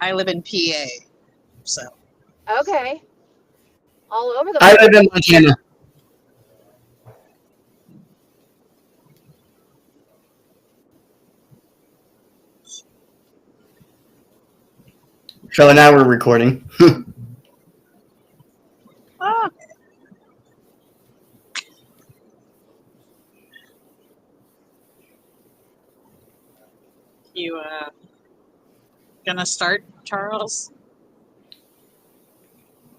I live in PA, so. Okay. All over the I place. live in Montana. So now we're recording. Oh. You gonna start, Charles?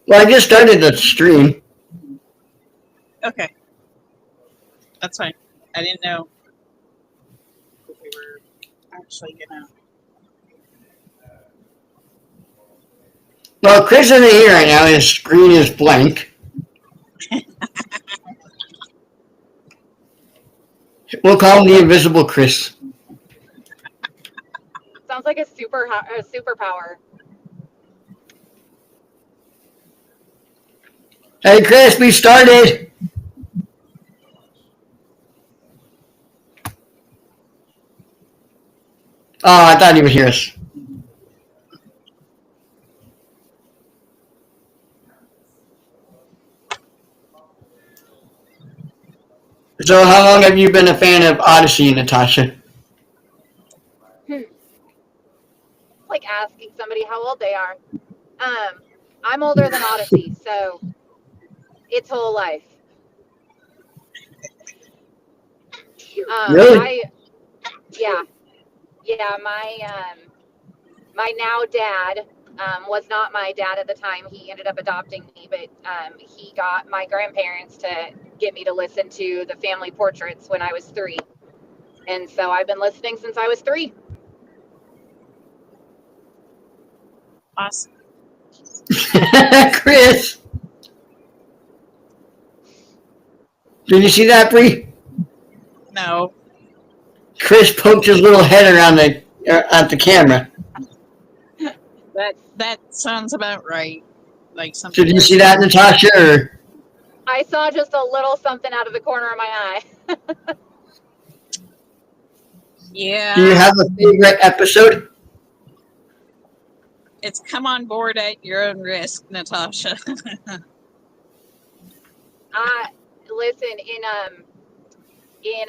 Well, I just started the stream. Okay. That's fine. I didn't know if we were actually gonna. Well, Chris isn't here right now. His screen is blank. We'll call him the Invisible Chris. Sounds like a superpower. Hey, Chris, we started. Oh, I thought he would hear us. So how long have you been a fan of Odyssey, Natasha? Like asking somebody how old they are. I'm older than Odyssey, so its whole life. Really? Yeah, my now dad was not my dad at the time. He ended up adopting me, but he got my grandparents to get me to listen to the family portraits when I was 3. And so I've been listening since I was 3. Awesome. Chris. Did you see that, Bree? No. Chris poked his little head around at the camera. That sounds about right. Like something. Did you see that, Natasha? Or? I saw just a little something out of the corner of my eye. Yeah. Do you have a favorite episode? It's come on board at your own risk, Natasha. Listen, in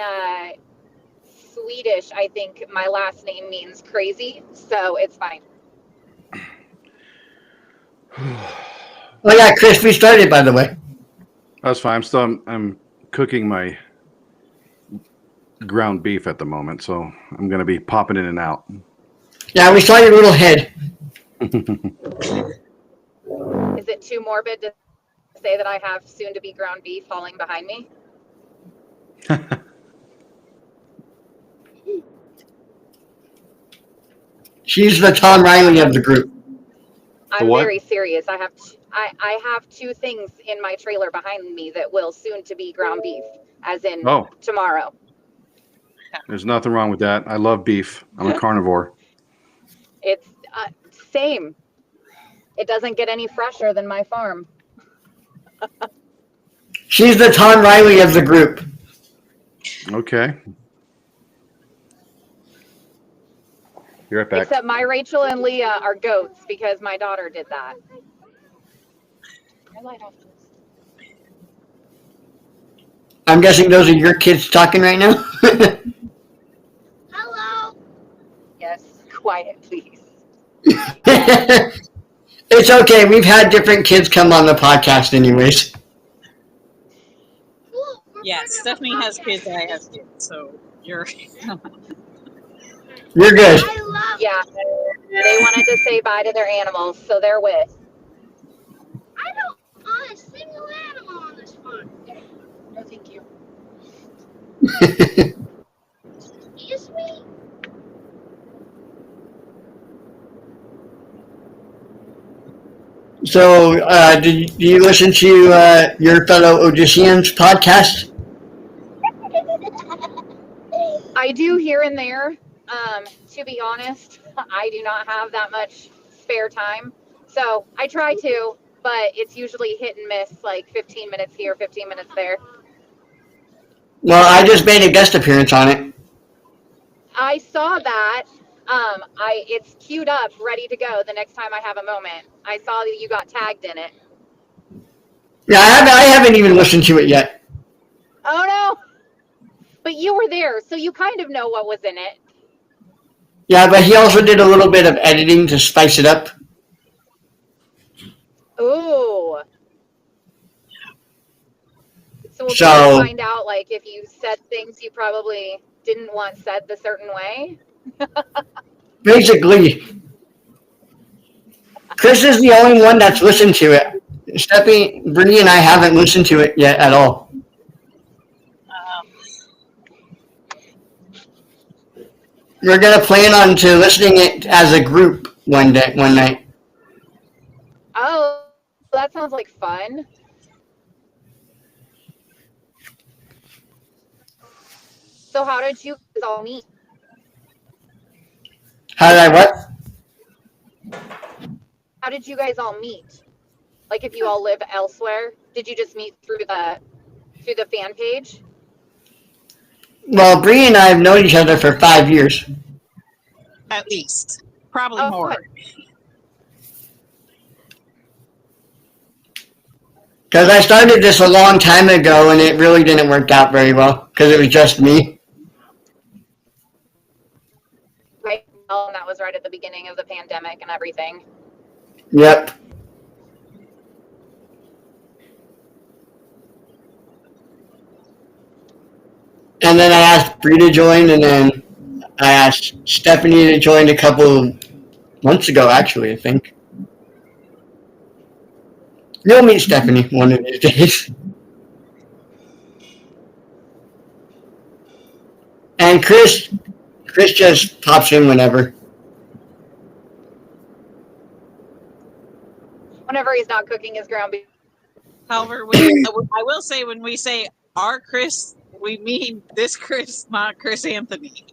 Swedish, I think my last name means crazy, so it's fine. Oh yeah, Chris, we started, by the way. That's fine. I'm cooking my ground beef at the moment, so I'm going to be popping in and out. Yeah, we saw your little head. Is it too morbid to say that I have soon-to-be ground beef falling behind me? She's the Tom Riley of the group. I'm very serious. I have 2 things in my trailer behind me that will soon to be ground beef, as in tomorrow. There's nothing wrong with that. I love beef. I'm a carnivore. It's same. It doesn't get any fresher than my farm. She's the Tom Riley of the group. Okay. You're right back. Except my Rachel and Leah are goats because my daughter did that. I'm guessing those are your kids talking right now? Hello. Yes, quiet, please. It's okay. We've had different kids come on the podcast anyways. Yeah, Stephanie has kids, I have kids, so you're... You're good. Yeah, they wanted to say bye to their animals, so they're with. I don't own a single animal on this farm. No, thank you. Excuse me? So, do you listen to your fellow Odysseans podcast? I do here and there. To be honest, I do not have that much spare time. So I try to, but it's usually hit and miss, like 15 minutes here, 15 minutes there. Well, I just made a guest appearance on it. I saw that. It's queued up, ready to go the next time I have a moment. I saw that you got tagged in it. Yeah, I haven't even listened to it yet. Oh no! But you were there, so you kind of know what was in it. Yeah, but he also did a little bit of editing to spice it up. Ooh. So we'll get to find out, like, if you said things you probably didn't want said the certain way. Basically, Chris is the only one that's listened to it. Stephanie, Brittany, and I haven't listened to it yet at all. We're gonna plan on to listening it as a group one night. Oh, that sounds like fun. So how did you guys all meet? How did I what? How did you guys all meet? Like, if you all live elsewhere, did you just meet through the fan page? Well, Bree and I have known each other for 5 years. At least. Probably more. Because I started this a long time ago and it really didn't work out very well because it was just me. Right. Well, and that was right at the beginning of the pandemic and everything. Yep. And then I asked Bree to join, and then I asked Stephanie to join a couple months ago, actually, I think. You'll meet Stephanie one of these days. And Chris just pops in whenever. Whenever he's not cooking his ground beef. However, I will say when we say our Chris, we mean this Chris, not Chris Anthony.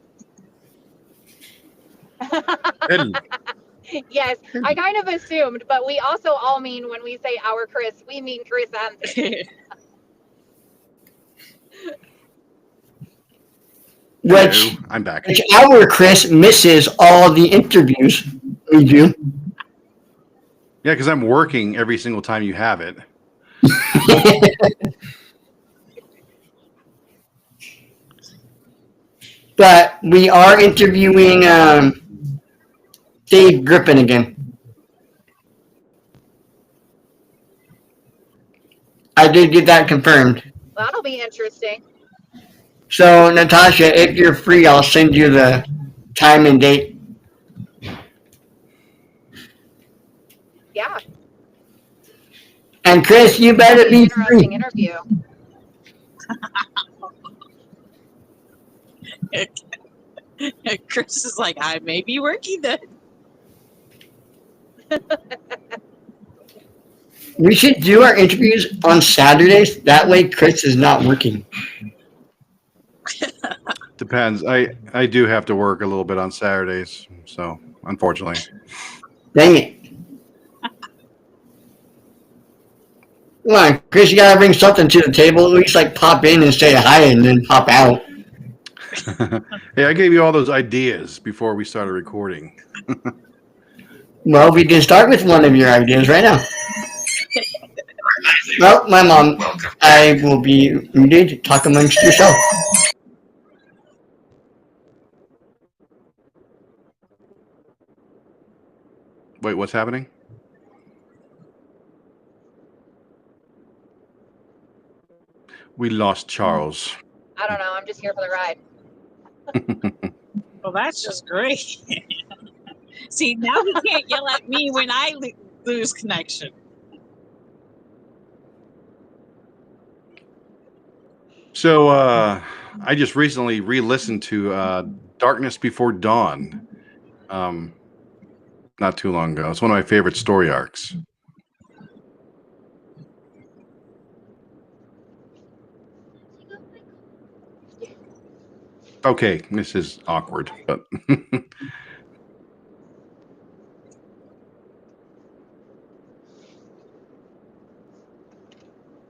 Yes, I kind of assumed, but we also all mean when we say our Chris, we mean Chris Anthony. Which, I'm back. Which our Chris misses all the interviews we do. Yeah, because I'm working every single time you have it. But we are interviewing Dave Griffin again. I did get that confirmed. Well, that'll be interesting. So, Natasha, if you're free, I'll send you the time and date. Yeah. And Chris, you better be interesting free. Interview. Chris is like, I may be working then. We should do our interviews on Saturdays. That way, Chris is not working. Depends. I do have to work a little bit on Saturdays, so unfortunately. Dang it. Come on, Chris, you gotta bring something to the table. At least like pop in and say hi and then pop out. Hey, I gave you all those ideas before we started recording. Well, we can start with one of your ideas right now. Well, my mom, I will be muted. Talk amongst yourself. Wait, what's happening? We lost Charles. I don't know. I'm just here for the ride. Well, that's just great. See, now he can't yell at me when I lose connection. So I just recently re-listened to Darkness Before Dawn not too long ago. It's one of my favorite story arcs. Okay, this is awkward, but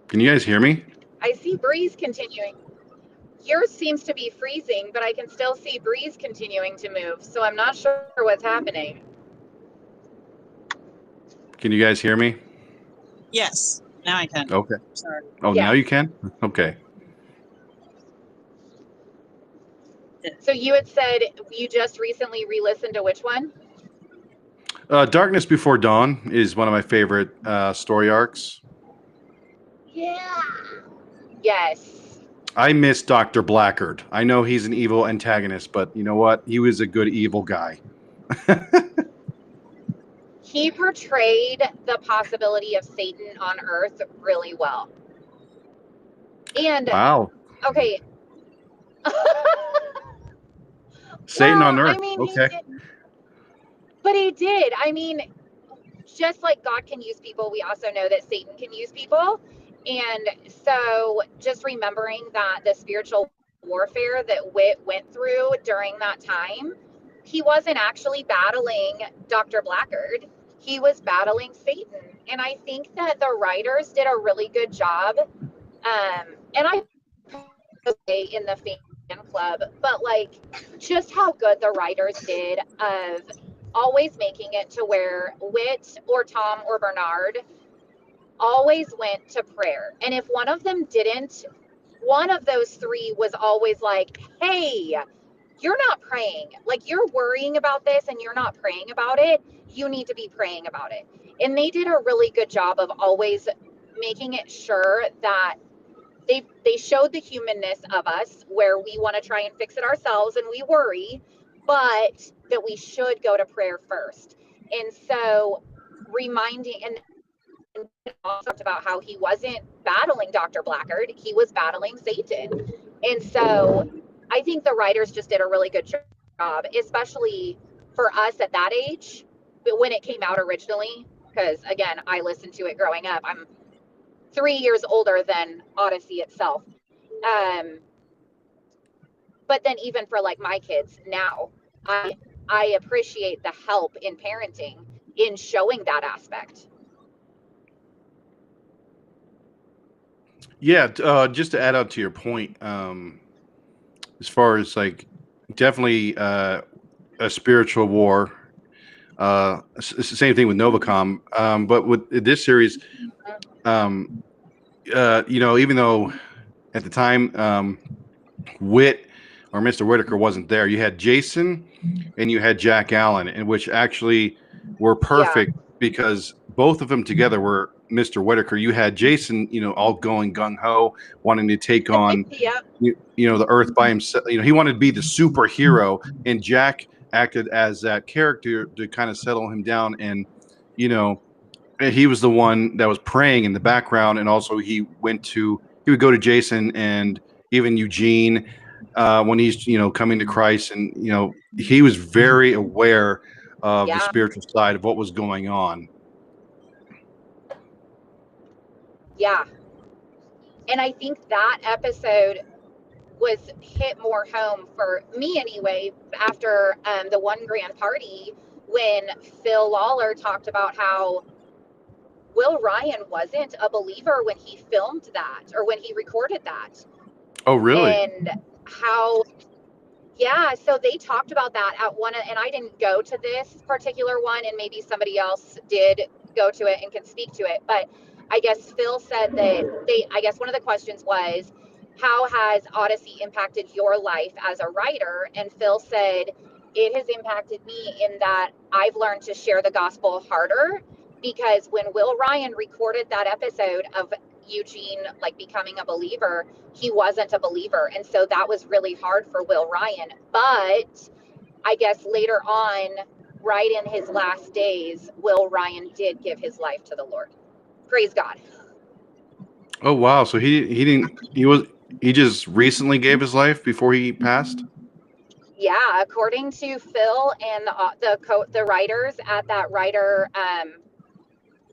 can you guys hear me? I see Breeze continuing. Yours seems to be freezing, but I can still see Breeze continuing to move, so I'm not sure what's happening. Can you guys hear me? Yes, now I can. Okay. Sorry. Oh, Yeah. now you can? Okay. So you had said you just recently re-listened to which one? Darkness Before Dawn is one of my favorite story arcs. Yeah. Yes. I miss Dr. Blackguard. I know he's an evil antagonist, but you know what? He was a good evil guy. He portrayed the possibility of Satan on Earth really well. And Wow. okay. Satan Well, on Earth. I mean, he Okay. did, but he did. I mean, just like God can use people, we also know that Satan can use people. And so just remembering that the spiritual warfare that Wit went through during that time, he wasn't actually battling Dr. Blackguard. He was battling Satan. And I think that the writers did a really good job. And I in the fan club, but like just how good the writers did of always making it to where Wit or Tom or Bernard always went to prayer. And if one of them didn't, one of those three was always like, hey, you're not praying. Like you're worrying about this and you're not praying about it. You need to be praying about it. And they did a really good job of always making it sure that they showed the humanness of us where we want to try and fix it ourselves and we worry, but that we should go to prayer first. And so reminding and also talked about how he wasn't battling Dr. Blackguard, he was battling Satan. And so I think the writers just did a really good job, especially for us at that age, but when it came out originally, because again, I listened to it growing up. I'm 3 years older than Odyssey itself. But then even for like my kids now, I appreciate the help in parenting in showing that aspect. Yeah. Just to add on to your point, as far as like definitely a spiritual war. It's the same thing with Novacom. But with this series, even though at the time Wit or Mr. Whitaker wasn't there, you had Jason and you had Jack Allen, and which actually were perfect because both of them together were Mr. Whitaker. You had Jason, all going gung ho, wanting to take on Yeah. the Earth by himself. He wanted to be the superhero, and Jack acted as that character to kind of settle him down. And he was the one that was praying in the background, and also he would go to Jason and even Eugene when he's coming to Christ, and he was very aware of the spiritual side of what was going on. Yeah. And I think that episode was hit more home for me anyway after the one grand party when Phil Lawler talked about how Will Ryan wasn't a believer when he filmed that or when he recorded that. Oh, really? And how, so they talked about that at one, and I didn't go to this particular one, and maybe somebody else did go to it and can speak to it. But I guess Phil said that I guess one of the questions was, how has Odyssey impacted your life as a writer? And Phil said, it has impacted me in that I've learned to share the gospel harder, because when Will Ryan recorded that episode of Eugene like becoming a believer, he wasn't a believer, and so that was really hard for Will Ryan. But I guess later on, right in his last days, Will Ryan did give his life to the Lord. Praise God. Oh, wow. So he just recently gave his life before he passed? Yeah, according to Phil and the writers at that writer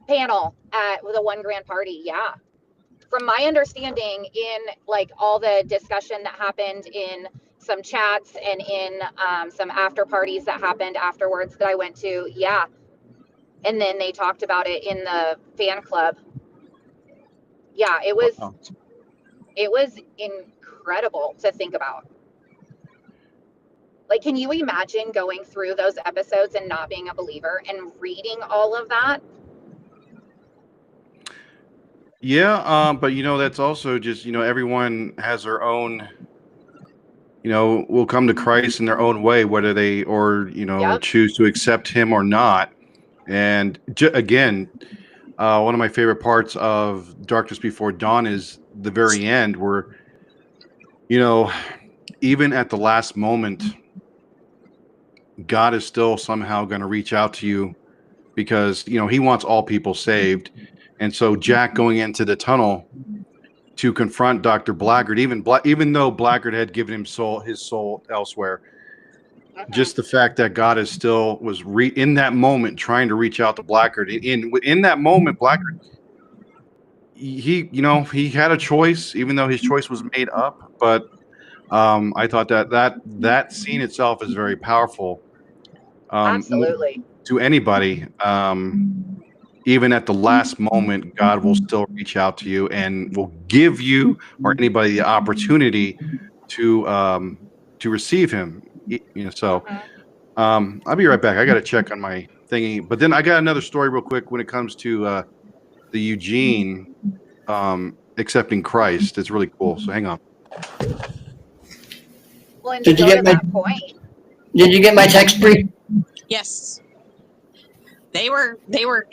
panel at the one grand party. Yeah, from my understanding, in like all the discussion that happened in some chats and in some after parties that happened afterwards that I went to, and then they talked about it in the fan club. Yeah, it was Wow. it was incredible to think about. Like, can you imagine going through those episodes and not being a believer and reading all of that? Yeah, but that's also just everyone has their own, will come to Christ in their own way, whether they or Yep. choose to accept Him or not. And again, one of my favorite parts of Darkness Before Dawn is the very end, where even at the last moment, God is still somehow going to reach out to you because He wants all people saved. And so Jack going into the tunnel to confront Dr. Blackguard, even though Blackguard had given him his soul elsewhere, just the fact that God is still was in that moment trying to reach out to Blackguard. In that moment, Blackguard, he had a choice, even though his choice was made up. But I thought that scene itself is very powerful. Absolutely. To anybody. Even at the last moment, God will still reach out to you and will give you or anybody the opportunity to receive Him. So I'll be right back. I got to check on my thingy, but then I got another story real quick when it comes to the Eugene accepting Christ. It's really cool. So hang on. Well, and to go to that point. Did you get my text, Bree? Yes. They were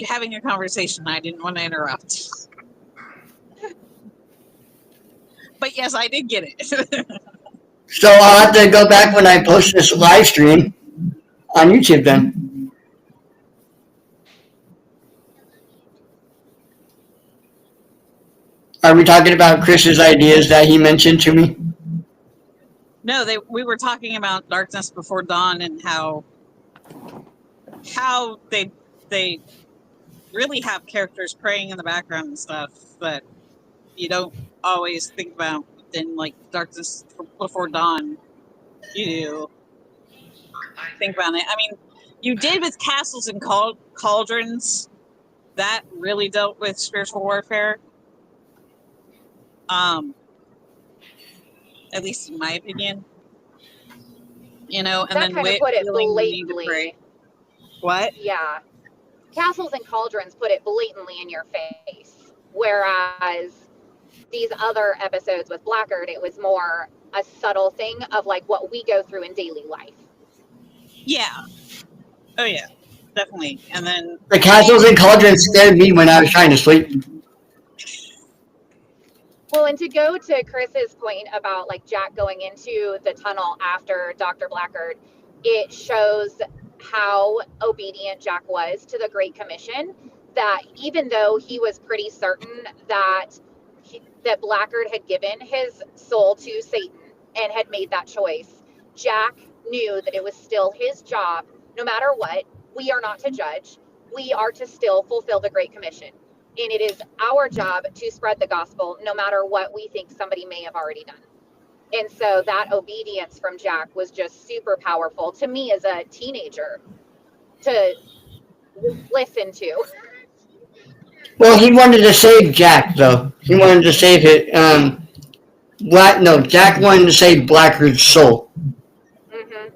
having a conversation. I didn't want to interrupt. But yes, I did get it. So I'll have to go back when I post this live stream on YouTube then. Are we talking about Chris's ideas that he mentioned to me? No, we were talking about Darkness Before Dawn and how they really have characters praying in the background and stuff, but you don't always think about in like Darkness Before Dawn. You think about it. I mean, you did with Castles and Cauldrons. That really dealt with spiritual warfare. At least in my opinion. And that then kind of put it feeling the need to blatantly. pray. What? Yeah. Castles and Cauldrons put it blatantly in your face. Whereas these other episodes with Blackguard, it was more a subtle thing of like what we go through in daily life. Yeah. Oh yeah. Definitely. And then The Castles and Cauldrons scared me when I was trying to sleep. Well, and to go to Chris's point about like Jack going into the tunnel after Dr. Blackguard, it shows how obedient Jack was to the Great Commission, that even though he was pretty certain that that Blackguard had given his soul to Satan and had made that choice, Jack knew that it was still his job, no matter what. We are not to judge. We are to still fulfill the Great Commission. And it is our job to spread the gospel no matter what we think somebody may have already done. And so that obedience from Jack was just super powerful to me as a teenager to listen to. Well, he wanted to save Jack, though. He wanted to save it. Jack wanted to save Blackguard's soul. Mm-hmm.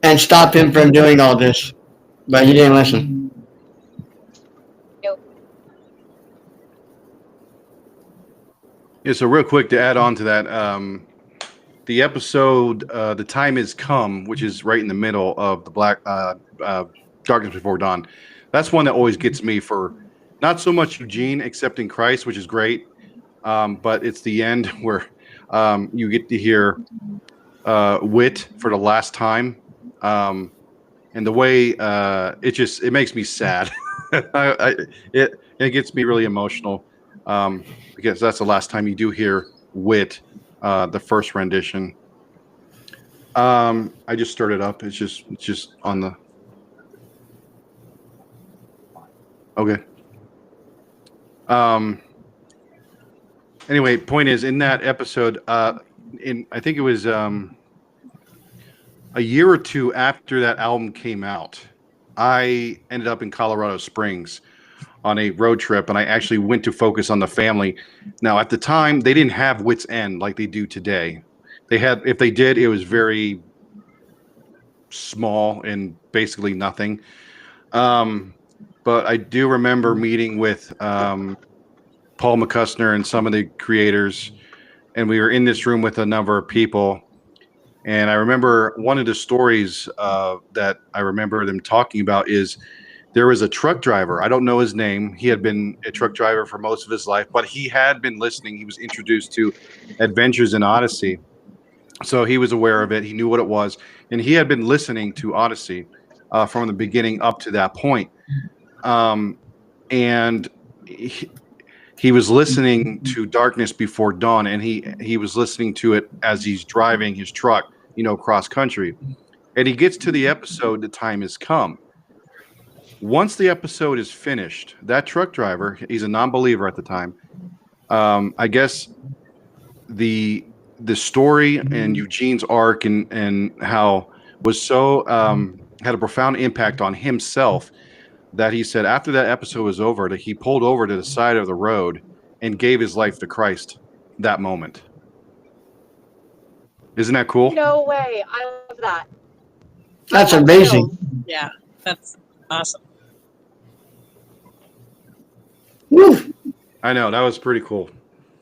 And stop him from doing all this. But he didn't listen. Nope. Yeah, so real quick to add on to that, the episode "The Time Has Come," which is right in the middle of the Darkness Before Dawn, that's one that always gets me for not so much Eugene accepting Christ, which is great, but it's the end where you get to hear Wit for the last time, and the way it makes me sad. It gets me really emotional. Because that's the last time you do hear Wit, the first rendition. I just stirred it up. It's just on the. Okay. Anyway, point is, in that episode, I think it was a year or two after that album came out, I ended up in Colorado Springs on a road trip, and I actually went to focus on the family. Now, at the time, they didn't have Wits End like they do today. They had, if they did, it was very small and basically nothing. But I do remember meeting with Paul McCusker and some of the creators, and we were in this room with a number of people. And I remember one of the stories that I remember them talking about is there was a truck driver. I don't know his name. He had been a truck driver for most of his life, but he had been listening. He was introduced to Adventures in Odyssey. So he was aware of it. He knew what it was. And he had been listening to Odyssey from the beginning up to that point. And he was listening to Darkness Before Dawn, and he was listening to it as he's driving his truck, cross country. And he gets to the episode, The Time Has Come. Once the episode is finished, that truck driver, he's a non-believer at the time. I guess the story and Eugene's arc and how was so had a profound impact on himself that he said after that episode was over, that he pulled over to the side of the road and gave his life to Christ that moment. Isn't that cool? No way. I love that. That's amazing. Yeah, that's awesome. Woo. I know, that was pretty cool.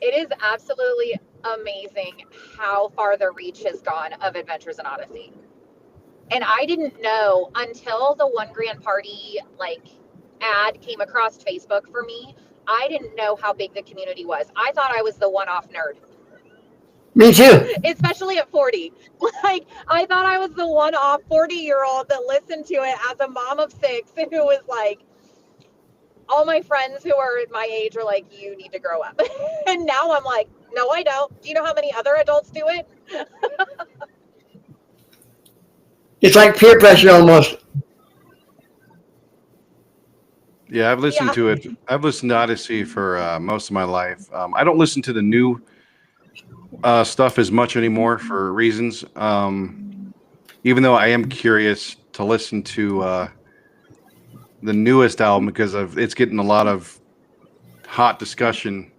It is absolutely amazing how far the reach has gone of Adventures in Odyssey. And I didn't know until the One Grand Party ad came across Facebook for me. I didn't know how big the community was. I thought I was the one-off nerd. Me too. Especially at 40. I thought I was the one-off 40-year-old that listened to it as a mom of 6 who was like, all my friends who are my age are like, you need to grow up. And now I'm like, no, I don't. Do you know how many other adults do it? It's like peer pressure almost. Yeah, I've listened to it. I've listened to Odyssey for most of my life. I don't listen to the new stuff as much anymore for reasons. Even though I am curious to listen to the newest album because it's getting a lot of hot discussion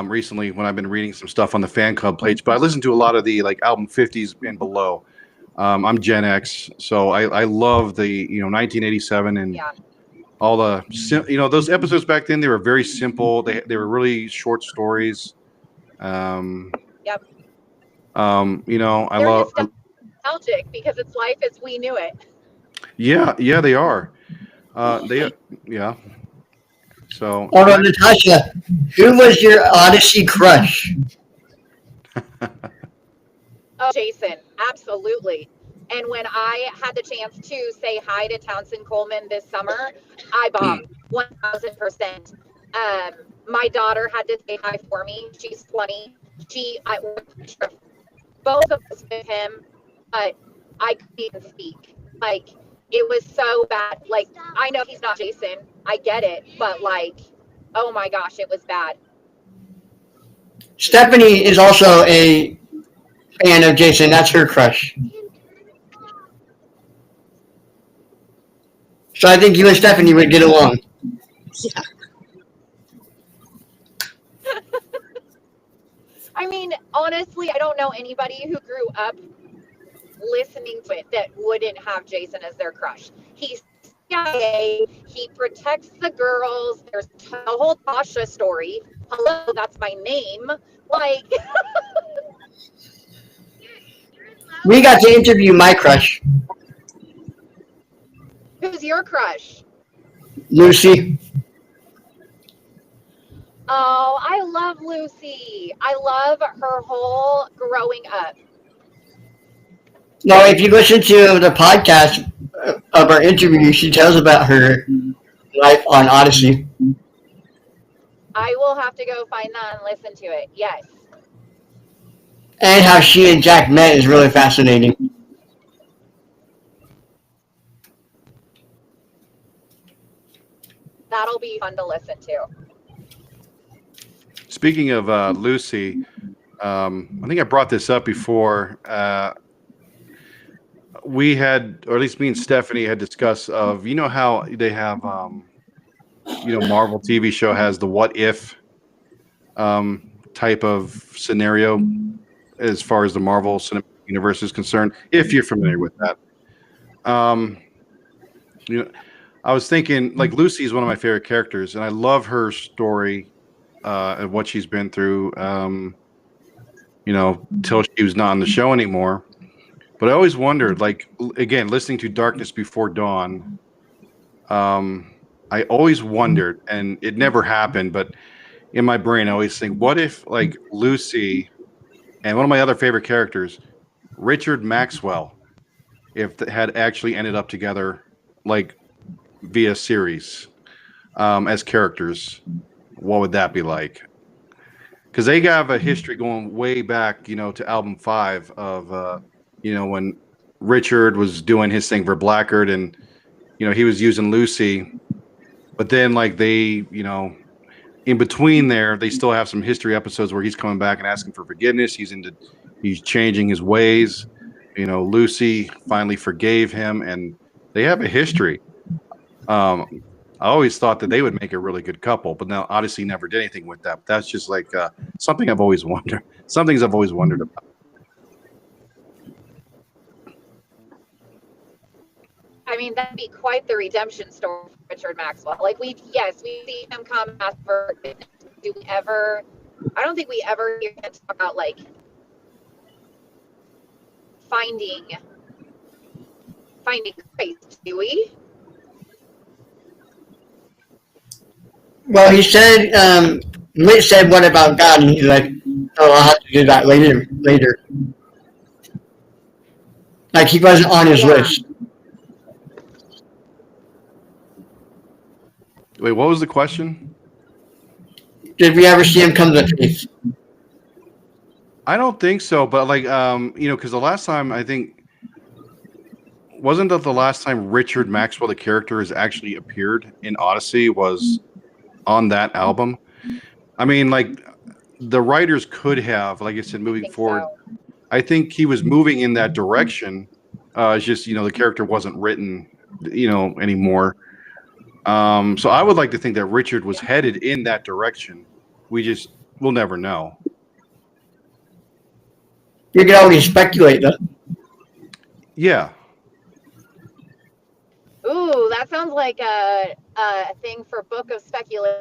recently when I've been reading some stuff on the fan club page. But I listen to a lot of the album 50s and below. I'm Gen X, so I love the 1987 and all the those episodes back then. They were very simple. They were really short stories. Yep. I They're love nostalgic because it's life as we knew it. Yeah, they are. Yeah. So. Hold on, Natasha. Who was your Odyssey crush? Oh, Jason, absolutely. And when I had the chance to say hi to Townsend Coleman this summer, I bombed 1,000%. My daughter had to say hi for me. She's 20. Both of us with him, but I couldn't even speak. It was so bad. I know he's not Jason. I get it. But oh my gosh, it was bad. Stephanie is also a fan of Jason. That's her crush. So I think you and Stephanie would get along. Yeah. I mean, honestly, I don't know anybody who grew up listening to it that wouldn't have Jason as their crush. He's CIA. He protects the girls. There's a whole Tasha story. Hello, that's my name. We got to interview my crush, Who's your crush? Lucy. Oh, I love Lucy. I love her whole growing up. No, if you listen to the podcast of our interview, she tells about her life on Odyssey. I will have to go find that and listen to it. Yes. And how she and Jack met is really fascinating. That'll be fun to listen to. Speaking of Lucy, I think I brought this up before. We had, or at least me and Stephanie had discussed of, how they have Marvel TV show has the what if type of scenario as far as the Marvel Cinematic Universe is concerned, if you're familiar with that. I was thinking, like, Lucy is one of my favorite characters, and I love her story and what she's been through, till she was not on the show anymore. But I always wondered, like, again, listening to Darkness Before Dawn, I always wondered, and it never happened, but in my brain, I always think, what if, like, Lucy and one of my other favorite characters, Richard Maxwell, if they had actually ended up together, like, via series as characters, what would that be like? Because they have a history going way back, to album 5 of, when Richard was doing his thing for Blackguard and, he was using Lucy. But then, like, they, in between there, they still have some history episodes where he's coming back and asking for forgiveness. He's changing his ways. Lucy finally forgave him, and they have a history. I always thought that they would make a really good couple, but now Odyssey never did anything with that. But that's just like something I've always wondered. Some things I've always wondered about. I mean, that'd be quite the redemption story for Richard Maxwell. Like, we see him come after. I don't think we ever hear him talk about, like, finding Christ, do we? Well, he said, Mitch said, what about God? And he's like, oh, I'll have to do that later. Like, he wasn't on his list. Wait, what was the question? Did we ever see him come to faith? I don't think so, but, like, because the last time, I think, wasn't that the last time Richard Maxwell, the character, has actually appeared in Odyssey was on that album? I mean, like, the writers could have, like I said, moving forward. So. I think he was moving in that direction. It's just, the character wasn't written, anymore. So I would like to think that Richard was headed in that direction. We'll never know. You can always speculate, though. Yeah. Ooh, that sounds like a thing for Book of Speculation.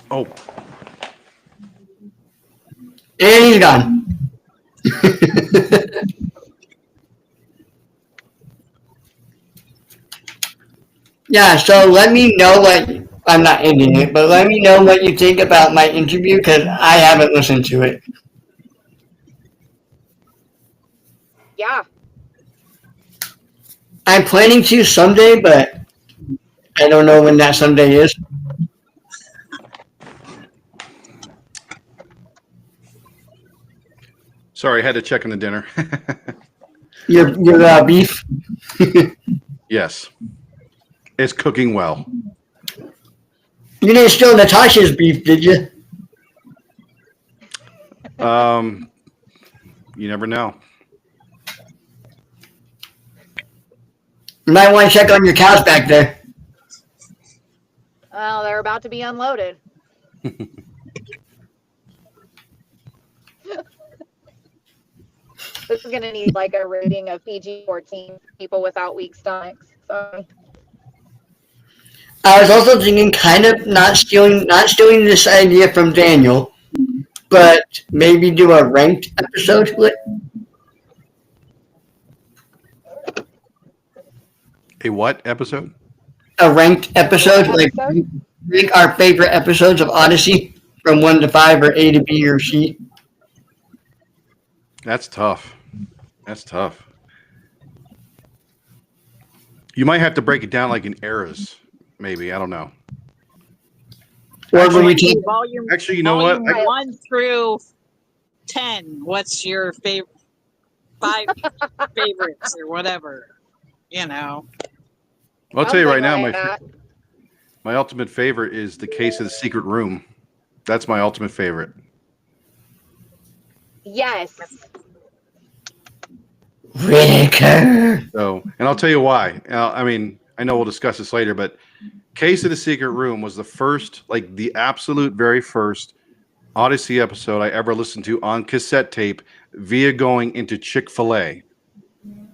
Oh. And he's gone. Yeah, so let me know I'm not ending it, but let me know what you think about my interview, because I haven't listened to it. Yeah. I'm planning to someday, but I don't know when that someday is. Sorry, I had to check on the dinner. Your beef? Yes. It's cooking well. You didn't steal Natasha's beef, did you? You never know. You might want to check on your cows back there. Well, they're about to be unloaded. This is going to need like a rating of PG-14, people without weak stomachs. Sorry. I was also thinking kind of not stealing this idea from Daniel, but maybe do a ranked episode with it. A what episode? A ranked episode, like rank our favorite episodes of Odyssey from 1 to 5 or A to B or C. That's tough. You might have to break it down like in eras, maybe. I don't know. Or when we take volume. Actually, you know what? 1 through 10. What's your favorite? 5 favorites or whatever. I'll tell you right now, My ultimate favorite is the Case of the Secret Room. That's my ultimate favorite. Yes. Whitaker. So, and I'll tell you why. I mean, I know we'll discuss this later, but Case of the Secret Room was the first, like the absolute very first Odyssey episode I ever listened to on cassette tape via going into Chick-fil-A.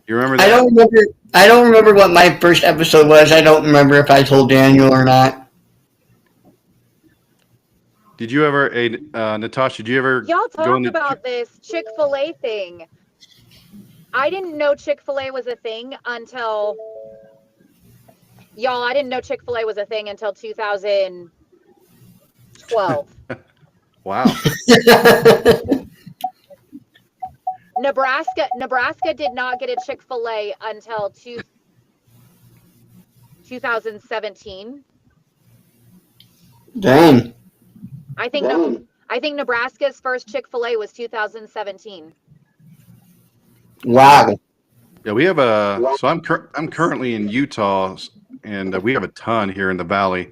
You remember that? I don't remember what my first episode was. I don't remember if I told Daniel or not. Did you ever, Natasha? Did you ever? Y'all talk about this Chick-fil-A thing. I didn't know Chick-fil-A was a thing until 2012. Wow. Nebraska did not get a Chick-fil-A until 2017. Dang. I think Nebraska's first Chick-fil-A was 2017. Wow. Yeah, we have a. So I'm currently in Utah, and we have a ton here in the Valley.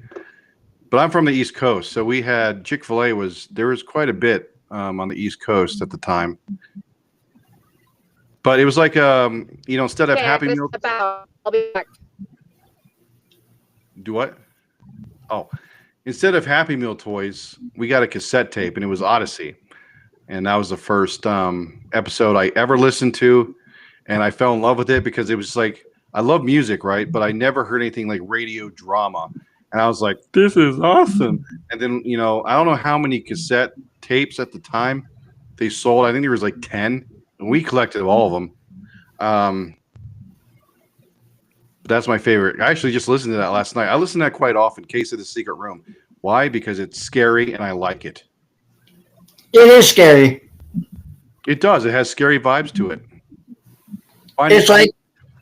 But I'm from the East Coast, so we had Chick-fil-A there was quite a bit on the East Coast at the time. But it was like instead of Happy Meal. I'll be back. Do what? Oh, instead of Happy Meal toys, we got a cassette tape, and it was Odyssey, and that was the first episode I ever listened to, and I fell in love with it because it was like I love music, right? But I never heard anything like radio drama, and I was like, "This is awesome!" And then I don't know how many cassette tapes at the time they sold. I think there was like 10, and we collected all of them. That's my favorite. I actually just listened to that last night. I listen to that quite often. Case of the Secret Room. Why? Because it's scary and I like it. It is scary. It does. It has scary vibes to it.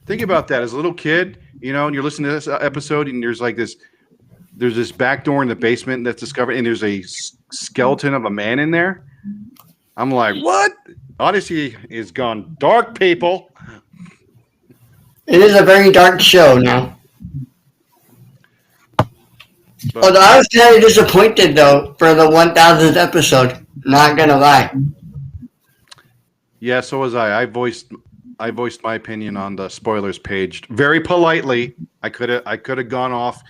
Think about that as a little kid, and you're listening to this episode, and there's this back door in the basement that's discovered, and there's a skeleton of a man in there. I'm like, what? Odyssey is gone dark, people. It is a very dark show now. Although I was kind of disappointed though for the 1000th episode. Not gonna lie. Yeah, so was I. I voiced my opinion on the spoilers page very politely. I could have gone off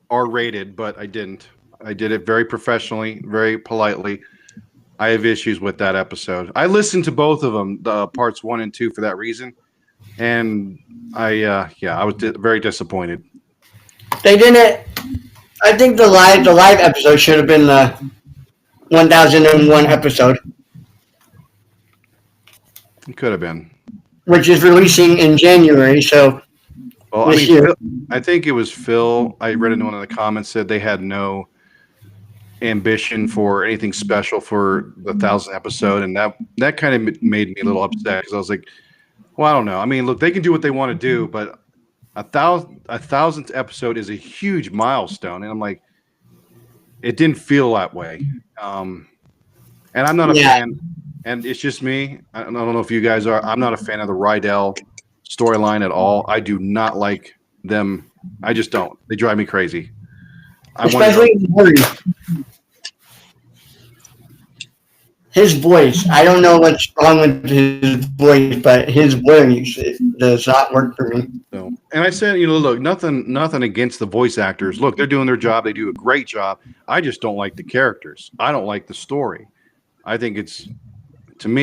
R-rated, but I didn't. I did it very professionally, very politely. I have issues with that episode. I listened to both of them, the parts 1 and 2, for that reason, and I was very disappointed. They didn't. I think the live episode should have been the 1001 episode. It could have been. Which is releasing in January, so well, Phil, I think it was Phil. I read in one of the comments said they had no ambition for anything special for the 1000th episode, and that kind of made me a little upset because I was like, well, I don't know. I mean, look, they can do what they want to do, but a 1000th episode is a huge milestone, and I'm like, it didn't feel that way. And I'm not a fan, and it's just me. I don't know if you guys are. I'm not a fan of the Rydell storyline at all. I do not like them. I just don't. They drive me crazy. Especially his voice. I don't know what's wrong with his voice, but his voice does not work for me. So, and I said, look, nothing against the voice actors. Look, they're doing their job. They do a great job. I just don't like the characters. I don't like the story. I think I'm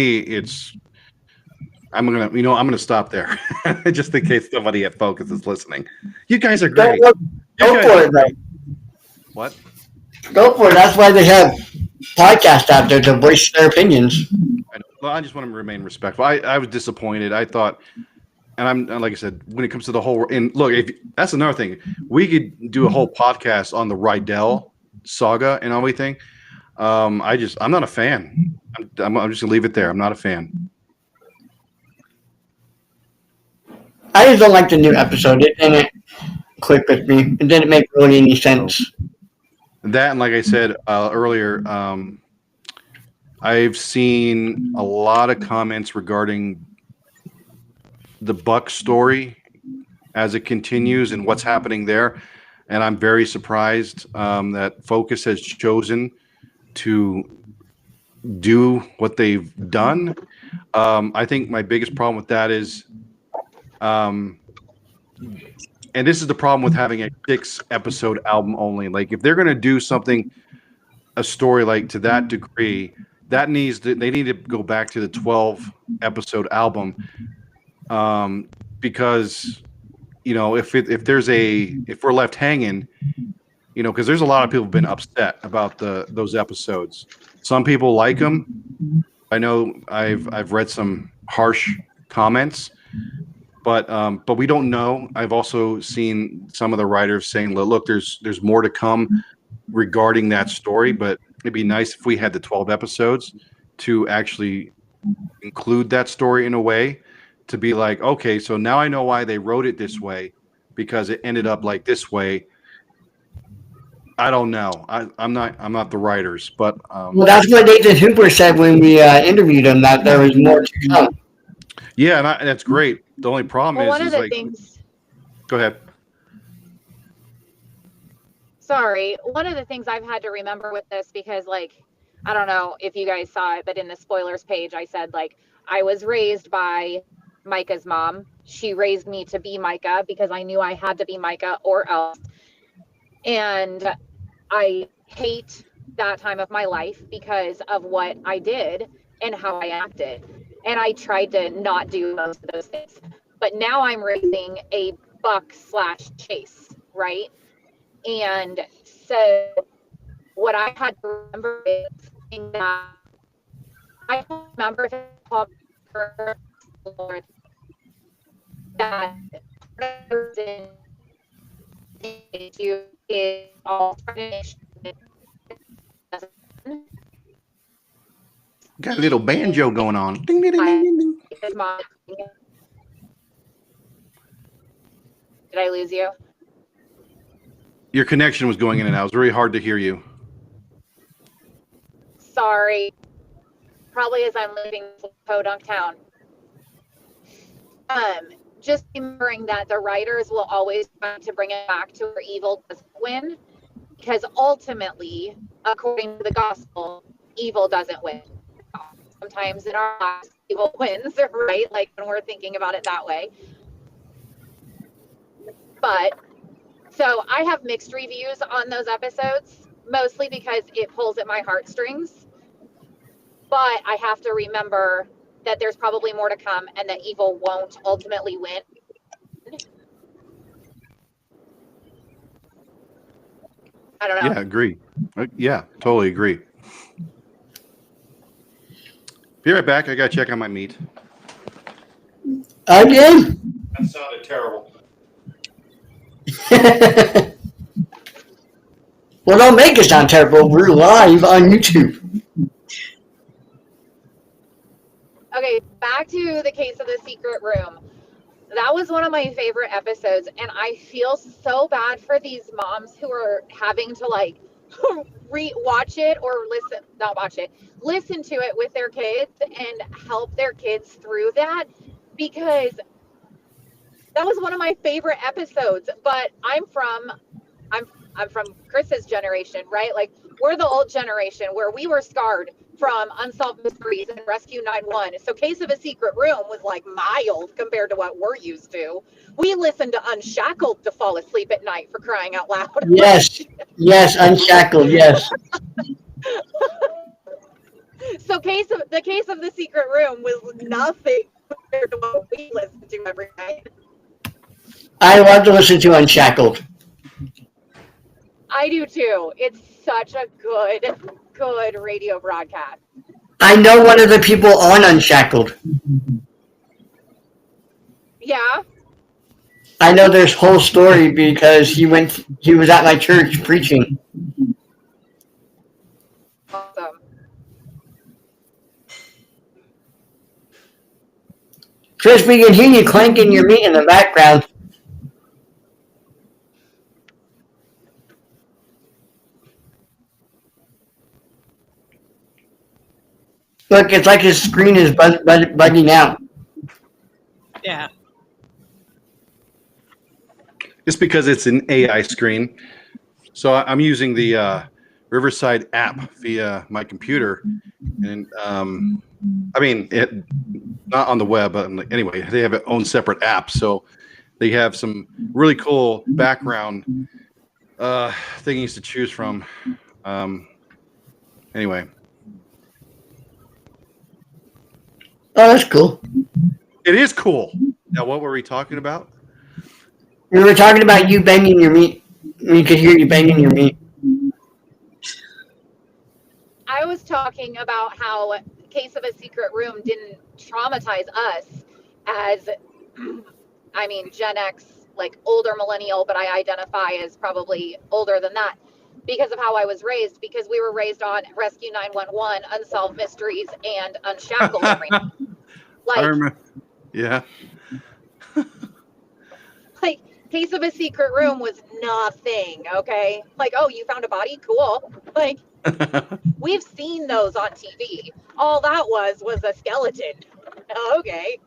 gonna stop there, just in case somebody at Focus is listening. You guys are great. Go for it, though. What? Go for it. That's why they have podcasts out there to voice their opinions. I just want to remain respectful. I was disappointed. I thought, and like I said, when it comes to the whole, and look, that's another thing. We could do a whole podcast on the Rydell saga and everything. I'm not a fan. I'm just gonna leave it there. I'm not a fan. I just don't like the new episode. It didn't click with me. It didn't make really any sense. That, and like I said earlier, I've seen a lot of comments regarding the Buck story as it continues and what's happening there. and I'm very surprised that Focus has chosen to do what they've done. I think my biggest problem with that is, and this is the problem with having a 6-episode album only. Like, if they're going to do something, a story like to that degree, they need to go back to the 12-episode album, because if we're left hanging, because there's a lot of people who've been upset about those episodes. Some people like them. I know I've read some harsh comments, but we don't know. I've also seen some of the writers saying, look, there's more to come regarding that story, but it'd be nice if we had the 12 episodes to actually include that story in a way to be like, okay, so now I know why they wrote it this way, because it ended up like this way. I don't know. I'm not the writers, but well, that's what Nathan Hooper said when we interviewed him, that there was more to come. Yeah, and that's great. The only problem Well, one is of the like, things. go ahead. Sorry, one of the things I've had to remember with this, because like, I don't know if you guys saw it, but in the spoilers page, I said like I was raised by Micah's mom. She raised me to be Micah because I knew I had to be Micah or else. And I hate that time of my life because of what I did and how I acted. And I tried to not do most of those things. But now I'm raising a buck/chase, right? And so what I had to remember is that I don't remember if it's called that you is all Got a little banjo going on. Ding, ding, ding, ding, ding. Did I lose you? Your connection was going in and out. It was very hard to hear you. Sorry. Probably as I'm leaving Podunk Town. Just remembering that the writers will always try to bring it back to where evil doesn't win, because ultimately, according to the gospel, evil doesn't win. Sometimes in our lives, evil wins, right? Like when we're thinking about it that way. But so I have mixed reviews on those episodes, mostly because it pulls at my heartstrings. But I have to remember that there's probably more to come and that evil won't ultimately win. I don't know. Yeah, agree. Yeah, totally agree. Be right back. I got to check on my meat. Again? That sounded terrible. Well, don't make it sound terrible. We're live on YouTube. Okay, back to the case of the secret room. That was one of my favorite episodes, and I feel so bad for these moms who are having to like watch it or listen to it with their kids and help their kids through that, because that was one of my favorite episodes. But I'm from Chris's generation, right? Like, we're the old generation where we were scarred from Unsolved Mysteries and Rescue 911. So Case of a Secret Room was like mild compared to what we're used to. We listened to Unshackled to fall asleep at night, for crying out loud. Yes, Unshackled, yes. So the Case of the Secret Room was nothing compared to what we listened to every night. I love to listen to Unshackled. I do too. It's such a good radio broadcast. I know one of the people on Unshackled. Yeah. I know this whole story because he was at my church preaching. Awesome. Chris, we can hear you clanking your meat in the background. Look, it's like his screen is bugging out. Yeah. It's because it's an AI screen. So I'm using the Riverside app via my computer, and I mean, not on the web, but anyway, they have their own separate app. So they have some really cool background things to choose from. Anyway, Oh, that's cool. it is cool. Now, what were we talking about? We were talking about you banging your meat. We could hear you banging your meat. I was talking about how Case of a Secret Room didn't traumatize us as, I mean, Gen X, like older millennial, but I identify as probably older than that because of how I was raised, because we were raised on Rescue 911, Unsolved Mysteries, and Unshackled every night. I remember. Yeah. Like, Case of a Secret Room was nothing, okay? Like, oh, you found a body? Cool. Like, we've seen those on TV. All that was a skeleton. Okay.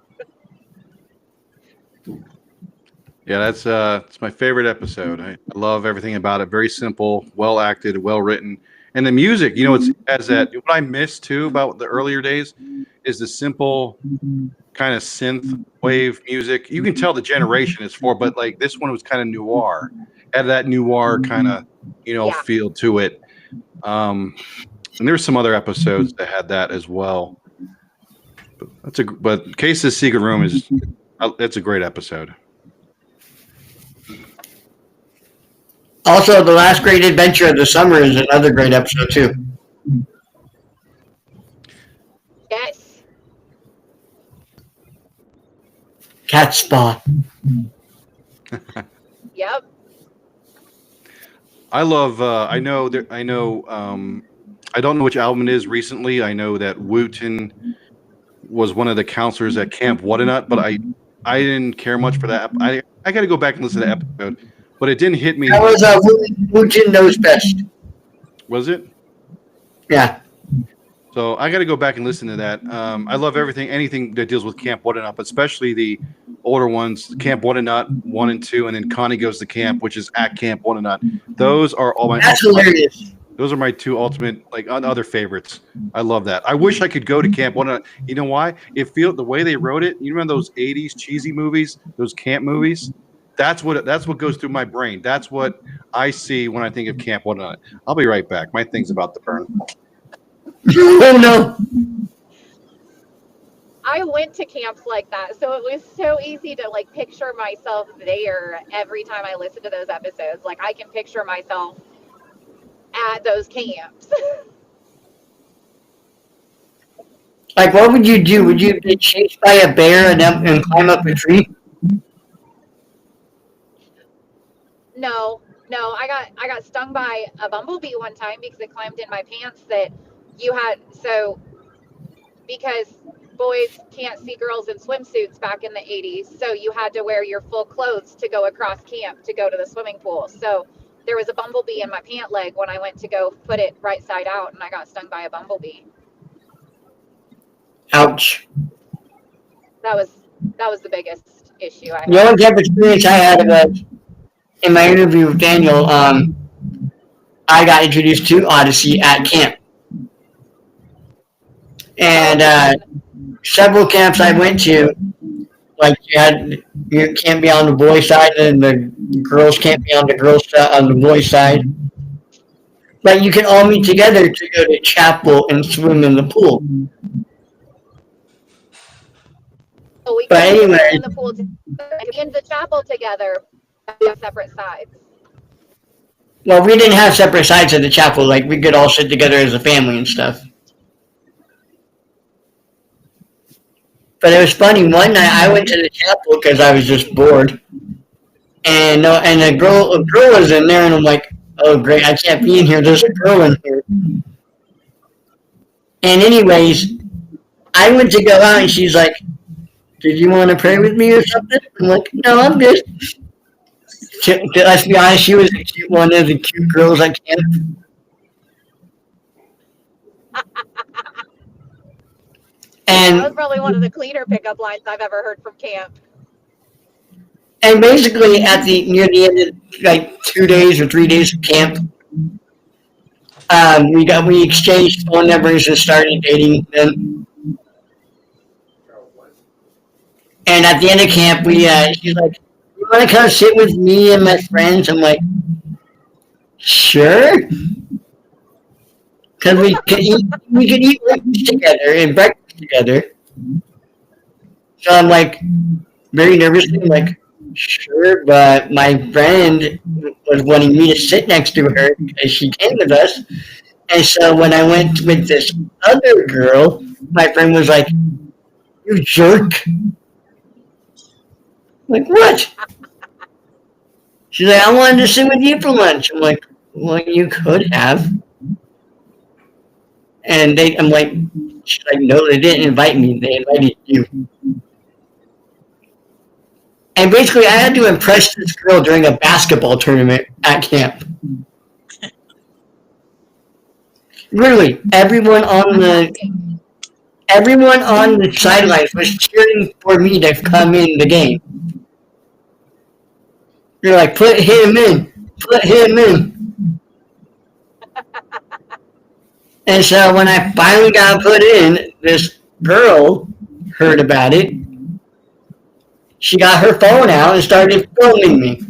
Yeah, it's my favorite episode. I love everything about it. Very simple, well acted, well written, and the music. You know, it's as that. What I miss too about the earlier days is the simple kind of synth wave music. You can tell the generation it's for, but like this one was kind of noir, had that noir kind of feel to it. And there's some other episodes that had that as well. But Case of the Secret Room it's a great episode. Also, The Last Great Adventure of the Summer is another great episode, too. Yes. Cat Spa. Yep. I love. I know. I know. I don't know which album it is recently. I know that Wooten was one of the counselors at Camp Whatnot, but I didn't care much for that. I got to go back and listen to that episode, but it didn't hit me. That was Wooten Knows Best. Was it? Yeah. So I got to go back and listen to that. I love anything that deals with Camp Whatnot, but especially the older ones, Camp Whatnot 1 and 2, and then Connie Goes to Camp, which is at Camp Whatnot. Those are all my. That's hilarious. Those are my two ultimate, other favorites. I love that. I wish I could go to Camp Whatnot. You know why? The way they wrote it. You remember those '80s cheesy movies, those camp movies? That's what goes through my brain. That's what I see when I think of Camp Whatnot. I'll be right back. My thing's about to burn. Oh no! I went to camps like that, so it was so easy to like picture myself there every time I listen to those episodes. Like I can picture myself at those camps. Like, what would you do? Would you get chased by a bear and climb up a tree? No, I got stung by a bumblebee one time because it climbed in my pants because boys can't see girls in swimsuits back in the 80s, so you had to wear your full clothes to go across camp to go to the swimming pool. So there was a bumblebee in my pant leg when I went to go put it right side out, and I got stung by a bumblebee. Ouch. That was the biggest issue I had. The only type of experience I had was in my interview with Daniel. I got introduced to Odyssey at camp, and several camps I went to, like you can't be on the boys' side, and the girls can't be on the boys' side. But you can all meet together to go to chapel and swim in the pool. So we But could anyway, be in the pool in the chapel together, on separate sides. well, we didn't have separate sides of the chapel. Like we could all sit together as a family and stuff. But it was funny. One night I went to the chapel because I was just bored, and a girl was in there, and I'm like, oh great, I can't be in here. There's a girl in here. And anyways, I went to go out, and she's like, did you want to pray with me or something? I'm like, no, I'm good. Let's be honest, she was one of the cute girls at camp. That was And probably one of the cleaner pickup lines I've ever heard from camp. And basically, near the end of like 2 days or 3 days of camp, we exchanged phone numbers and started dating. And at the end of camp, she's like, "You want to come sit with me and my friends?" I'm like, "Sure," because we could eat lunch together and breakfast together. So I'm like very nervously, like, "Sure," but my friend was wanting me to sit next to her because she came with us. And so when I went with this other girl, my friend was like, "You jerk!" I'm like, what? She's like, "I wanted to sit with you for lunch." I'm like, "Well, you could have." And I'm like, she's like, "No, they didn't invite me. They invited you." And basically, I had to impress this girl during a basketball tournament at camp. Literally, everyone on the sidelines was cheering for me to come in the game. They're like, "Put him in, put him in." And so when I finally got put in, this girl heard about it. She got her phone out and started filming me.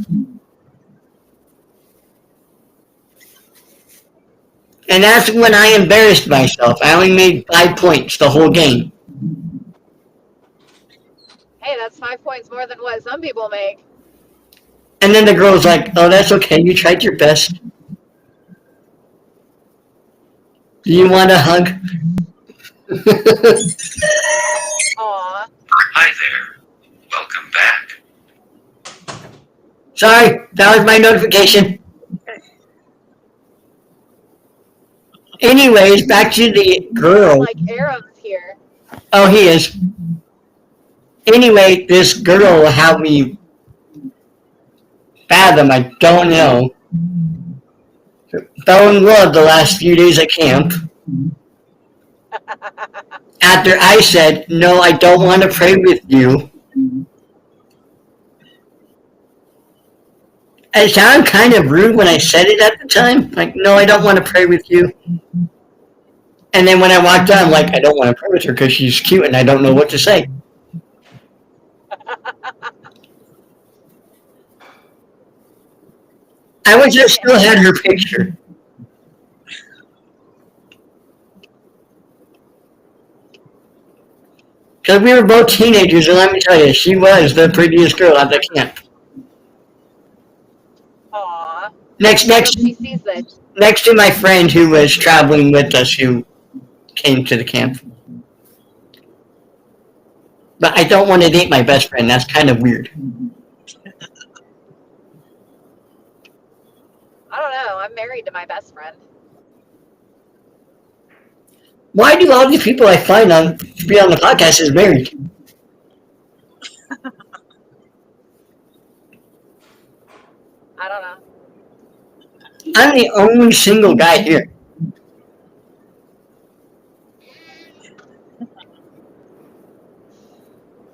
And that's when I embarrassed myself. I only made 5 points the whole game. Hey, that's 5 points more than what some people make. And then the girl's like, "Oh, that's okay. You tried your best. Do you want a hug?" Aw. Hi there. Welcome back. Sorry, that was my notification. Anyways, back to the girl. Like Arabs here. Oh, he is. Anyway, this girl, how we fathom, I don't know. Fell in love the last few days at camp. After I said, "No, I don't want to pray with you." It sounded kind of rude when I said it at the time. Like, "No, I don't want to pray with you." And then when I walked out, I'm like, "I don't want to pray with her because she's cute and I don't know what to say." I wish I still had her picture. Because we were both teenagers, and let me tell you, she was the prettiest girl at the camp. Aw. Next, I hope she sees this. next to my friend who was traveling with us, who came to the camp. But I don't want to date my best friend. That's kind of weird. I don't know. I'm married to my best friend. Why do all these people I find to be on the podcast is married? I don't know. I'm the only single guy here.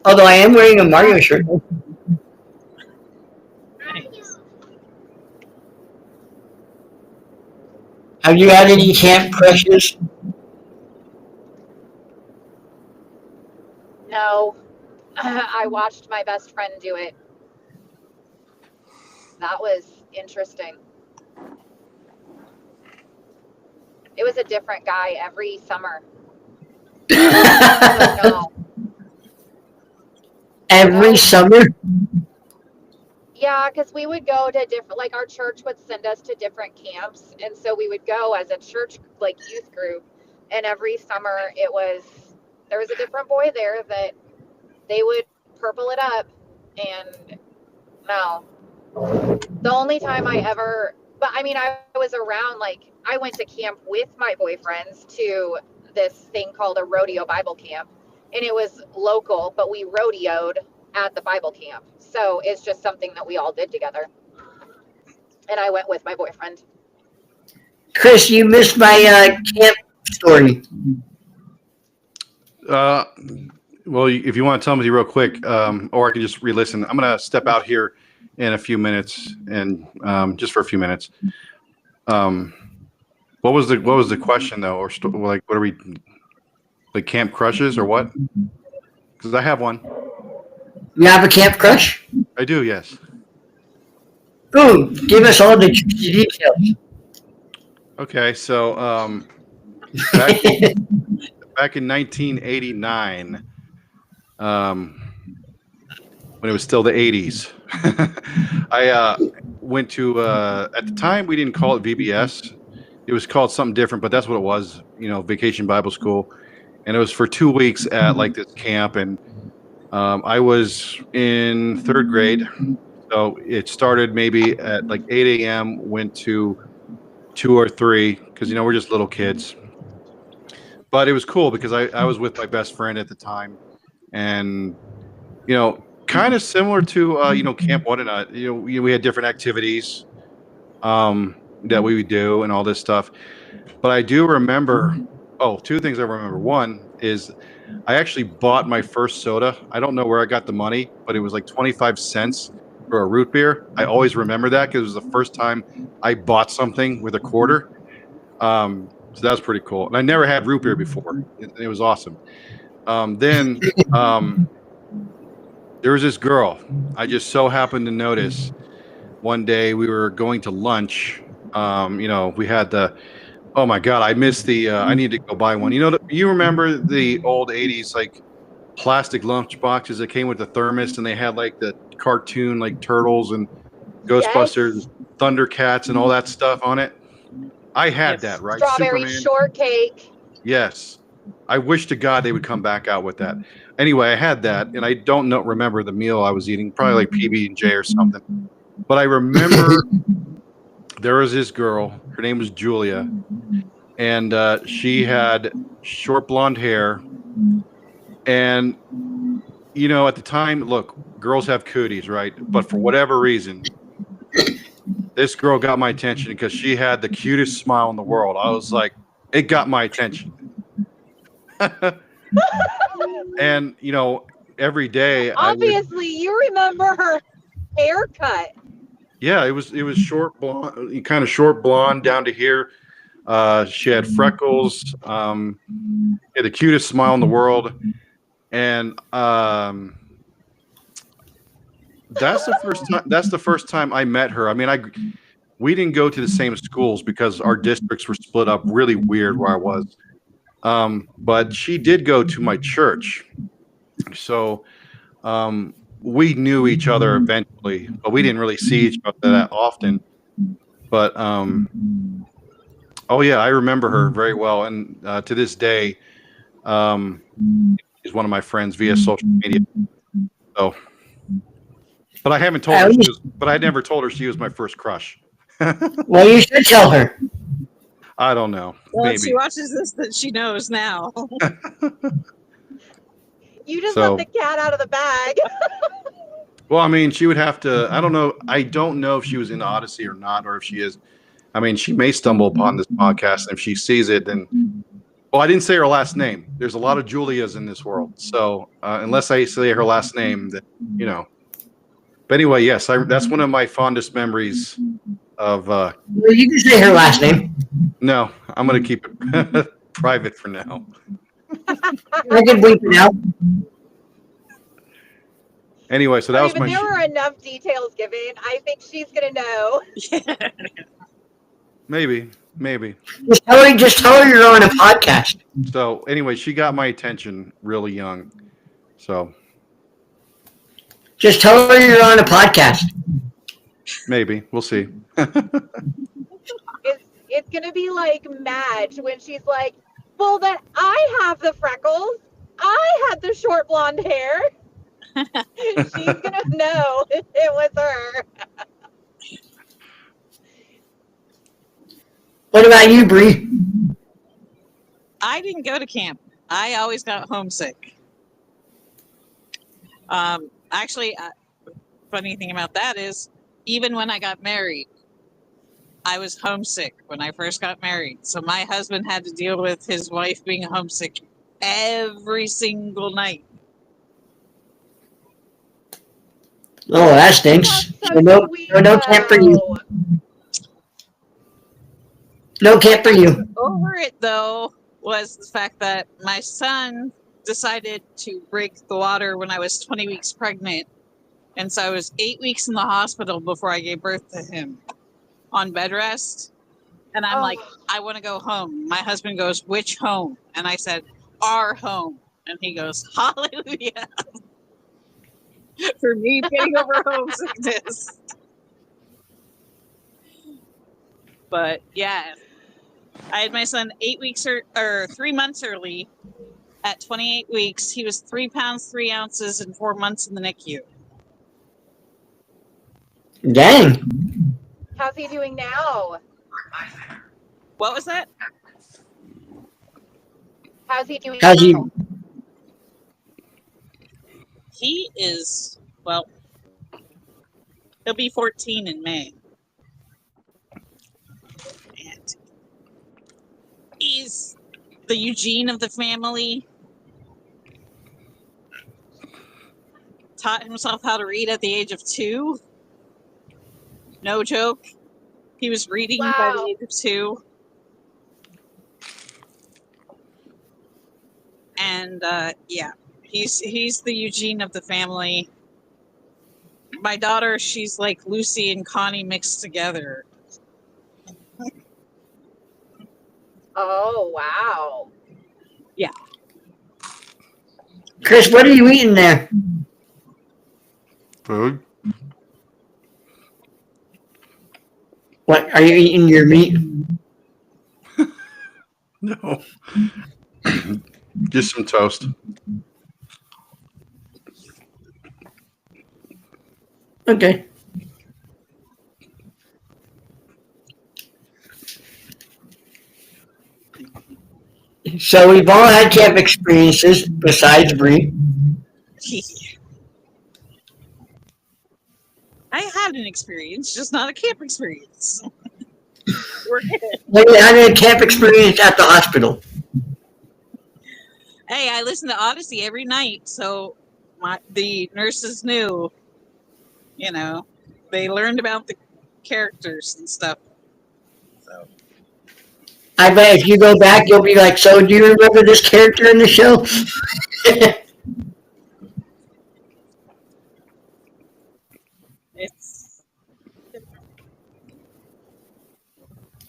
Although I am wearing a Mario shirt. Nice. Have you had any camp crushes? No. I watched my best friend do it. That was interesting. It was a different guy every summer. So no. Every summer? Yeah, because we would go to different, like our church would send us to different camps. And so we would go as a church, like youth group. And every summer there was a different boy there that they would purple it up. And no. The only time but I mean, I was around, like, I went to camp with my boyfriends to this thing called a rodeo Bible camp. And it was local, but we rodeoed at the Bible camp. So it's just something that we all did together. And I went with my boyfriend. Chris, you missed my camp story. Well, if you want to tell me real quick, or I can just re-listen. I'm gonna step out here in a few minutes, and just for a few minutes. Um, what was the question though, or like what are we like camp crushes or what? Because I have one. You have a camp crush? I do, yes. Ooh, give us all the juicy details. Okay, so back in back in 1989, um, when it was still the 80s, I went to at the time we didn't call it VBS. It was called something different, but that's what it was. You know, Vacation Bible School, and it was for 2 weeks at like this camp, and I was in third grade. So it started maybe at like 8 a.m., went to 2 or 3 because, you know, we're just little kids. But it was cool because I was with my best friend at the time. And, you know, kind of similar to, you know, Camp Whatnot. You know, we had different activities that we would do and all this stuff. But I do remember, oh, two things I remember. One is I actually bought my first soda. I don't know where I got the money, but it was like 25 cents for a root beer. I always remember that because it was the first time I bought something with a quarter. So that was pretty cool. And I never had root beer before. It was awesome. Then there was this girl I just so happened to notice one day we were going to lunch. You know, we had the, oh my God, I missed the, I need to go buy one. You know, you remember the old 80s, like plastic lunch boxes that came with the thermos and they had like the cartoon, like turtles and Ghostbusters, Yes. Thundercats, and all that stuff on it. I had Yes. that, right? Strawberry Superman. shortcake. Yes. I wish to God they would come back out with that. Anyway, I had that, and I don't know remember the meal I was eating, probably like PB&J or something. But I remember there was this girl. Her name was Julia, and she had short blonde hair. And you know, at the time, look, girls have cooties, right? But for whatever reason, this girl got my attention because she had the cutest smile in the world. I was like, it got my attention. And you know, every day I would, Obviously, you remember her haircut. yeah, it was short blonde, kind of short blonde down to here. She had freckles. Had the cutest smile in the world, and that's the first time. That's the first time I met her. I mean, we didn't go to the same schools because our districts were split up really weird where I was. But she did go to my church, so we knew each other eventually, but we didn't really see each other that often. But oh yeah, I remember her very well, and to this day, um, she's one of my friends via social media. So, but I haven't told her. But I never told her she was my first crush. Well, you should tell her. I don't know. Well, if she Maybe. watches this, that she knows now. You just So- let the cat out of the bag. Well, I mean, she would have to. I don't know. I don't know if she was in Odyssey or not, or if she is. I mean, she may stumble upon this podcast, and if she sees it, then. Well, I didn't say her last name. There's a lot of Julias in this world, so unless I say her last name, then you know. But anyway, yes, that's one of my fondest memories of. Well, you can say her last name. No, I'm going to keep it private for now. I can bleep it out. Anyway, so that was But my. there were enough details given. I think she's gonna know. Maybe. Just tell her you're on a podcast. So anyway, she got my attention really young. So Just tell her you're on a podcast. maybe we'll see. It's gonna be like Madge when she's like, "Well, then I have the freckles. I had the short blonde hair." She's gonna know it was her. What about you, Bree? I didn't go to camp. I always got homesick. Actually, funny thing about that is, even when I got married, I was homesick when I first got married. So my husband had to deal with his wife being homesick every single night. Oh, that stinks. That's So so no, sweet, no camp for you. though. No What camp for got me you. over it though was the fact that my son decided to break the water when I was 20 weeks pregnant. And so I was 8 weeks in the hospital before I gave birth to him on bed rest. And I'm like, Oh, I want to go home. My husband goes, which home? And I said, our home. And he goes, hallelujah, for me getting over homesickness. But yeah, I had my son 8 weeks or 3 months early. At 28 weeks, he was 3 pounds, 3 ounces, and 4 months in the NICU. Dang. how's he doing now? What was that? How's he doing How's he? now? He is, well, he'll be 14 in May. And he's the Eugene of the family. Taught himself how to read at the age of 2. No joke. He was reading by the Wow. age of 2. And yeah, he's the Eugene of the family. My daughter, she's like Lucy and Connie mixed together. Oh, wow. Yeah. Chris, what are you eating there? Food. What are you eating your meat? No. Just some toast. Okay. So we've all had camp experiences besides Bree. I had an experience, just not a camp experience. We're good. We had a camp experience at the hospital. Hey, I listen to Odyssey every night, so the nurses knew, you know, they learned about the characters and stuff. So I bet if you go back, you'll be like, so do you remember this character in the show? it's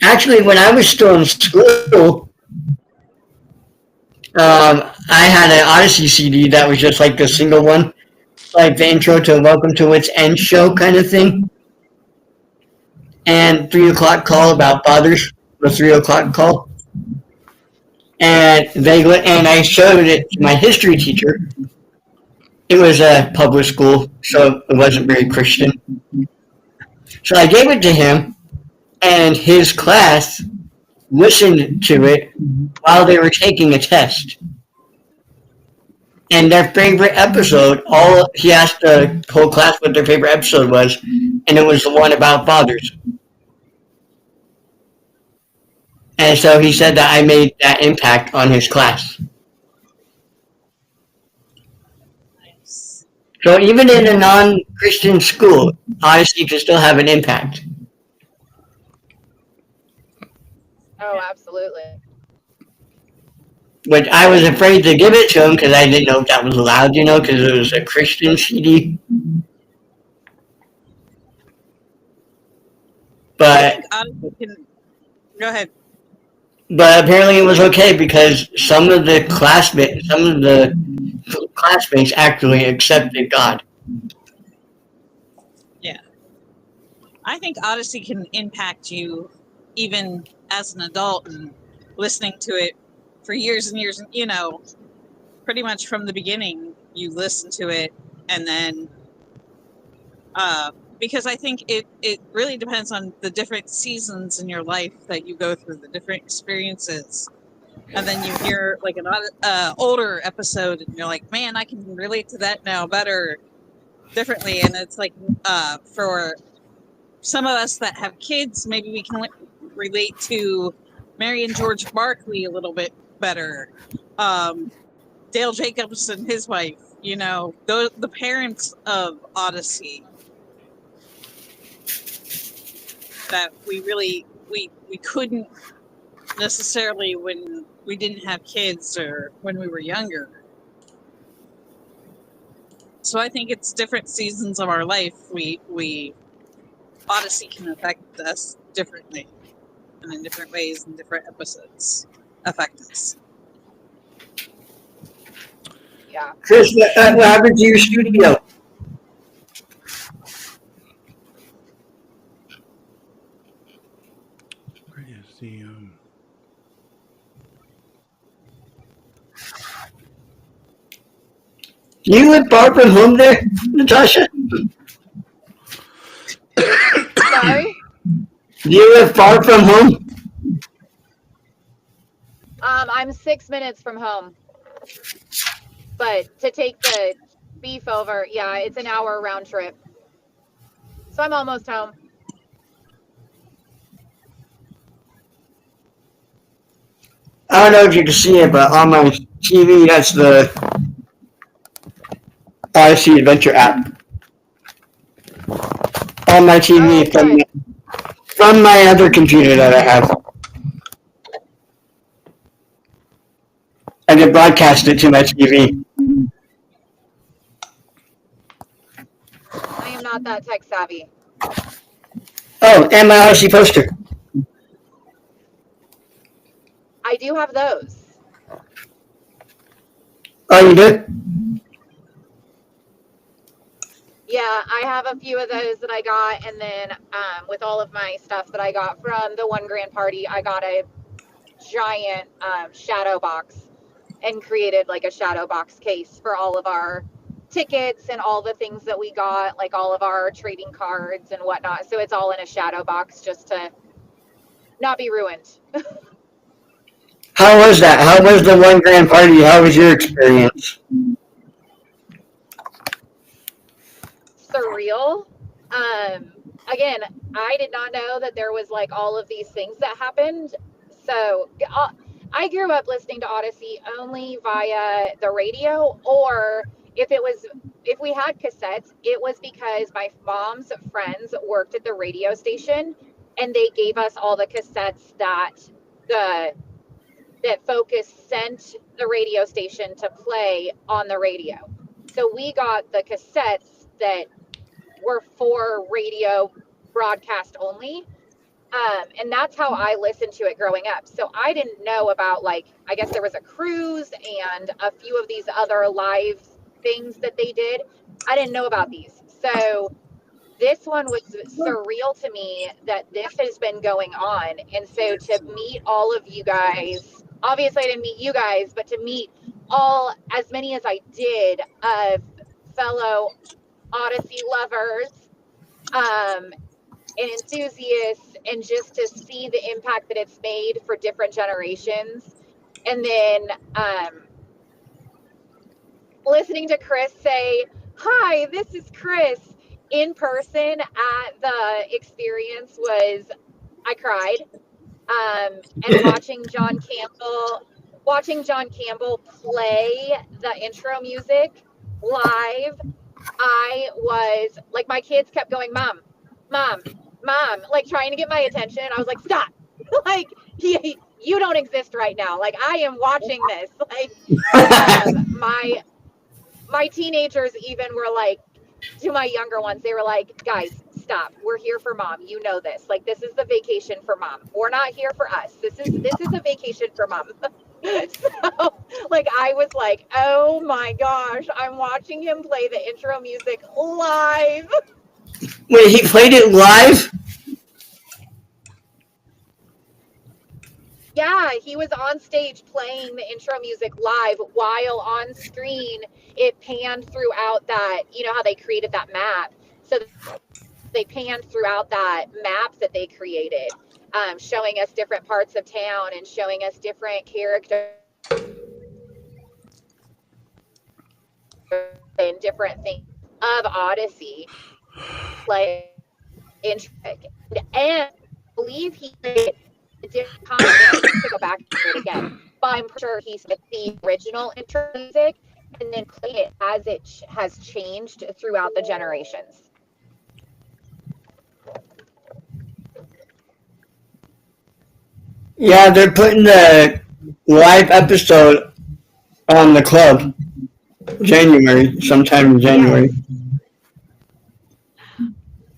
Actually, when I was still in school, I had an Odyssey CD that was just like the single one, like the intro to Welcome to Its End show kind of thing. And 3 o'clock call about fathers, the 3 o'clock call. And I showed it to my history teacher. It was a public school, so it wasn't very Christian. So I gave it to him, and his class listened to it while they were taking a test. And their favorite episode, he asked the whole class what their favorite episode was, and it was the one about fathers. And so he said that I made that impact on his class. nice. So even in a non-Christian school, Odyssey can still have an impact. Oh, absolutely. Which I was afraid to give it to him because I didn't know if that was allowed, because it was a Christian CD. I But think Odyssey can go ahead. but apparently it was okay because some of the classmates actually accepted God. Yeah. I think Odyssey can impact you even as an adult and listening to it for years and years, and pretty much from the beginning you listen to it, and then because I think it really depends on the different seasons in your life that you go through, the different experiences, and then you hear like an older episode and you're like, man, I can relate to that now better, differently. And it's like for some of us that have kids, maybe we can relate to Mary and George Barkley a little bit better. Dale Jacobs and his wife, You know, the parents of Odyssey that we couldn't necessarily when we didn't have kids or when we were younger. So I think it's different seasons of our life. We Odyssey can affect us differently and in different ways and different episodes affect us. Yeah. Chris, what happened to your studio? Where is the Do you live far from home there, Natasha? Sorry. Do you live far from home? I'm 6 minutes from home, but to take the beef over, yeah, it's an hour round trip. So I'm almost home. I don't know if you can see it, but on my TV, that's the Odyssey Adventure app. On my TV Okay. from my other computer that I have. I can broadcast it to my TV. I am not that tech savvy. Oh, and my Odyssey poster. I do have those. Oh, you do? Yeah, I have a few of those that I got, and then with all of my stuff that I got from the one grand party, I got a giant shadow box and created like a shadow box case for all of our tickets and all the things that we got, like all of our trading cards and whatnot. So it's all in a shadow box just to not be ruined. How was that? How was the one grand party? How was your experience? Surreal. Again, I did not know that there was like all of these things that happened. So I grew up listening to Odyssey only via the radio, or if we had cassettes, it was because my mom's friends worked at the radio station and they gave us all the cassettes the that Focus sent the radio station to play on the radio. So we got the cassettes that were for radio broadcast only. And that's how I listened to it growing up. So I didn't know about, like, I guess there was a cruise and a few of these other live things that they did. I didn't know about these. So this one was surreal to me that this has been going on. And so to meet all of you guys, obviously I didn't meet you guys, but to meet as many as I did of fellow Odyssey lovers, and enthusiasts, and just to see the impact that it's made for different generations. And then listening to Chris say, "Hi, this is Chris," in person at the experience I cried. And watching John Campbell play the intro music live, I was like, my kids kept going, "Mom, mom, mom," like trying to get my attention. I was like, "Stop." Like, you don't exist right now. Like, I am watching this. Like, my teenagers even were like, to my younger ones, they were like, "Guys, stop. We're here for mom. You know this. Like, this is the vacation for mom. We're not here for us. This is a vacation for mom." So, like, I was like, "Oh my gosh, I'm watching him play the intro music live." Wait, he played it live? Yeah, he was on stage playing the intro music live while on screen it panned throughout that, you know how they created that map. So they panned throughout that map that they created, showing us different parts of town and showing us different characters and different things of Odyssey. Like, interesting. And I believe he did comment to go back to it again, but I'm pretty sure he said the original intro music and then play it as it has changed throughout the generations. Yeah, they're putting the live episode on the club sometime in January. Yes.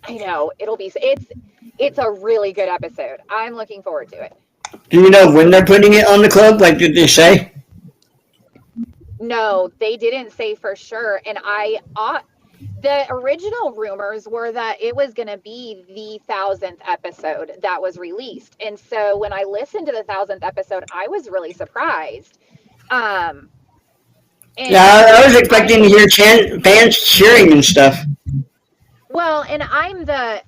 I know it's a really good episode. I'm looking forward to it. Do you know when they're putting it on the club? Like, did they say? No, they didn't say for sure. And the original rumors were that it was going to be the 1000th episode that was released. And so when I listened to the 1000th episode, I was really surprised. Yeah, I was expecting to hear fans cheering and stuff. Well, and I'm the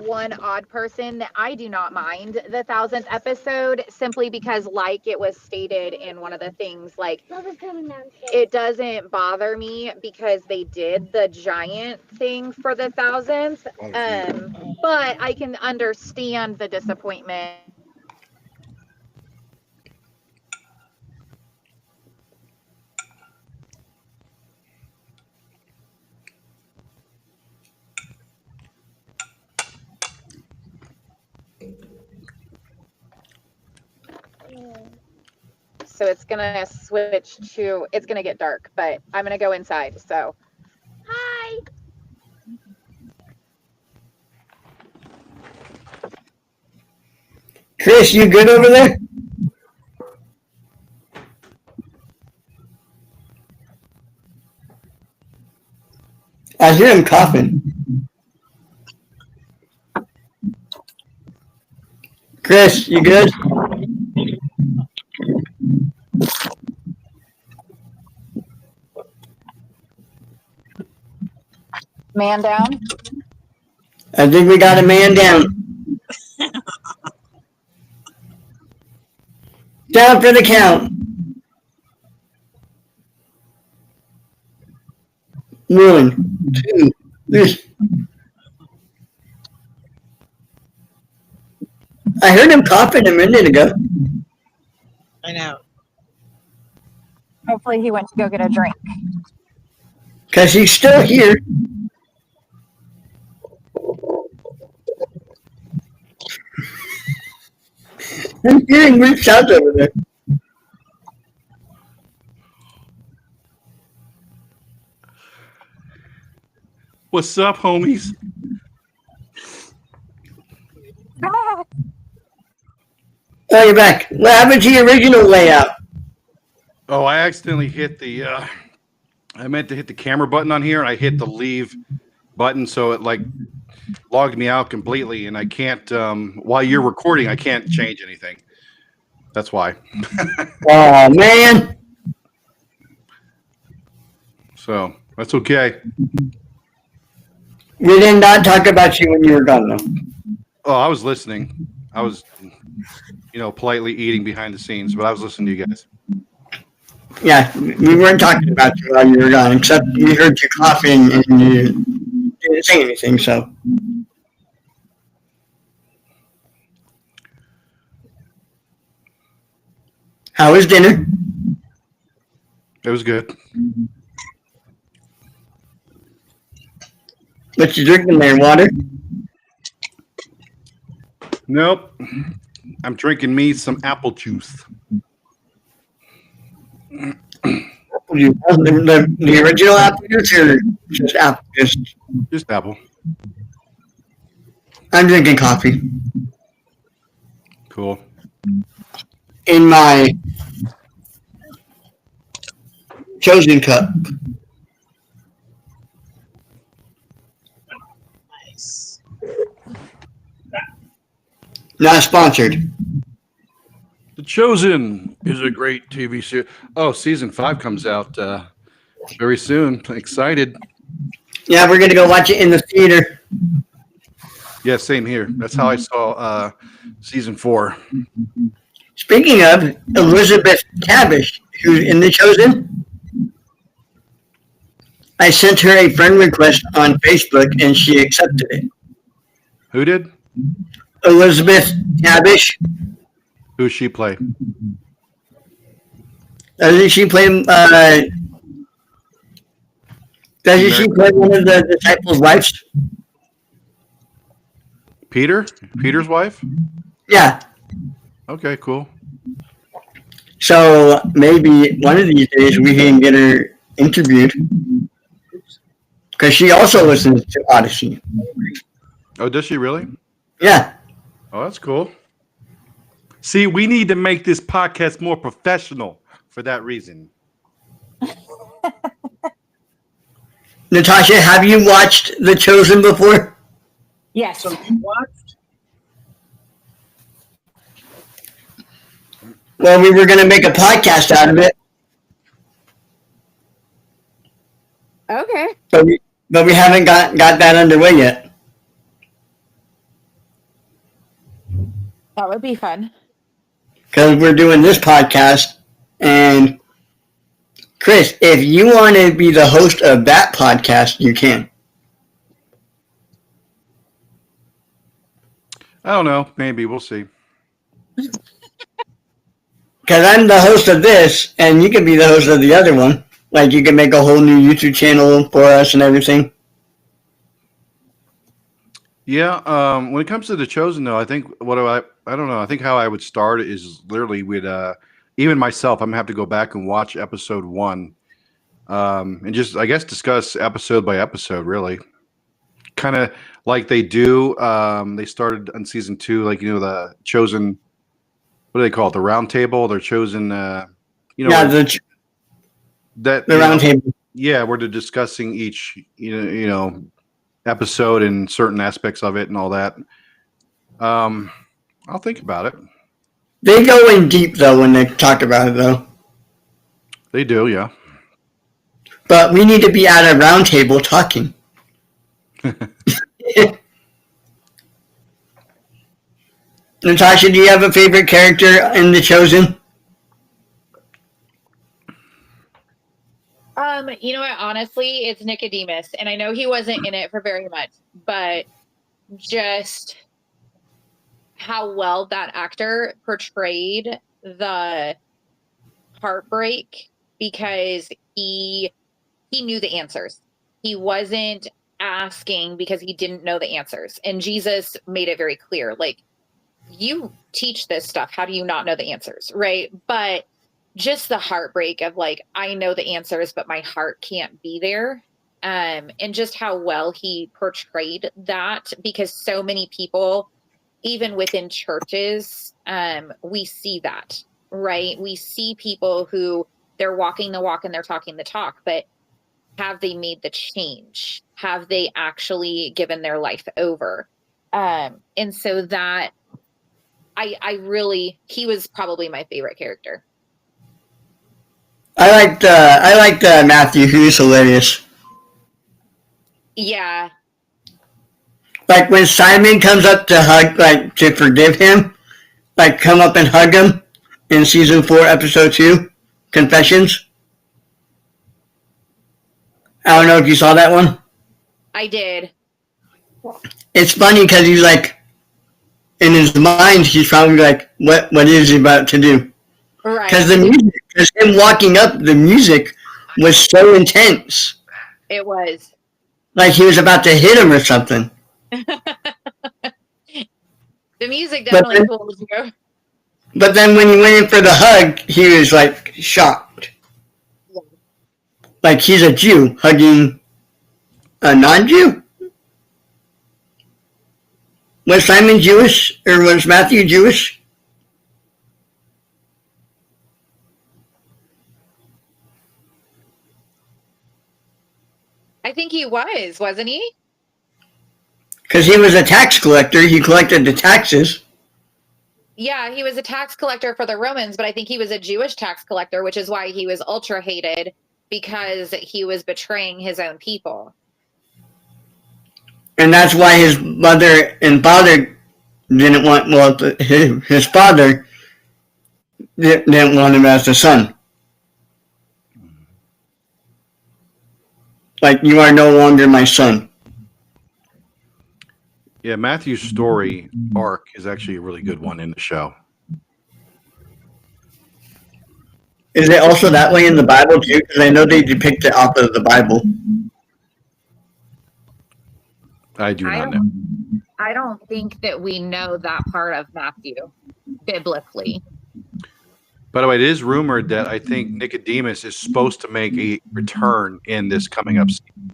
one odd person that I do not mind the 1000th episode, simply because, like it was stated in one of the things, like it doesn't bother me because they did the giant thing for the 1000th. But I can understand the disappointment. So it's gonna switch to, it's gonna get dark, but I'm gonna go inside. So Hi. Chris, you good over there? I hear him coughing. Chris, you good? man down. I think we got a man down. Down for the count. 1, 2, 3. I heard him coughing a minute ago. I know. Hopefully he went to go get a drink. Because he's still here. I'm hearing weird sounds over there. What's up, homies? Oh, you're back. What happened to your original layout? Oh, I accidentally hit the. I meant to hit the camera button on here, and I hit the leave button, so it like logged me out completely, and I can't. While you're recording, I can't change anything. That's why. Oh man. So that's okay. We did not talk about you when you were gone, though. Oh, I was listening. I was, politely eating behind the scenes, but I was listening to you guys. Yeah, we weren't talking about you while you were gone, except we heard you coughing and you didn't say anything, so. How was dinner? It was good. What you drinking there, water? Nope. I'm drinking me some apple juice. The original apple juice or just apple juice? Just apple. I'm drinking coffee. Cool. In my chosen cup. Nice. Not sponsored. The Chosen is a great TV series. Oh, season 5 comes out very soon. Excited. Yeah, we're gonna go watch it in the theater. Yeah, same here. That's how I saw season 4. Speaking of Elizabeth Tabish, who's in The Chosen, I sent her a friend request on Facebook and she accepted it. Who did? Elizabeth Tabish. Who she play? Doesn't she play Doesn't she play one of the disciples' wives? Peter's wife? Yeah. Okay, cool. So maybe one of these days we can get her interviewed. Because she also listens to Odyssey. Oh, does she really? Yeah. Oh, that's cool. See, we need to make this podcast more professional for that reason. Natasha, have you watched The Chosen before? Yes. So you watched? Well, we were going to make a podcast out of it, Okay. but we haven't got that underway yet. That would be fun. Because we're doing this podcast, and Chris, if you want to be the host of that podcast, you can. I don't know. Maybe we'll see. Because I'm the host of this, and you can be the host of the other one. Like, you can make a whole new YouTube channel for us and everything. Yeah. When it comes to The Chosen, though, I think I don't know. I think how I would start is literally with even myself. I'm gonna have to go back and watch episode 1, and just I guess discuss episode by episode. Really, kind of like they do. They started on season 2, like the Chosen. What do they call it? The round table. They're chosen. Yeah, the round table. Yeah, where they're discussing each episode and certain aspects of it and all that. I'll think about it. They go in deep, though, when they talk about it, though. They do, yeah. But we need to be at a round table talking. Natasha, do you have a favorite character in The Chosen? You know what? Honestly, it's Nicodemus, and I know he wasn't in it for very much, but just how well that actor portrayed the heartbreak, because he knew the answers. He wasn't asking because he didn't know the answers, and Jesus made it very clear, like, you teach this stuff, how do you not know the answers, right? But just the heartbreak of, like, I know the answers, but my heart can't be there. And just how well he portrayed that, because so many people, even within churches, we see that, right? We see people who they're walking the walk and they're talking the talk, but have they made the change? Have they actually given their life over? And so that he was probably my favorite character. I liked Matthew, who's hilarious. Yeah. Like when Simon comes up to hug, like to forgive him, like come up and hug him in season 4, episode 2, Confessions. I don't know if you saw that one. I did. It's funny because he's like, in his mind, he's probably like, what is he about to do? Right. Because him walking up, the music was so intense. It was. Like he was about to hit him or something. The music definitely pulled you. But then when he went in for the hug, he was like shocked. Yeah. Like he's a Jew hugging a non-Jew? Was Simon Jewish or was Matthew Jewish? I think he was, wasn't he? Because he was a tax collector. He collected the taxes. Yeah, he was a tax collector for the Romans, but I think he was a Jewish tax collector, which is why he was ultra hated, because he was betraying his own people. And that's why his mother and father didn't want, well, his father didn't want him as a son. Like, you are no longer my son. Yeah, Matthew's story arc is actually a really good one in the show. Is it also that way in the Bible too? Because I know they depict it off of the Bible. I do not know. I don't think that we know that part of Matthew biblically. By the way, it is rumored that I think Nicodemus is supposed to make a return in this coming up season.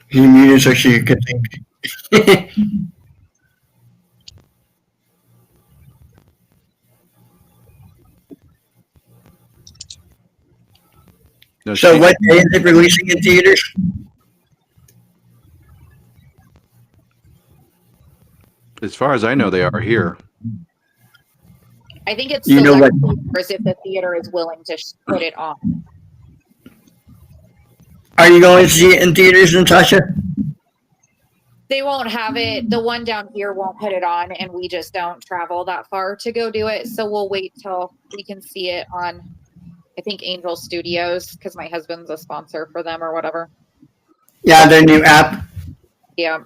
He muted so she could think. No, So what day is it releasing in theaters? as far as I know, they are here. I think it's You know select what- theaters if the theater is willing to put it on. Are you going to see it in theaters, Natasha? They won't have it. The one down here won't put it on, and we just don't travel that far to go do it. So we'll wait till we can see it on, I think, Angel Studios, because my husband's a sponsor for them or whatever. Yeah, their new app. Yeah.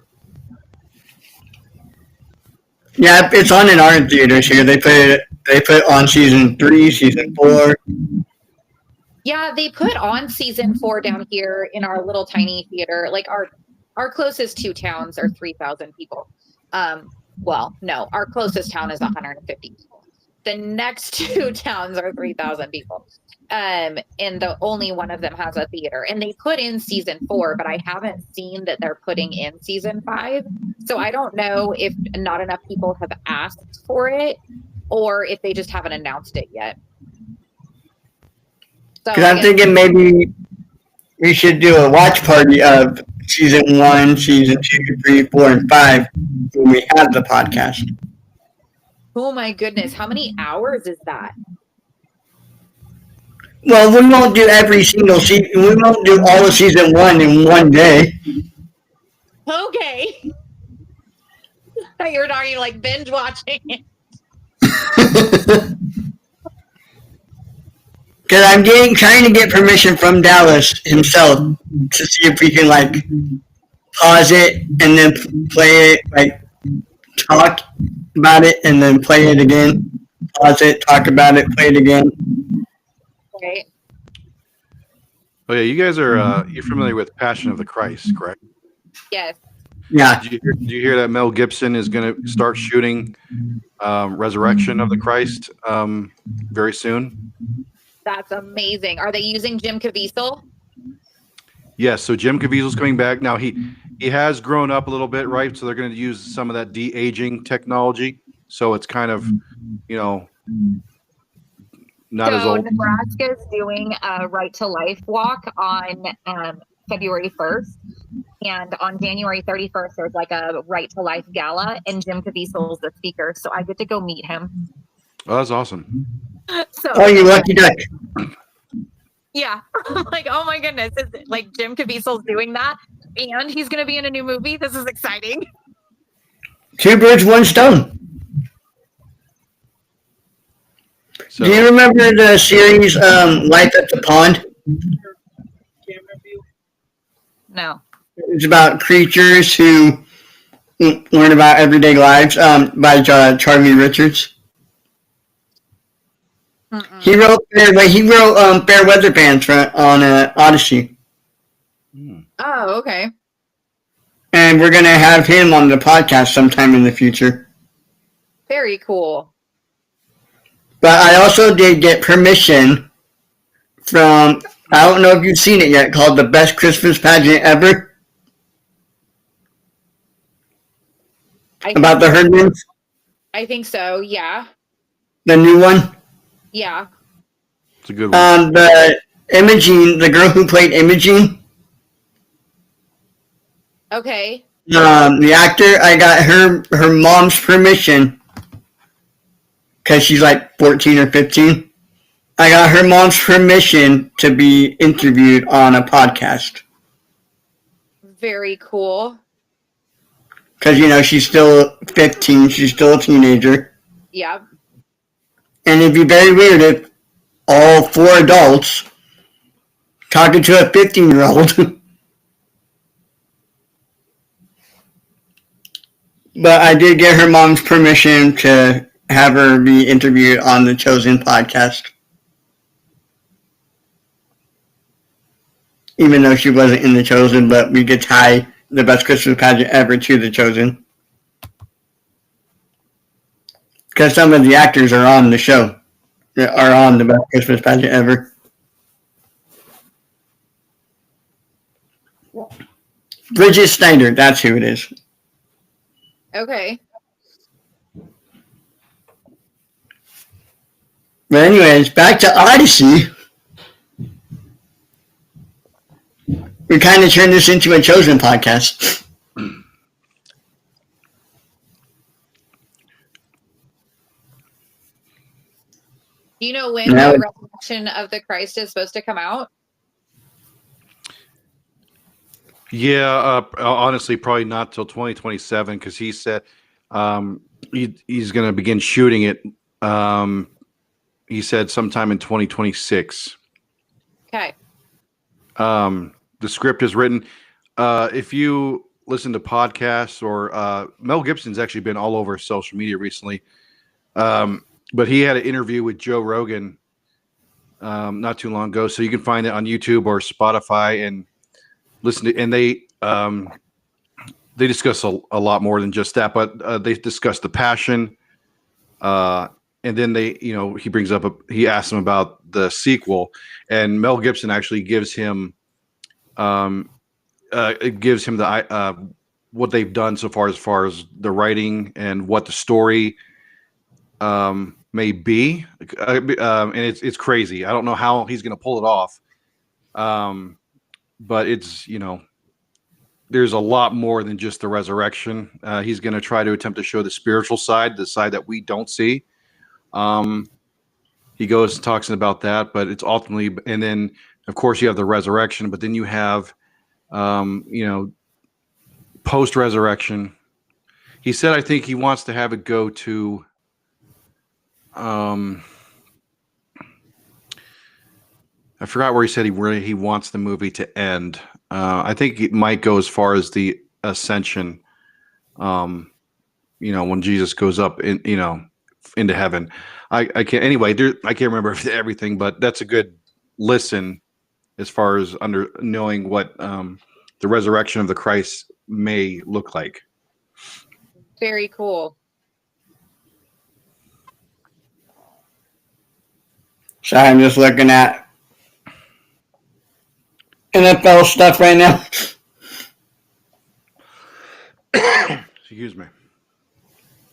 Yeah, it's on in our theaters here. They put on season 3, season 4. Yeah, they put on season 4 down here in our little tiny theater. Like our closest 2 towns are 3,000 people. Well, no, our closest town is 150 people. The next 2 towns are 3,000 people. And the only one of them has a theater. And they put in season 4, but I haven't seen that they're putting in season 5. So I don't know if not enough people have asked for it or if they just haven't announced it yet. So Because I'm thinking maybe we should do a watch party of season 1, season 2, 3, 4, and 5 when we have the podcast. oh my goodness, how many hours is that? Well, we won't do every single season. We won't do all of season 1 in one day. Okay. I thought you were talking like binge watching. Because I'm trying to get permission from Dallas himself to see if we can pause it and then play it, talk about it and then play it again. Pause it, talk about it, play it again. Right. Oh yeah, you guys are you're familiar with Passion of the Christ, correct? Yes. Yeah. Did you hear that Mel Gibson is going to start shooting Resurrection of the Christ very soon? That's amazing. Are they using Jim Caviezel? Yes. So Jim Caviezel's coming back now. He has grown up a little bit, right? So they're going to use some of that de-aging technology. So it's kind of, not as old. Nebraska is doing a Right to Life walk on February 1st. And on January 31st, there's a Right to Life gala, and Jim Caviezel is the speaker. So I get to go meet him. Oh, that's awesome. So, Oh, you lucky duck. yeah. Oh my goodness. Jim Caviezel's doing that, and he's going to be in a new movie. This is exciting. 2 birds, 1 stone. So, Do you remember the series Life at the Pond? No. It's about creatures who learn about everyday lives by Charlie Richards. Mm-mm. He wrote Fair Weather Pants on Odyssey. Oh, okay. And we're going to have him on the podcast sometime in the future. Very cool. But I also did get permission from, I don't know if you've seen it yet, called The Best Christmas Pageant Ever. About the Herdmans. I think so, yeah. The new one. Yeah. it's a good one. The Imogene, the girl who played Imogene. Okay. The actor, I got her mom's permission because she's 14 or 15. I got her mom's permission to be interviewed on a podcast Very cool. because she's still 15. She's still a teenager, Yeah. and it'd be very weird if all 4 adults talking to a 15-year-old. But I did get her mom's permission to have her be interviewed on the Chosen podcast. even though she wasn't in The Chosen, but we could tie the best Christmas pageant ever to The Chosen. Because some of the actors are on the show, are on the best Christmas pageant ever. Bridget Snyder, that's who it is. Okay. But anyways, back to Odyssey. We kind of turned this into a Chosen podcast. Do you know when No. the Resurrection of the Christ is supposed to come out? Yeah, honestly, probably not till 2027 because he said he's going to begin shooting it. He said sometime in 2026. Okay. The script is written. If you listen to podcasts or Mel Gibson's actually been all over social media recently. But he had an interview with Joe Rogan not too long ago. So you can find it on YouTube or Spotify and listen to, and they discuss a lot more than just that, but they discuss the passion. And then he brings up, he asks him about the sequel, and Mel Gibson actually gives him, the what they've done so far as the writing and what the story may be, and it's crazy. I don't know how he's going to pull it off, but it's there's a lot more than just the resurrection. He's going to try to attempt to show the spiritual side, the side that we don't see. He goes and talks about that, but it's ultimately, and then of course you have the resurrection, but then you have, post-resurrection. He said, I think he wants to have it go to, I forgot where he said he wants the movie to end. I think it might go as far as the ascension, when Jesus goes up into heaven. I can't, anyway, I can't remember everything, but that's a good listen as far as knowing what the resurrection of the Christ may look like. Very cool. Sorry, I'm just looking at NFL stuff right now. Excuse me.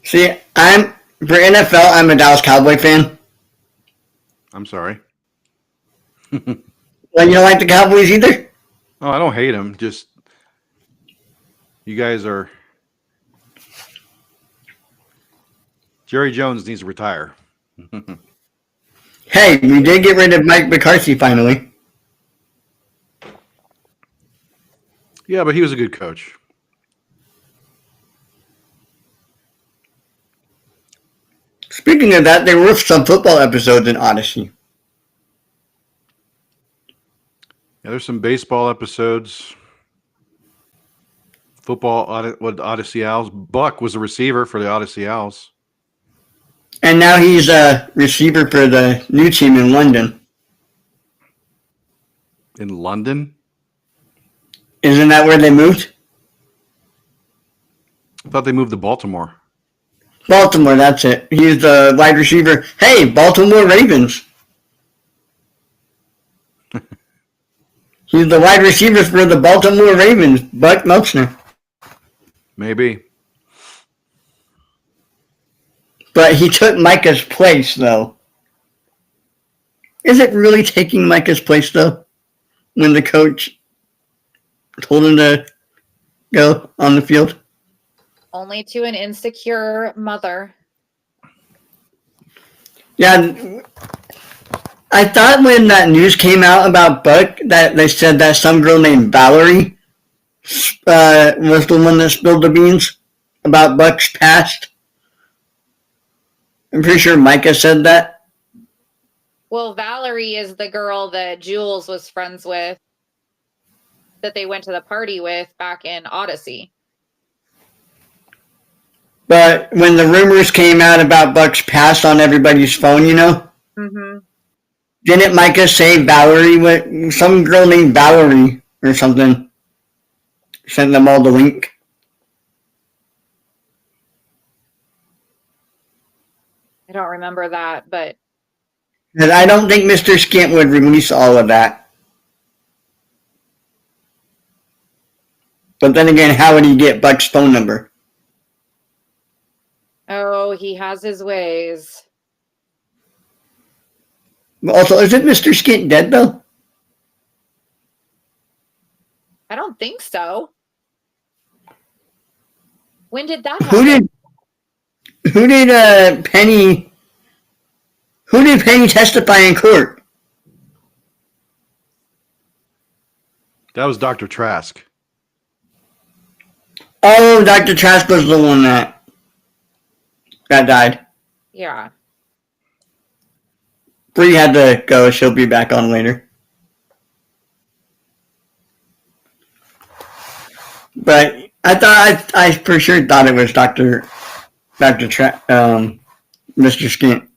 See, for NFL, I'm a Dallas Cowboy fan. I'm sorry. Well, you don't like the Cowboys either? Oh, I don't hate him. Just you guys are. Jerry Jones needs to retire. Hey, we did get rid of Mike McCarthy finally. Yeah, but he was a good coach. Speaking of that, there were some football episodes in Odyssey. Yeah, there's some baseball episodes. Football, Odyssey Owls. Buck was a receiver for the Odyssey Owls. And now he's a receiver for the new team in London. In London? Isn't that where they moved? I thought they moved to Baltimore. Baltimore, that's it. He's the wide receiver. Hey, Baltimore Ravens. He's the wide receiver for the Baltimore Ravens, Buck Melchner. Maybe. But he took Micah's place, though. Is it really taking Micah's place, though? When the coach told him to go on the field? Only to an insecure mother. Yeah, I thought when that news came out about Buck that they said that some girl named Valerie was the one that spilled the beans about Buck's past. I'm pretty sure Micah said that. Well, Valerie is the girl that Jules was friends with, that they went to the party with back in Odyssey. But when the rumors came out about Buck's past on everybody's phone, Mm-hmm. Didn't Micah say Valerie? What, some girl named Valerie or something sent them all the link. I don't remember that, but And I don't think Mr. Skint would release all of that. But then again, how would he get Buck's phone number? oh, he has his ways. Also, isn't Mr. Skint dead though? I don't think so. When did that Who happen? did Penny? Who did Penny testify in court? That was Dr. Trask. Oh, Dr. Trask was the one that died. Yeah. Bree had to go. She'll be back on later. But I for sure thought it was Mr. Skint.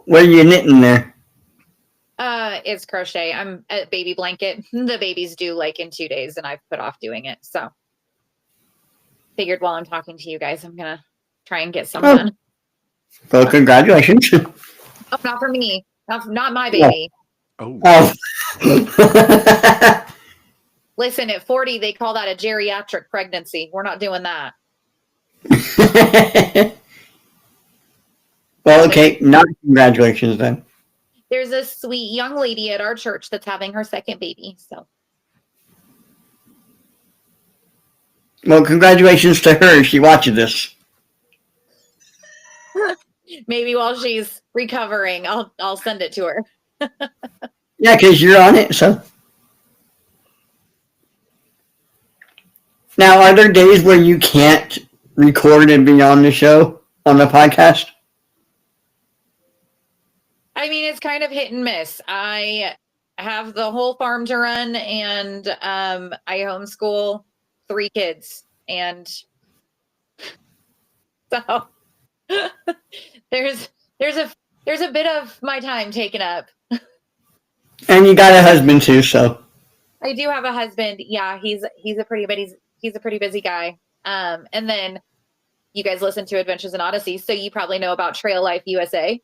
What are you knitting there? It's crochet. I'm at baby blanket. The baby's due like in 2 days, and I've put off doing it. So figured while I'm talking to you guys, I'm gonna try and get some done. Well, congratulations. Oh, not for me. Not my baby. Oh. Listen, at 40, they call that a geriatric pregnancy. We're not doing that. Well, okay, not congratulations then. There's a sweet young lady at our church that's having her second baby. So, Well, congratulations to her if she watches this. maybe while she's recovering, I'll send it to her. Yeah, because you're on it, so. Now, are there days where you can't record and be on the show, on the podcast? I mean, it's kind of hit and miss. I have the whole farm to run, and I homeschool 3 kids, and so there's a bit of my time taken up. And you got a husband too, so. I do have a husband. Yeah, he's a pretty busy guy. And then you guys listen to Adventures in Odyssey, so you probably know about Trail Life USA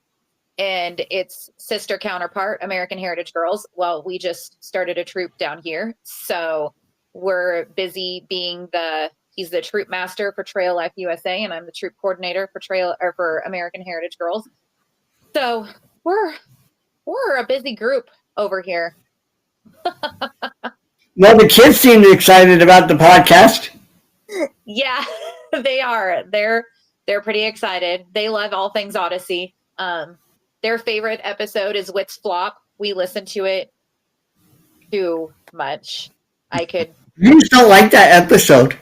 and its sister counterpart, American Heritage Girls. Well, we just started a troop down here, so we're busy being he's the troop master for Trail Life USA, and I'm the troop coordinator for American Heritage Girls. So we're a busy group over here. Well, the kids seem excited about the podcast. Yeah, they are. They're pretty excited. They love all things Odyssey. Their favorite episode is Wits Flop. We listen to it too much. You just don't like that episode.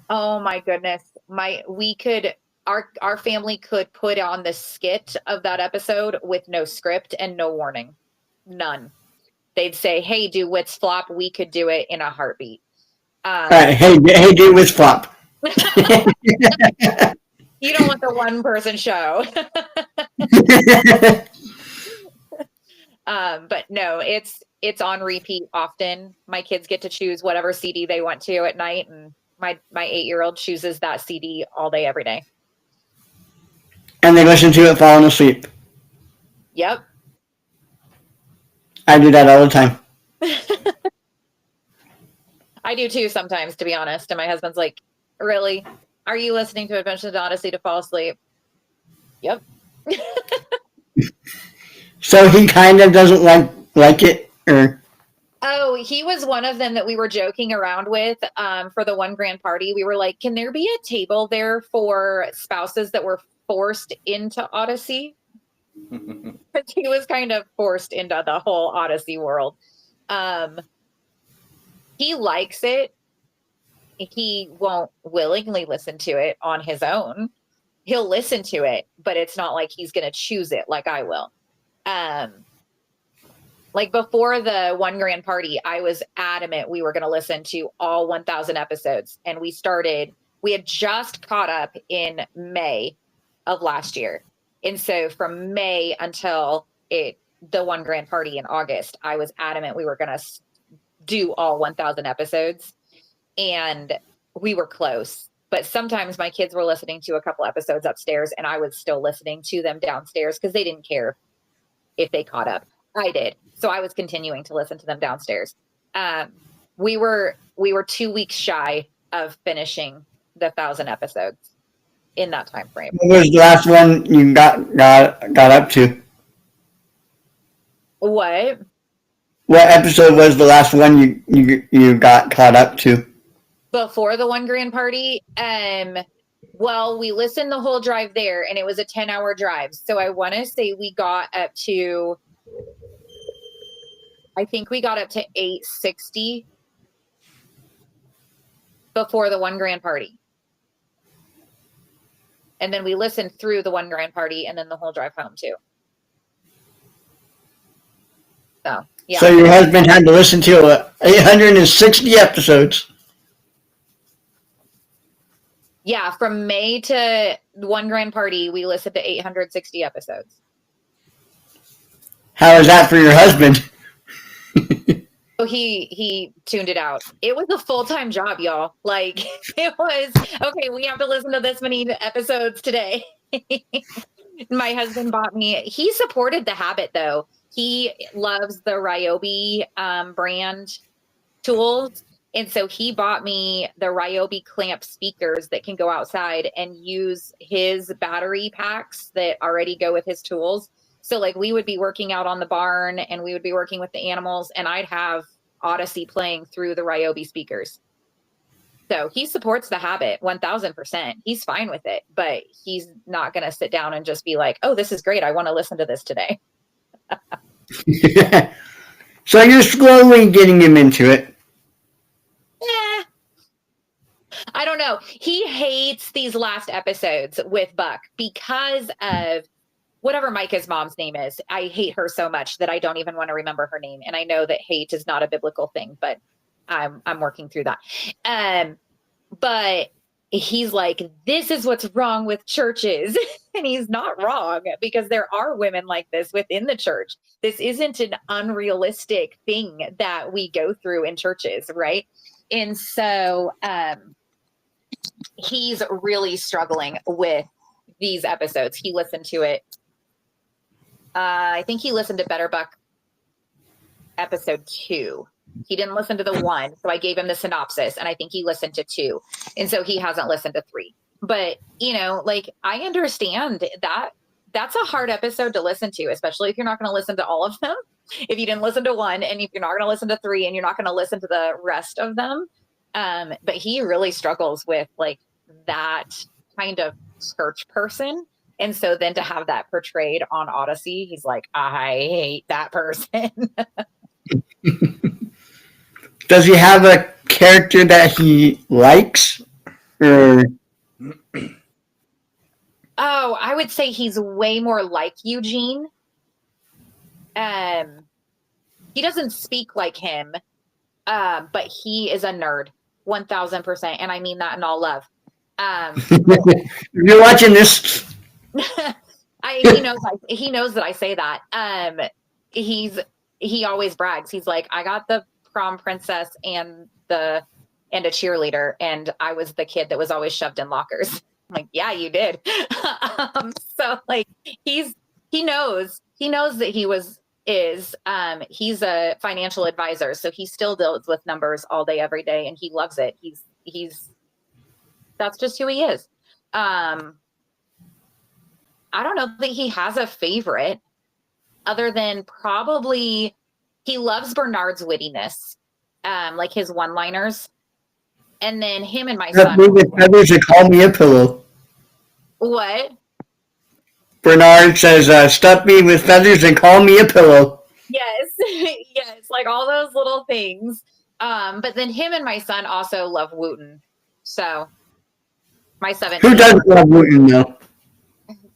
Oh my goodness. Our family could put on the skit of that episode with no script and no warning. None. They'd say, "Hey, do Wits Flop." We could do it in a heartbeat. All right, hey, do Wits Flop. You don't want the one person show. But no, it's on repeat often. My kids get to choose whatever CD they want to at night, and my 8-year-old chooses that CD all day, every day. And they listen to it falling asleep. Yep. I do that all the time. I do too sometimes, to be honest. And my husband's like, "Really? Are you listening to Adventures in Odyssey to fall asleep?" Yep. So he kind of doesn't like it, or? Oh, he was one of them that we were joking around with for the one grand party. We were like, "Can there be a table there for spouses that were forced into Odyssey?" He was kind of forced into the whole Odyssey world. He likes it. He won't willingly listen to it on his own. He'll listen to it, but it's not like he's going to choose it like I will. Like before the one grand party, I was adamant we were going to listen to all 1,000 episodes, and we started We had just caught up in May of last year. And so from May until the one grand party in August, I was adamant we were going to do all 1,000 episodes. And we were close. But sometimes my kids were listening to a couple episodes upstairs and I was still listening to them downstairs because they didn't care if they caught up. I did. So I was continuing to listen to them downstairs. We were 2 weeks shy of finishing the 1,000 episodes in that time frame. What was the last one you got up to? What? What episode was the last one you got caught up to? Before the one grand party? Well, we listened the whole drive there and it was a 10-hour drive. So I want to say we got up to, I think we got up to 860 before the one grand party. And then we listened through the one grand party and then the whole drive home too. So, yeah. So your husband had to listen to 860 episodes. Yeah, from May to one grand party, we listened to 860 episodes. How is that for your husband? So he tuned it out. It was a full-time job, y'all. Like, it was, okay, we have to listen to this many episodes today. My husband bought me, he supported the habit though. He loves the Ryobi brand tools. And so he bought me the Ryobi clamp speakers that can go outside and use his battery packs that already go with his tools. So like we would be working out on the barn and we would be working with the animals and I'd have Odyssey playing through the Ryobi speakers. So he supports the habit 1000%. He's fine with it, but he's not going to sit down and just be like, oh, this is great. I want to listen to this today. So you're slowly getting him into it. Yeah. I don't know. He hates these last episodes with Buck because of whatever Micah's mom's name is. I hate her so much that I don't even want to remember her name. And I know that hate is not a biblical thing, but I'm working through that. But he's like, this is what's wrong with churches. And he's not wrong because there are women like this within the church. This isn't an unrealistic thing that we go through in churches, right? And so he's really struggling with these episodes. He listened to it. I think he listened to Better Buck episode 2. He didn't listen to the 1. So I gave him the synopsis and I think he listened to 2. And so he hasn't listened to 3. But, you know, like I understand that that's a hard episode to listen to, especially if you're not going to listen to all of them. If you didn't listen to 1 and if you're not going to listen to 3 and you're not going to listen to the rest of them. But he really struggles with like that kind of church person. And so then to have that portrayed on Odyssey, he's like, I hate that person. Does he have a character that he likes? Or Oh, I would say he's way more like Eugene. He doesn't speak like him, but he is a nerd, 1000%, and I mean that in all love. if you're watching this, he knows that I say that. He always brags. He's like, I got the prom princess and a cheerleader, and I was the kid that was always shoved in lockers. I'm like, yeah, you did. So like he knows that he's a financial advisor, so he still deals with numbers all day, every day, and he loves it. He's that's just who he is. I don't know that he has a favorite other than probably he loves Bernard's wittiness, like his one-liners. And then him and my son. with feathers and call me a pillow. What? Bernard says, stuff me with feathers and call me a pillow. Yes. Yes. Like all those little things. But then him and my son also love Wooten. So my 17. Who doesn't love Wooten though?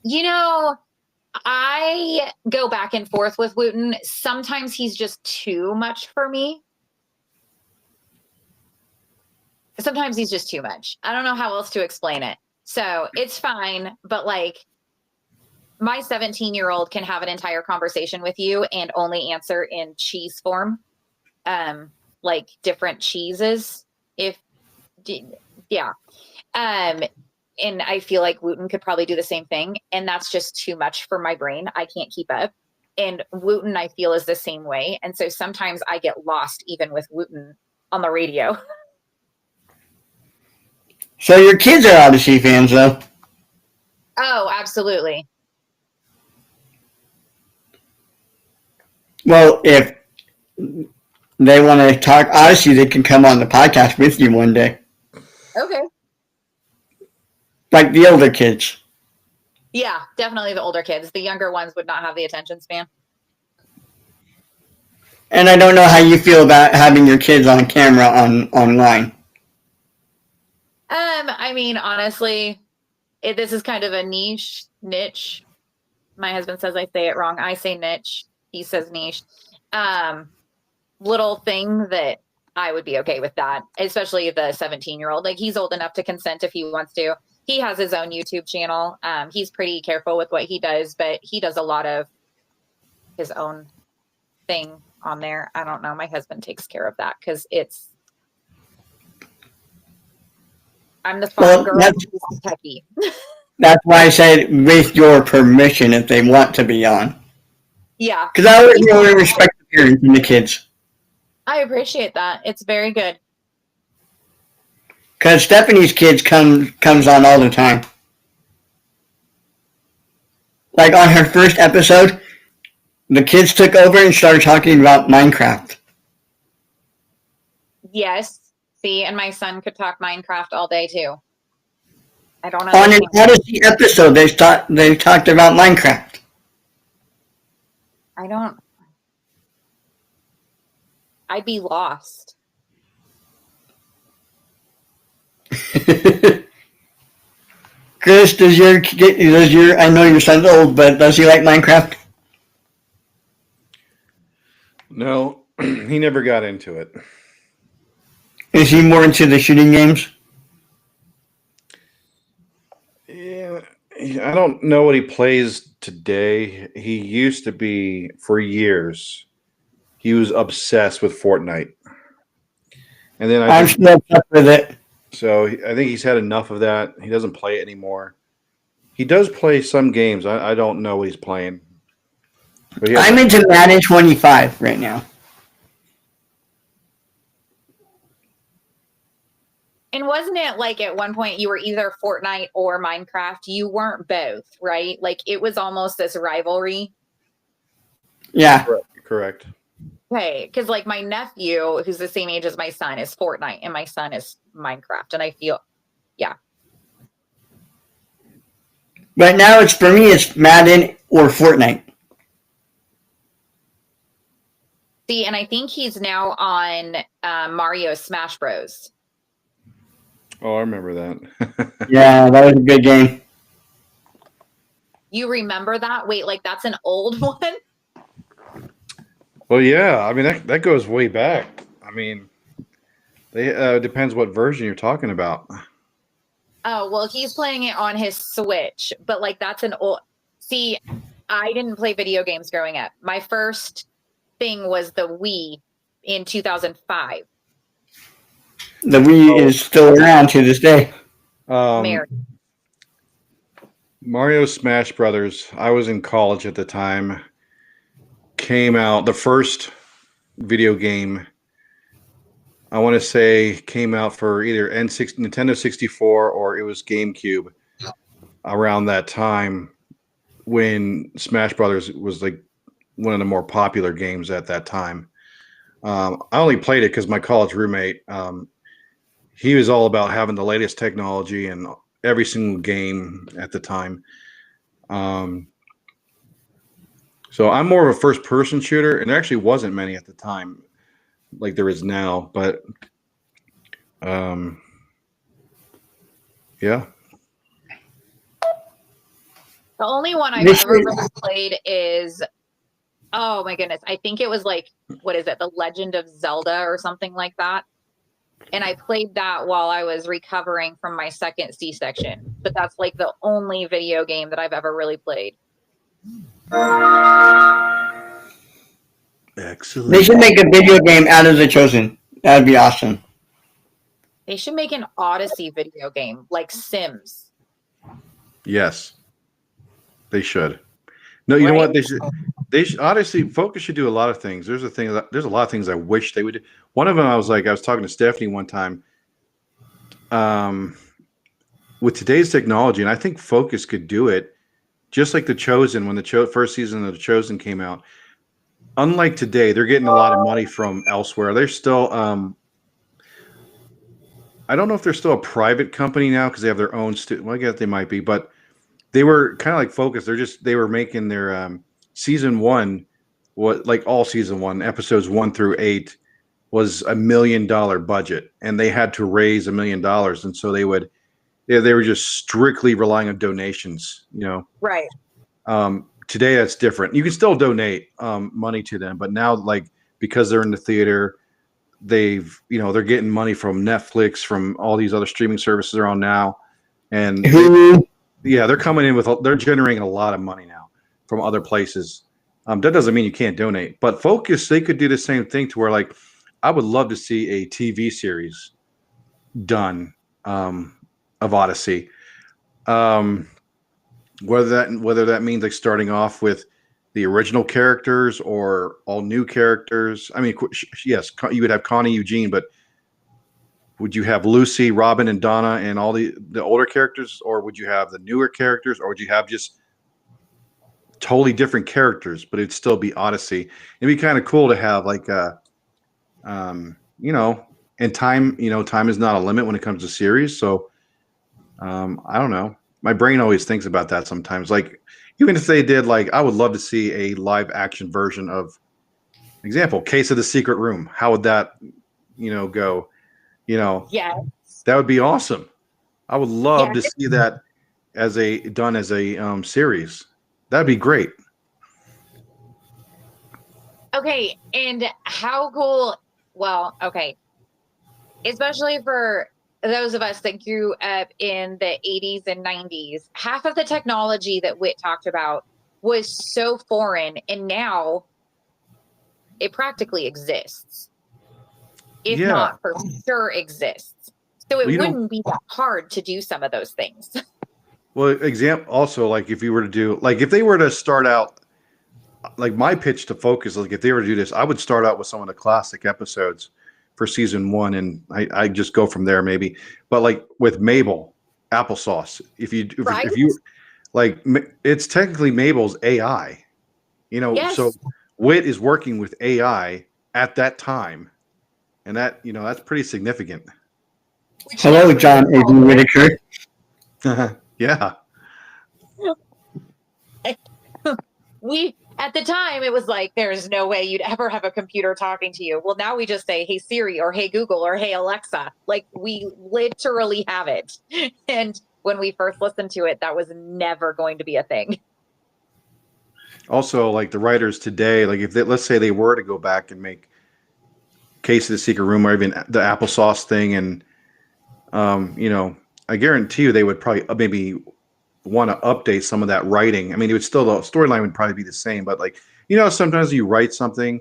You know, I go back and forth with Wooten. Sometimes he's just too much for me. sometimes he's just too much. I don't know how else to explain it. So it's fine, but like my 17-year-old can have an entire conversation with you and only answer in cheese form, like different cheeses. Yeah. And I feel like Wooten could probably do the same thing, and that's just too much for my brain. I can't keep up. And Wooten, I feel, is the same way. And so sometimes I get lost even with Wooten on the radio. So your kids are Odyssey fans, though. Oh, absolutely. Well, if they want to talk Odyssey, they can come on the podcast with you one day. Okay. Like the older kids. Yeah, definitely the older kids. The younger ones would not have the attention span. And I don't know how you feel about having your kids on camera online. I mean, honestly, this is kind of a niche. My husband says I say it wrong. I say niche. He says niche. Little thing that I would be okay with that, especially the 17-year-old. Like, he's old enough to consent if he wants to. He has his own YouTube channel. He's pretty careful with what he does, but he does a lot of his own thing on there. I don't know. My husband takes care of that because I'm the farm girl. He's techie. That's why I said with your permission if they want to be on. Yeah. Because I always really respect the parents and the kids. I appreciate that. It's very good. Because Stephanie's kids comes on all the time. Like on her first episode, the kids took over and started talking about Minecraft. Yes. See, and my son could talk Minecraft all day too. I don't know. On an Odyssey episode, they talked about Minecraft. I'd be lost. Chris, I know your son's old, but does he like Minecraft? No, he never got into it. Is he more into the shooting games? Yeah, I don't know what he plays today. He used to be, for years, he was obsessed with Fortnite. And then I'm still obsessed with it. So I think he's had enough of that. He doesn't play it anymore. He does play some games. I don't know what he's playing. But I'm into Madden 25 right now. And wasn't it like at one point you were either Fortnite or Minecraft? You weren't both, right? Like it was almost this rivalry. Yeah. Correct. Okay, because like my nephew, who's the same age as my son, is Fortnite, and my son is Minecraft, and I feel, yeah. But now for me, it's Madden or Fortnite. See, and I think he's now on Mario Smash Bros. Oh, I remember that. Yeah, that was a good game. You remember that? Wait, like that's an old one? Well, yeah. I mean, that goes way back. I mean, depends what version you're talking about. Oh, well, he's playing it on his Switch, but like that's an old. See, I didn't play video games growing up. My first thing was the Wii in 2005. The Wii is still around to this day. Mario Smash Brothers. I was in college at the time. Came out, the first video game, I want to say, came out for either Nintendo 64 or it was GameCube around that time when Smash Brothers was like one of the more popular games at that time. I only played it because my college roommate, he was all about having the latest technology and every single game at the time. So I'm more of a first-person shooter, and there actually wasn't many at the time, like there is now. But, yeah. The only one I've ever really played is, oh my goodness, I think it was like, what is it, The Legend of Zelda or something like that. and I played that while I was recovering from my second C-section. But that's like the only video game that I've ever really played. Excellent. They should make a video game out of The Chosen. That'd be awesome. They should make an Odyssey video game, like Sims. Yes, they should. No, you know what? They should. Honestly, Focus should do a lot of things. There's a lot of things I wish they would do. One of them, I was talking to Stephanie one time. With today's technology, and I think Focus could do it, just like The Chosen. When the first season of The Chosen came out, unlike today, they're getting a lot of money from elsewhere. They're still, I don't know if they're still a private company now because they have their own. Well, I guess they might be, but they were kind of like Focus. They were making their season one, what like all season one, episodes 1 through 8 was $1 million budget, and they had to raise $1 million, and so they were just strictly relying on donations. Right. Today that's different. You can still donate money to them, but now because they're in the theater, they're getting money from Netflix, from all these other streaming services they're on now, and they're coming in they're generating a lot of money now from other places. That doesn't mean you can't donate, but Focus, they could do the same thing to where I would love to see a TV series done of Odyssey. Whether that means starting off with the original characters or all new characters. I mean, yes, you would have Connie, Eugene, but would you have Lucy, Robin, and Donna and all the older characters, or would you have the newer characters, or would you have just totally different characters, but it'd still be Odyssey? It'd be kind of cool to have and time is not a limit when it comes to series. So I don't know. My brain always thinks about that sometimes. Even if they did, I would love to see a live action version of, example, Case of the Secret Room. How would that, go? Yeah, that would be awesome. I would love to see that done as a series. That'd be great. Okay, and how cool? Well, okay, especially for those of us that grew up in the 80s and 90s, half of the technology that Whit talked about was so foreign, and now it practically exists, if not for sure exists. So it wouldn't be that hard to do some of those things. Well, also, if you were to do, if they were to start out, my pitch to Focus, if they were to do this, I would start out with some of the classic episodes for season 1, and I just go from there maybe. But with Mabel, applesauce, if you it's technically Mabel's AI, Yes. So Whit is working with AI at that time, and that that's pretty significant. Hello, John A. Whitaker. Yeah. At the time, it was there's no way you'd ever have a computer talking to you. Well, now we just say, hey, Siri, or hey, Google, or hey, Alexa. We literally have it. And when we first listened to it, that was never going to be a thing. Also, the writers today, if let's say they were to go back and make Case of the Secret Room, or even the applesauce thing, and I guarantee you they would probably maybe want to update some of that writing. I mean, the storyline would probably be the same, but sometimes you write something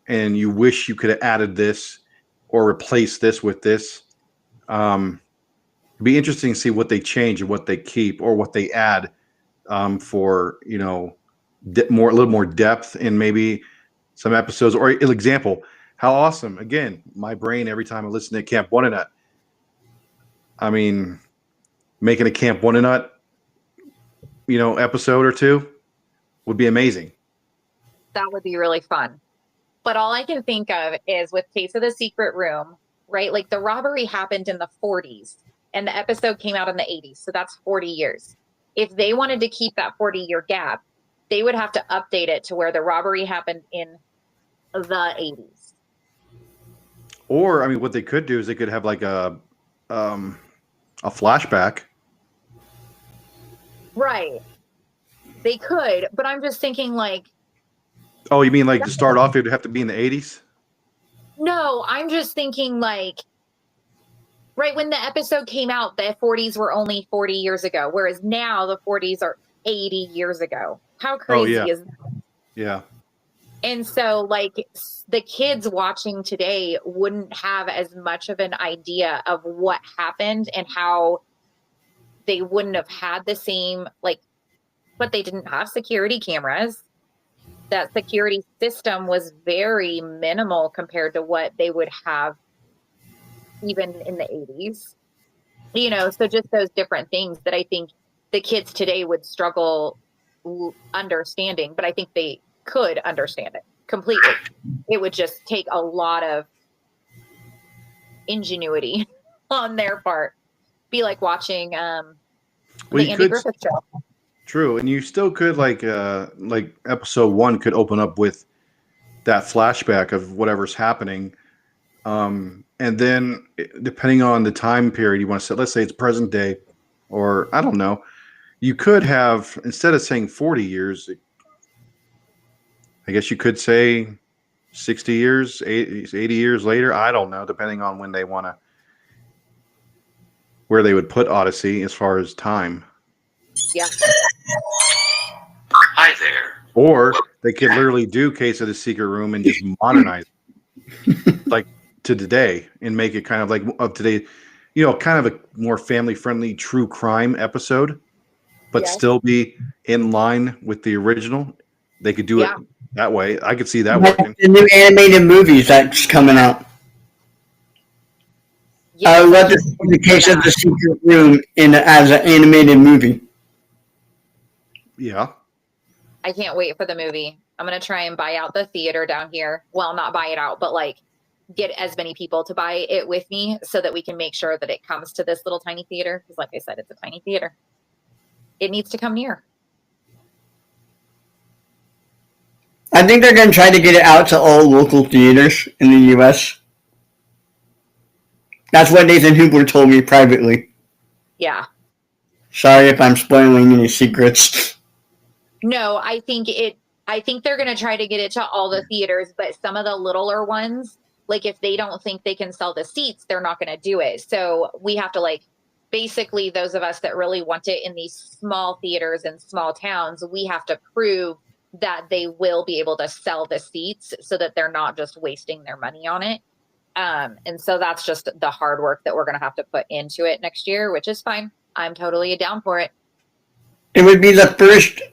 and you wish you could have added this or replaced this with this. It'd be interesting to see what they change and what they keep or what they add for a little more depth in maybe some episodes. Or an example, how awesome! Again, my brain every time I listen to Camp One Nut. I mean, making a Camp One Nut episode or 2 would be amazing. That would be really fun. But all I can think of is with Case of the Secret Room, right? The robbery happened in the 40s and the episode came out in the 80s. So that's 40 years. If they wanted to keep that 40-year gap, they would have to update it to where the robbery happened in the 80s. Or, I mean, what they could do is they could have a flashback. Right. They could, but I'm just thinking Oh, you mean to start off, it would have to be in the 80s? No, I'm just thinking Right when the episode came out, the 40s were only 40 years ago, whereas now the 40s are 80 years ago. How crazy is that? Yeah. And so, like, the kids watching today wouldn't have as much of an idea of what happened and how they wouldn't have had the same, like, but they didn't have security cameras. That security system was very minimal compared to what they would have even in the 80s. You know, so just those different things that I think the kids today would struggle understanding, but I think they could understand it completely. It would just take a lot of ingenuity on their part. Be like watching the Andy Griffith show. True, and you still could like episode 1 could open up with that flashback of whatever's happening, and then depending on the time period you want to set, let's say it's present day, or I don't know, you could have, instead of saying 40 years, I guess you could say 60 years, 80 years later. I don't know, depending on when they want to, where they would put Odyssey as far as time. Yeah. Hi there. Or they could literally do Case of the Secret Room and just modernize it, like to today, and make it kind of like of today, you know, kind of a more family-friendly true crime episode, but still be in line with the original. They could do it that way. I could see that working. The new animated movies that's coming out. Yeah, I would love to see the Case of the Secret Room as an animated movie. Yeah. I can't wait for the movie. I'm going to try and buy out the theater down here. Well, not buy it out, but like get as many people to buy it with me so that we can make sure that it comes to this little tiny theater. Because like I said, it's a tiny theater. It needs to come near. I think they're going to try to get it out to all local theaters in the U.S. That's what Nathan Hooper told me privately. Yeah. Sorry if I'm spoiling any secrets. No, I think they're going to try to get it to all the theaters, but some of the littler ones, like if they don't think they can sell the seats, they're not going to do it. So we have to like, basically those of us that really want it in these small theaters in small towns, we have to prove that they will be able to sell the seats so that they're not just wasting their money on it. And so that's just the hard work that we're going to have to put into it next year, which is fine. I'm totally down for it. It would be the first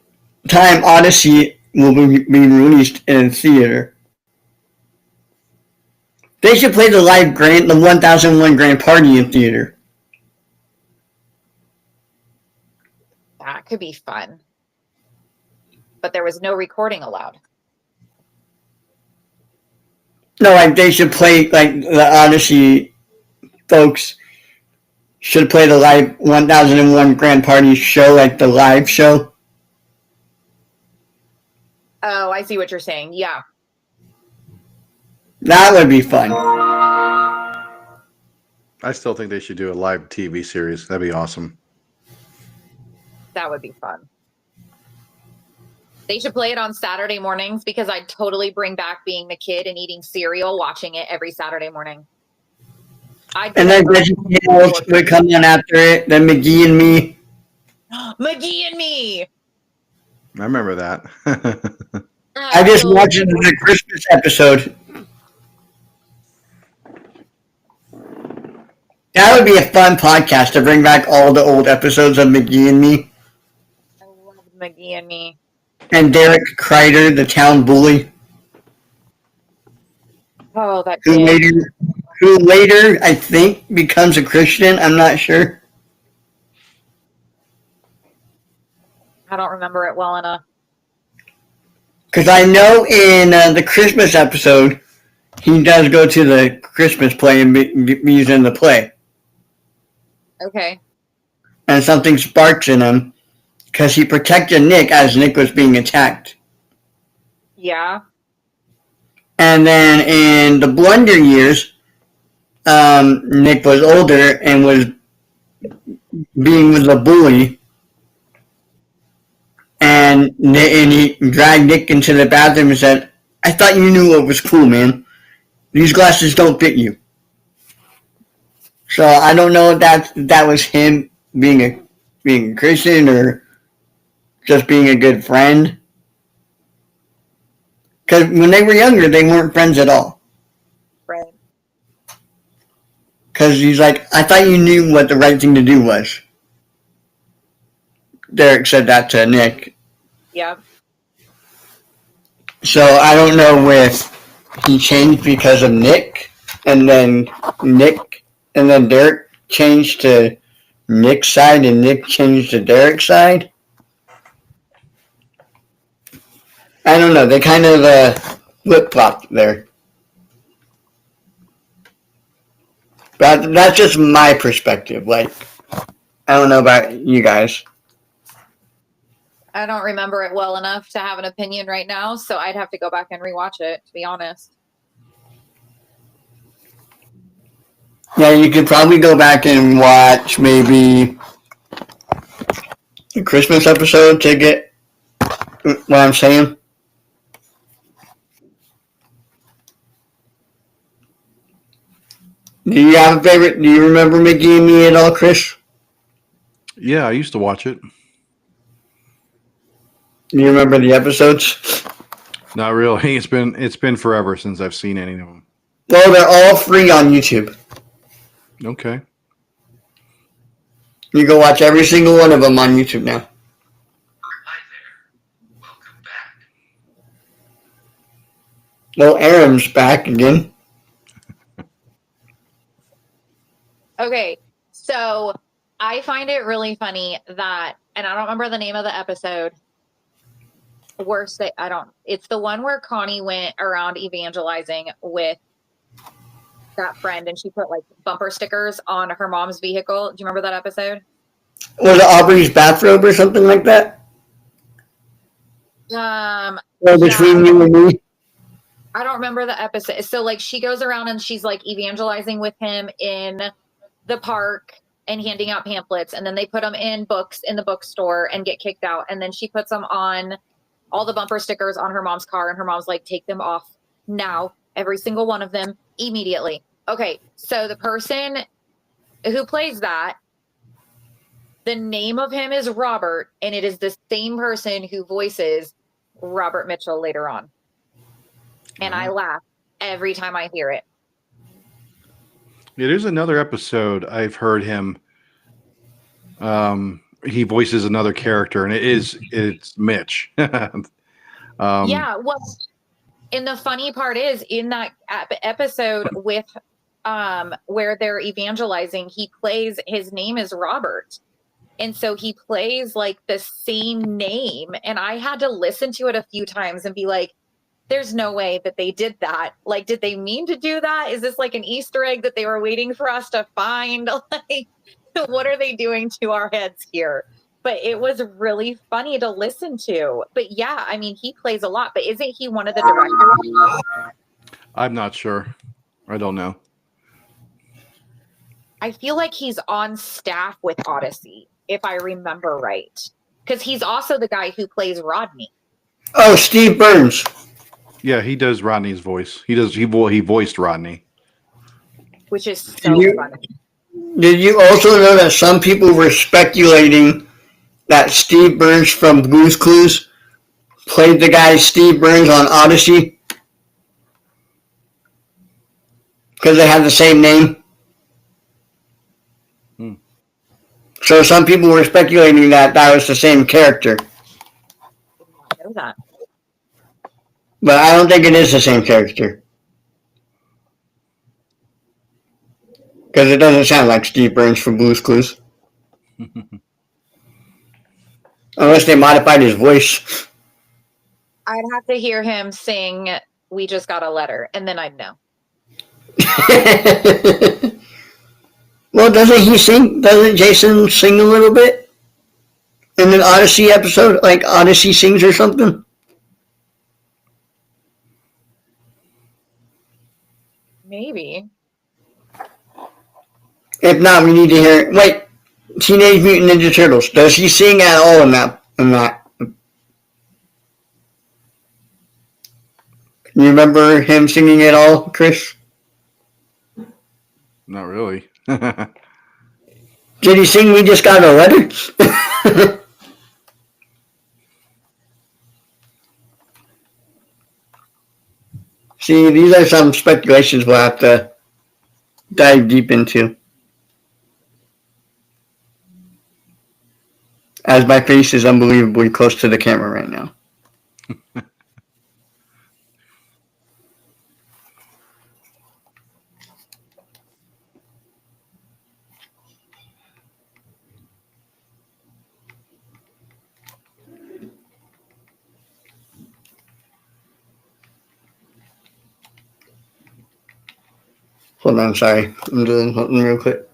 time Odyssey will be released in theater. They should play the 1001 Grand Party in theater. That could be fun. But there was no recording allowed. No, like they should play, like the Odyssey folks should play the 1001 Grand Party show, like the live show. Oh, I see what you're saying. Yeah. That would be fun. I still think they should do a live TV series. That'd be awesome. That would be fun. They should play it on Saturday mornings because I'd totally bring back being the kid and eating cereal, watching it every Saturday morning. And then VeggieTales would come on after it, then McGee and Me. McGee and Me! I remember that. I just watched the Christmas episode. That would be a fun podcast to bring back all the old episodes of McGee and Me. I love McGee and Me. And Derek Kreider, the town bully. Oh, that who later, I think, becomes a Christian. I'm not sure. I don't remember it well enough. Because I know in the Christmas episode, he does go to the Christmas play and he's in the play. Okay. And something sparks in him because he protected Nick as Nick was being attacked. Yeah. And then in the Blunder years, Nick was older and was being with the bully. And he dragged Nick into the bathroom and said, I thought you knew what was cool, man. These glasses don't fit you. So I don't know if that was him being a Christian or just being a good friend. Because when they were younger, they weren't friends at all. Right. Because he's like, I thought you knew what the right thing to do was. Derek said that to Nick. Yep. So I don't know if he changed because of Nick, and then Derek changed to Nick's side, and Nick changed to Derek's side. I don't know. They kind of flip-flopped there. But that's just my perspective. Like, I don't know about you guys. I don't remember it well enough to have an opinion right now, so I'd have to go back and rewatch it, to be honest. Yeah, you could probably go back and watch maybe the Christmas episode to get what I'm saying. Do you have a favorite? Do you remember Mickey and Me at all, Chris? Yeah, I used to watch it. Do you remember the episodes? Not really. It's been forever since I've seen any of them. Well, they're all free on YouTube. Okay. You go watch every single one of them on YouTube now. Hi there. Welcome back. Well, Aaron's back again. Okay, so I find it really funny that, and I don't remember the name of the episode. It's the one where Connie went around evangelizing with that friend, and she put like bumper stickers on her mom's vehicle. Do you remember that episode? Was it Aubrey's bathrobe or something like that? Or between you and me? I don't remember the episode. So like she goes around and she's like evangelizing with him in the park and handing out pamphlets, and then they put them in books in the bookstore and get kicked out, and then she puts them on all the bumper stickers on her mom's car, and her mom's like, take them off now, every single one of them immediately. Okay, so the person who plays that, the name of him is Robert, and it is the same person who voices Robert Mitchell later on. And I laugh every time I hear it. Yeah, there's another episode I've heard him. He voices another character, and it's Mitch. Yeah, well, and the funny part is in that episode with where they're evangelizing, he plays, his name is Robert. And so he plays like the same name. And I had to listen to it a few times and be like, there's no way that they did that. Like, did they mean to do that? Is this like an Easter egg that they were waiting for us to find? Like, what are they doing to our heads here? But it was really funny to listen to. But yeah, I mean, he plays a lot, but isn't he one of the directors? I'm not sure. I don't know. I feel like he's on staff with Odyssey, if I remember right. Because he's also the guy who plays Rodney. Oh, Steve Burns. Yeah, he does Rodney's voice. He voiced Rodney. Which is so funny. Did you also know that some people were speculating that Steve Burns from Blue's Clues played the guy Steve Burns on Odyssey? Because they have the same name. So some people were speculating that was the same character. I know that. But I don't think it is the same character. Because it doesn't sound like Steve Burns from Blue's Clues. Unless they modified his voice. I'd have to hear him sing "We Just Got a Letter," and then I'd know. Well, doesn't he sing? Doesn't Jason sing a little bit? In an Odyssey episode? Like Odyssey sings or something? Maybe. If not, we need to hear it. Wait, Teenage Mutant Ninja Turtles. Does he sing at all in that? Can you remember him singing at all, Chris? Not really. Did you sing We Just Got a Letter? See, these are some speculations we'll have to dive deep into. As my face is unbelievably close to the camera right now. Hold on, sorry. I'm doing something real quick.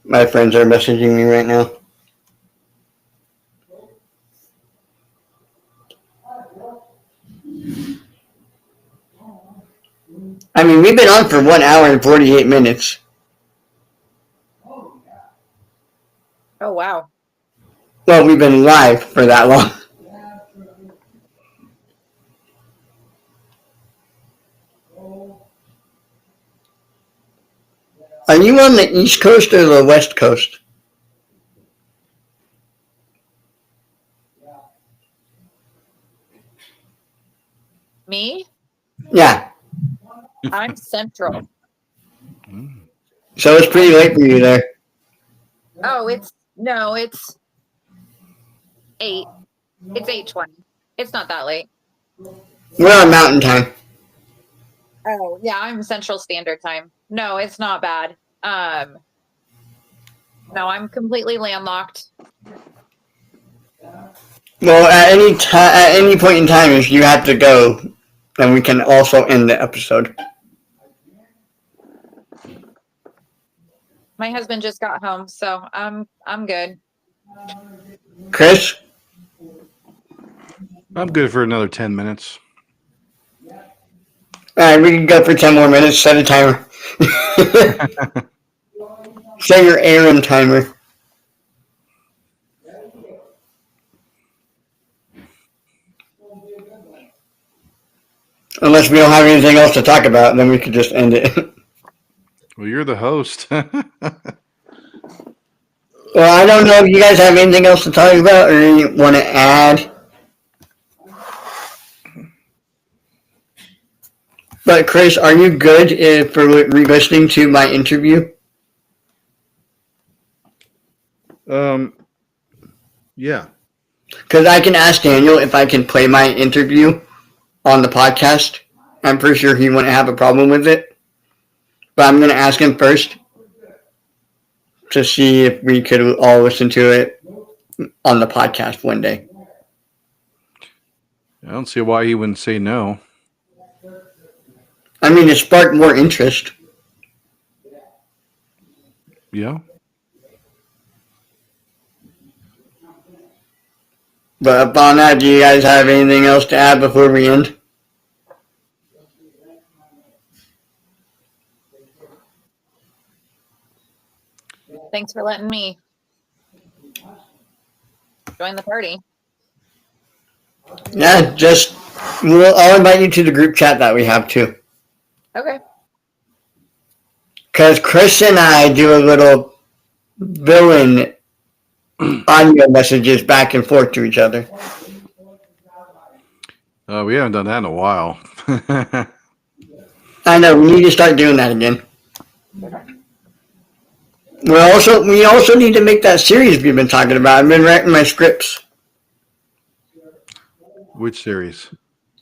My friends are messaging me right now. I mean, we've been on for 1 hour and 48 minutes. Oh, wow. Well, we've been live for that long. Are you on the East Coast or the West Coast? Me? Yeah. I'm central. So it's pretty late for you there. Oh, it's 8. It's 8:20. It's not that late. We're on Mountain Time. Oh, yeah, I'm Central Standard Time. No, it's not bad. No, I'm completely landlocked. Well, at any point in time, if you have to go, then we can also end the episode. My husband just got home, so I'm good. Chris? I'm good for another 10 minutes. Alright, we can go for 10 more minutes. Set a timer. Set your Aaron timer. Unless we don't have anything else to talk about, then we could just end it. Well, you're the host. Well, I don't know if you guys have anything else to talk about or you want to add. But Chris, are you good for re-listening to my interview? Yeah. Because I can ask Daniel if I can play my interview on the podcast. I'm pretty sure he wouldn't have a problem with it. But I'm going to ask him first to see if we could all listen to it on the podcast one day. I don't see why he wouldn't say no. I mean, it sparked more interest. Yeah. But upon that, do you guys have anything else to add before we end? Thanks for letting me join the party. Yeah, I'll invite you to the group chat that we have too. Okay. Because Chris and I do a little villain audio messages back and forth to each other. We haven't done that in a while. I know, we need to start doing that again. We also need to make that series we've been talking about. I've been writing my scripts. Which series?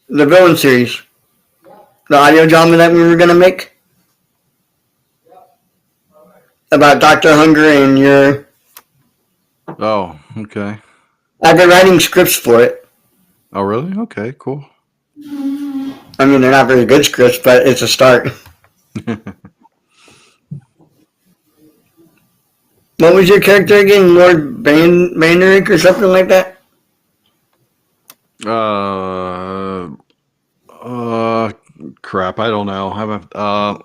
The villain series. The audio drama that we were going to make. About Dr. Hunger and your... Oh, okay. I've been writing scripts for it. Oh, really? Okay, cool. I mean, they're not very good scripts, but it's a start. What was your character again? Lord Banderick or something like that? Crap, I don't know.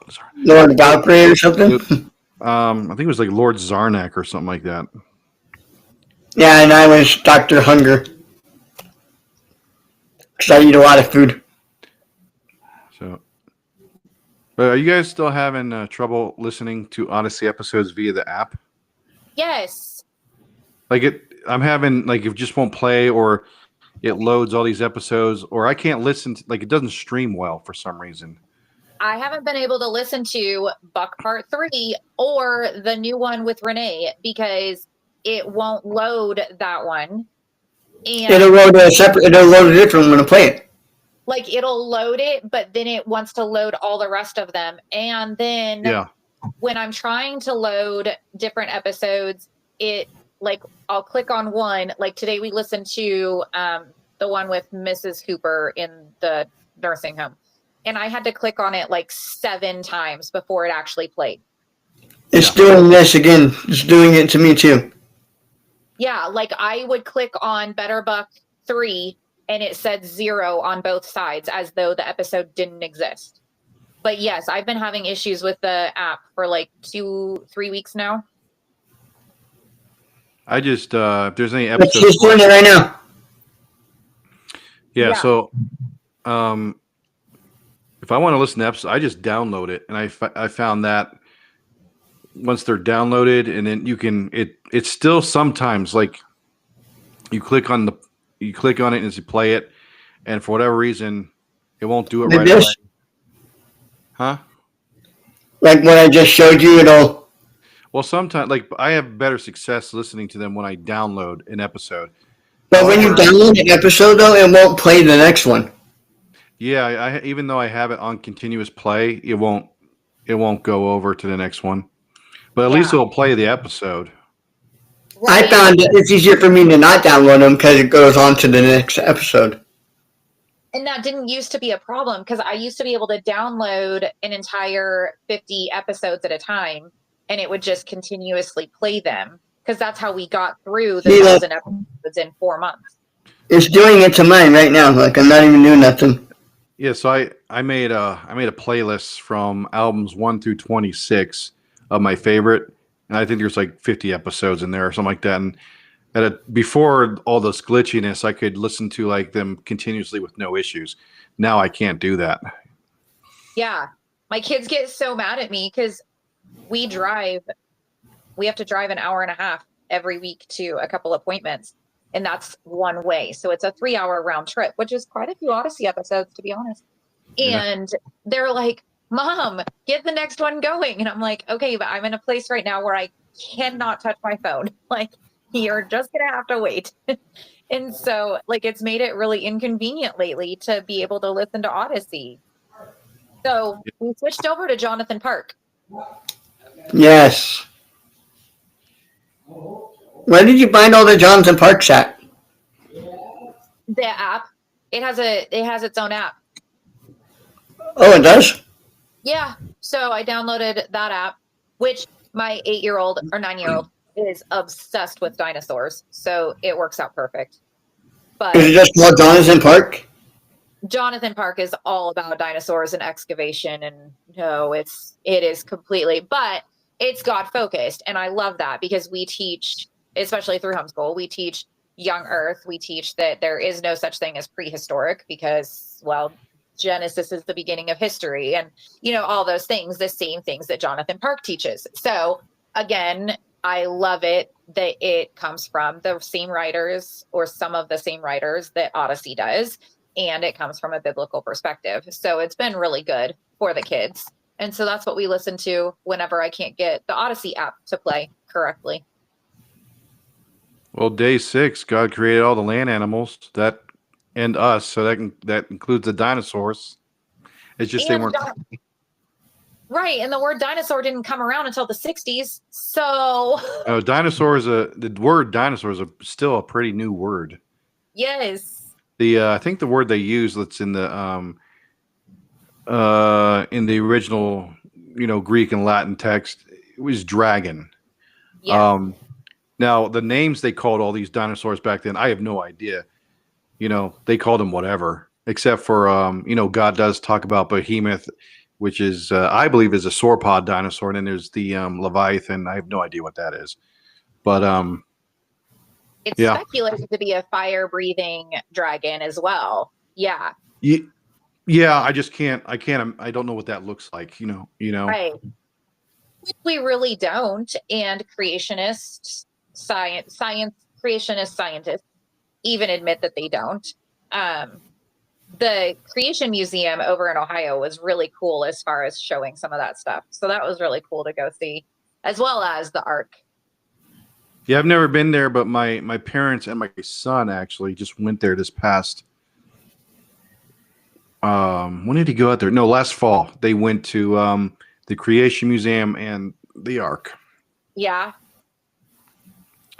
Sorry. Lord Valkyrie or something? I think it was like Lord Zarnak or something like that. Yeah, and I was Dr. Hunger. Because I eat a lot of food. So, but are you guys still having trouble listening to Odyssey episodes via the app? Yes. Like I'm having like it just won't play, or it loads all these episodes, or I can't listen to, like, it doesn't stream well for some reason. I haven't been able to listen to Buck Part 3 or the new one with Renee because it won't load that one. And It'll load a different one to play it. like it'll load it, but then it wants to load all the rest of them. And then when I'm trying to load different episodes, it like I'll click on one. Like today we listened to the one with Mrs. Hooper in the nursing home. And I had to click on it like 7 times before it actually played. It's doing this again. It's doing it to me too. Yeah, like I would click on Better Buck 3 and it said 0 on both sides as though the episode didn't exist. But yes, I've been having issues with the app for like 2-3 weeks now. I just if there's any episodes, She's doing it right now. Yeah. So if I want to listen to episodes, I just download it, and I found that once they're downloaded, and then you can it's still sometimes like you click on it and you play it, and for whatever reason it won't do it right away. Huh? Like what I just showed you, it'll. Well, sometimes like I have better success listening to them when I download an episode. But when you download an episode, though, it won't play the next one. Yeah, I even though I have it on continuous play, it won't go over to the next one. But at least it'll play the episode. Right. I found it's easier for me to not download them because it goes on to the next episode. And that didn't used to be a problem because I used to be able to download an entire 50 episodes at a time, and it would just continuously play them because that's how we got through the 1,000 episodes in 4 months. It's doing it to mine right now. Like I'm not even doing nothing. Yeah, so I made a playlist from albums 1 through 26 of my favorite, and I think there's like 50 episodes in there or something like that. And before all this glitchiness, I could listen to like them continuously with no issues. Now I can't do that. Yeah, my kids get so mad at me because we have to drive an hour and a half every week to a couple appointments. And that's one way. So it's a 3-hour round trip, which is quite a few Odyssey episodes, to be honest. And they're like, Mom, get the next one going. And I'm like, okay, but I'm in a place right now where I cannot touch my phone. Like, you're just going to have to wait. And so, like, it's made it really inconvenient lately to be able to listen to Odyssey. So we switched over to Jonathan Park. Yes. Where did you find all the Jonathan Parks at? The app. It has its own app. Oh, it does? Yeah. So I downloaded that app, which my 8-year-old or 9-year-old is obsessed with dinosaurs. So it works out perfect. But is it just called Jonathan Park? Jonathan Park is all about dinosaurs and excavation, and no, it is completely, but it's God focused, and I love that because we teach, especially through homeschool, we teach young Earth. We teach that there is no such thing as prehistoric because, well, Genesis is the beginning of history, and all those things, the same things that Jonathan Park teaches. So again, I love it that it comes from the same writers or some of the same writers that Odyssey does. And it comes from a biblical perspective. So it's been really good for the kids. And so that's what we listen to whenever I can't get the Odyssey app to play correctly. Well, day 6, God created all the land animals and us. So that includes the dinosaurs. It's just they weren't. Right. And the word dinosaur didn't come around until the 60s. So the word dinosaurs is still a pretty new word. Yes. I think the word they use that's in the original, Greek and Latin text, it was dragon. Yes. Now the names they called all these dinosaurs back then, I have no idea. They called them whatever, except for God does talk about behemoth which is I believe is a sauropod dinosaur, and then there's the Leviathan. I have no idea what that is, but It's yeah. speculated to be a fire-breathing dragon as well. Yeah. Yeah, I just can't. I don't know what that looks like. You know. Right. We really don't. And creationist scientists even admit that they don't. The Creation Museum over in Ohio was really cool as far as showing some of that stuff. So that was really cool to go see, as well as the Ark. Yeah, I've never been there, but my parents and my son actually just went there this past. When did he go out there? No, last fall. They went to the Creation Museum and the Ark. Yeah.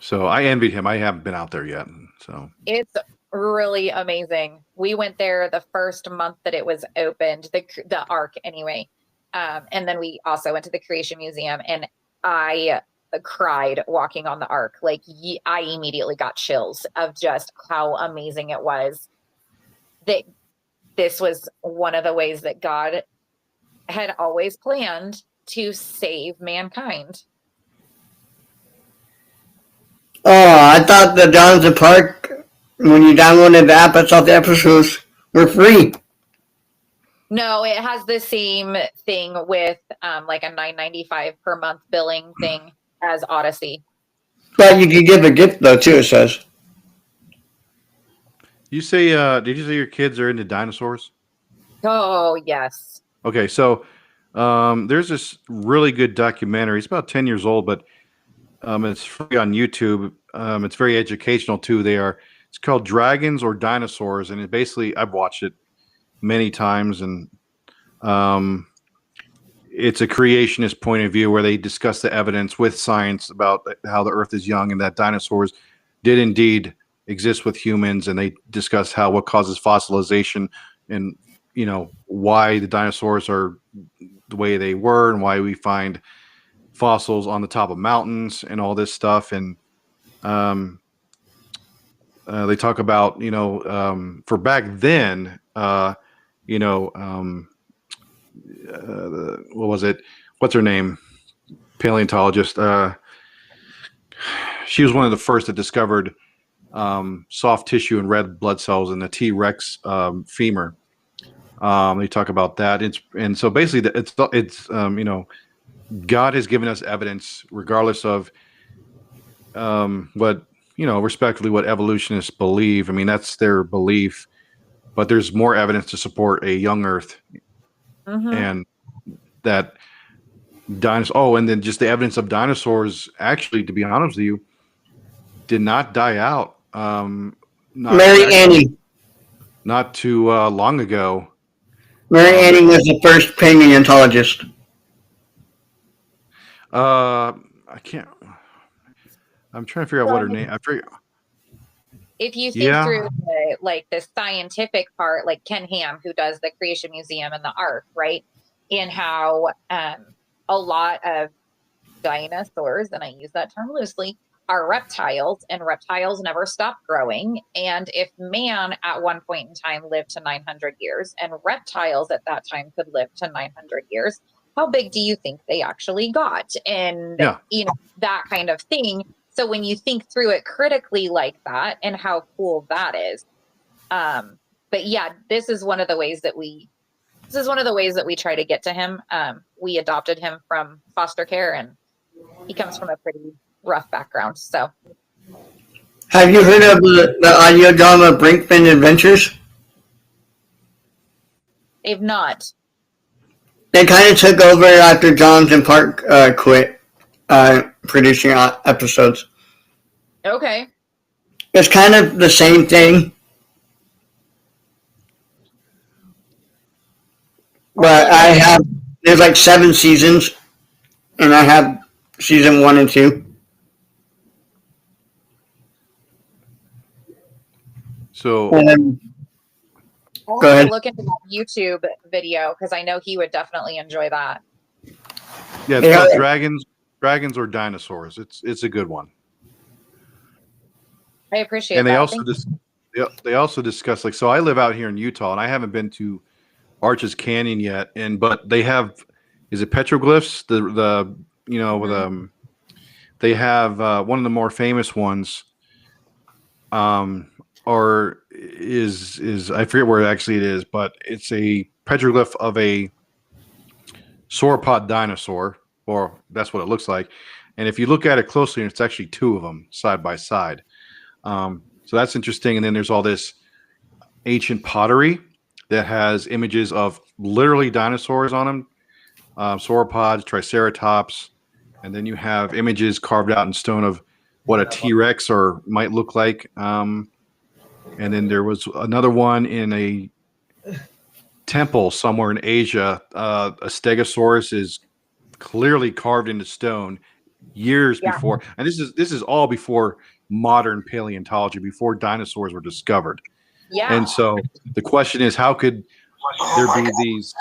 So I envied him. I haven't been out there yet. So It's really amazing. We went there the first month that it was opened, the Ark anyway. And then we also went to the Creation Museum, and I cried walking on the Ark. Like I immediately got chills of just how amazing it was. That this was one of the ways that God had always planned to save mankind. Oh, I thought the Jonathan Park, when you downloaded the app, I thought the episodes were free. No, it has the same thing with like a $9.95 per month billing thing as Odyssey. But you could give a gift, though, too, it says. you say, did you say your kids are into dinosaurs? Oh, yes. Okay, so there's this really good documentary. It's about 10 years old, but it's free on YouTube. It's very educational too. It's called Dragons or Dinosaurs, and it basically I've watched it many times, and it's a creationist point of view where they discuss the evidence with science about how the Earth is young and that dinosaurs did indeed exist with humans, and they discuss what causes fossilization and why the dinosaurs are the way they were and why we find fossils on the top of mountains and all this stuff. And they talk about for back then what was it, what's her name, paleontologist, she was one of the first that discovered soft tissue and red blood cells in the T-Rex femur. They talk about that. And so basically it's God has given us evidence, regardless of what respectively what evolutionists believe. I mean, that's their belief, but there's more evidence to support a young Earth, and that dinosaurs. Oh, and then just the evidence of dinosaurs. Actually, to be honest with you, did not die out. Mary Annie. Not too long ago. Mary Annie was the first paleontologist. I can't. I'm trying to figure out what her name. If you think through the scientific part, like Ken Ham, who does the Creation Museum and the Ark, right? And how a lot of dinosaurs, and I use that term loosely, are reptiles, and reptiles never stop growing. And if man at one point in time lived to 900 years, and reptiles at that time could live to 900 years, how big do you think they actually got? And, that kind of thing. So when you think through it critically like that, and how cool that is. But yeah, this is one of the ways that we try to get to him. We adopted him from foster care, and he comes from a pretty rough background. So have you heard of the audio drama Brinkman Adventures? They've not. They kind of took over after Jonathan Park quit producing episodes. Okay. It's kind of the same thing, but there's like 7 seasons, and I have season 1 and 2. So go ahead. Look into that YouTube video, because I know he would definitely enjoy that. Yeah, it's called Dragons or Dinosaurs. It's a good one. I appreciate and that. they also discuss, like, so I live out here in Utah, and I haven't been to Arches Canyon yet, but they have, is it petroglyphs? The you know with they have one of the more famous ones. Or is I forget where actually it is, but it's a petroglyph of a sauropod dinosaur, or that's what it looks like. And if you look at it closely, it's actually two of them side by side. So that's interesting. And then there's all this ancient pottery that has images of literally dinosaurs on them, sauropods, triceratops, and then you have images carved out in stone of what a T-Rex or might look like. And then there was another one in a temple somewhere in Asia. A Stegosaurus is clearly carved into stone years before, and this is all before modern paleontology, before dinosaurs were discovered. Yeah. And so the question is, how could there be these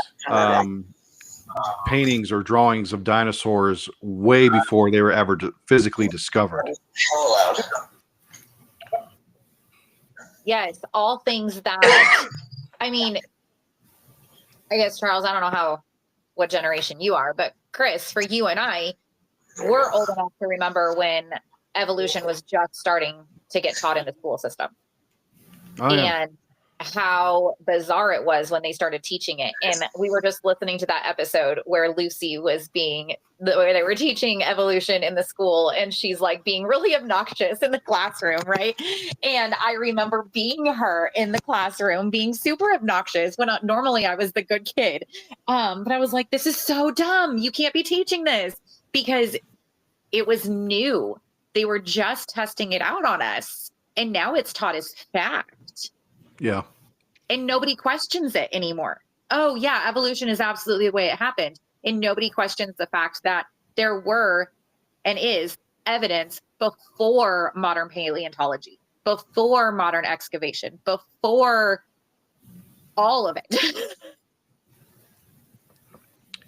paintings or drawings of dinosaurs way before they were ever physically discovered? Yes, all things that, I mean, I guess, Charles, I don't know what generation you are, but Chris, for you and I, we're old enough to remember when evolution was just starting to get taught in the school system. Oh, yeah. And how bizarre it was when they started teaching it. And we were just listening to that episode where Lucy was where they were teaching evolution in the school, and she's like being really obnoxious in the classroom, right? And I remember being her in the classroom being super obnoxious when normally I was the good kid. But I was like, this is so dumb. You can't be teaching this, because it was new. They were just testing it out on us. And now it's taught as fact. Yeah. And nobody questions it anymore. Oh, yeah, evolution is absolutely the way it happened. And nobody questions the fact that there were and is evidence before modern paleontology, before modern excavation, before all of it.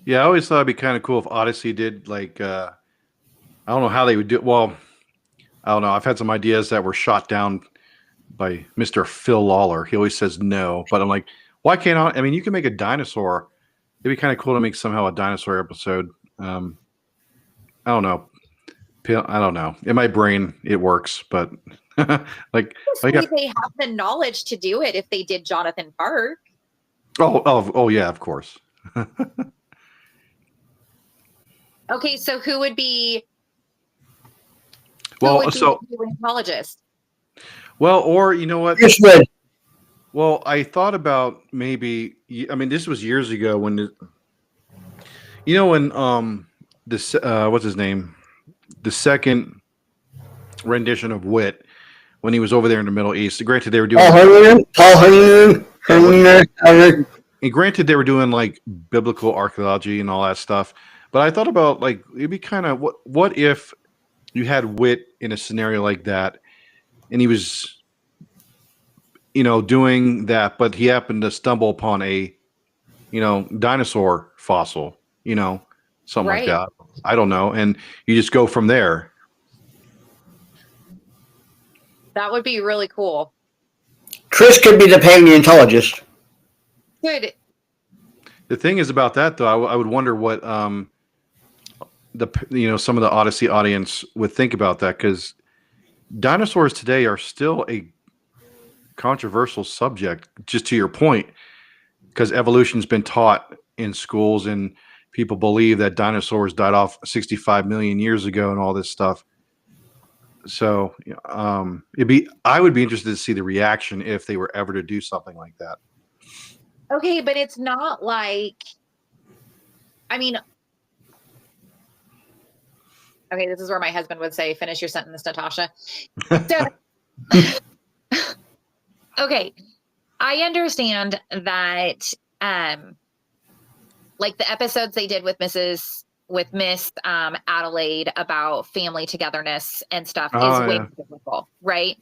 Yeah, I always thought it'd be kind of cool if Odyssey did like I don't know how they would do it. Well, I don't know. I've had some ideas that were shot down by Mr. Phil Lawler. He always says no, but I'm like, why can't I mean, you can make a dinosaur. It'd be kind of cool to make somehow a dinosaur episode. I don't know. I don't know. In my brain, it works, but like They have the knowledge to do it if they did Jonathan Park. Oh yeah, of course. Okay, so who would be? Well, a so paleontologist. Well, or you know what? Yes, good. Well, I thought about maybe. I mean, this was years ago when, when this what's his name, the second rendition of Wit, when he was over there in the Middle East. Granted, they were doing. And granted, they were doing like biblical archaeology and all that stuff. But I thought about like it'd be kind of what if you had Wit in a scenario like that, and he was, doing that, but he happened to stumble upon a, dinosaur fossil, something like that. I don't know, and you just go from there. That would be really cool. Chris could be the paleontologist. Good. The thing is about that, though, I would wonder what some of the Odyssey audience would think about that, because dinosaurs today are still a controversial subject, just to your point, because evolution's been taught in schools and people believe that dinosaurs died off 65 million years ago and all this stuff. So I would be interested to see the reaction if they were ever to do something like that. Okay, but it's not like, okay, this is where my husband would say, finish your sentence, Natasha. So, okay, I understand that, like the episodes they did with Miss Adelaide about family togetherness and stuff is way difficult, right?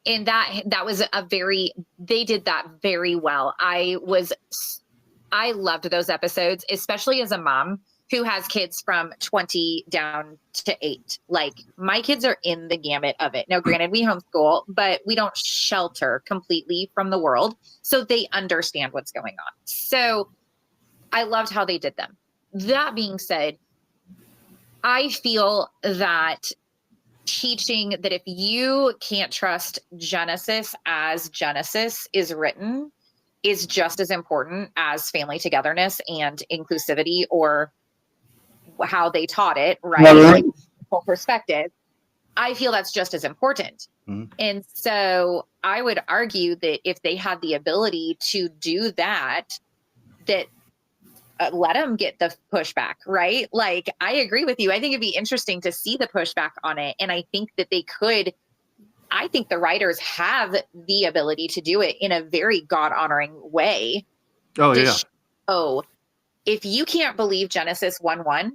And that was they did that very well. I loved those episodes, especially as a mom, who has kids from 20 down to 8. Like, my kids are in the gamut of it. Now, granted, we homeschool, but we don't shelter completely from the world. So they understand what's going on. So I loved how they did them. That being said, I feel that teaching that if you can't trust Genesis as Genesis is written is just as important as family togetherness and inclusivity, or how they taught it, right? Like, whole perspective. I feel that's just as important. Mhm. And so I would argue that if they had the ability to do that, that let them get the pushback, right? Like, I agree with you. I think it'd be interesting to see the pushback on it. And I think that they could, I think the writers have the ability to do it in a very God-honoring way. Oh, to yeah. show, if you can't believe Genesis 1:1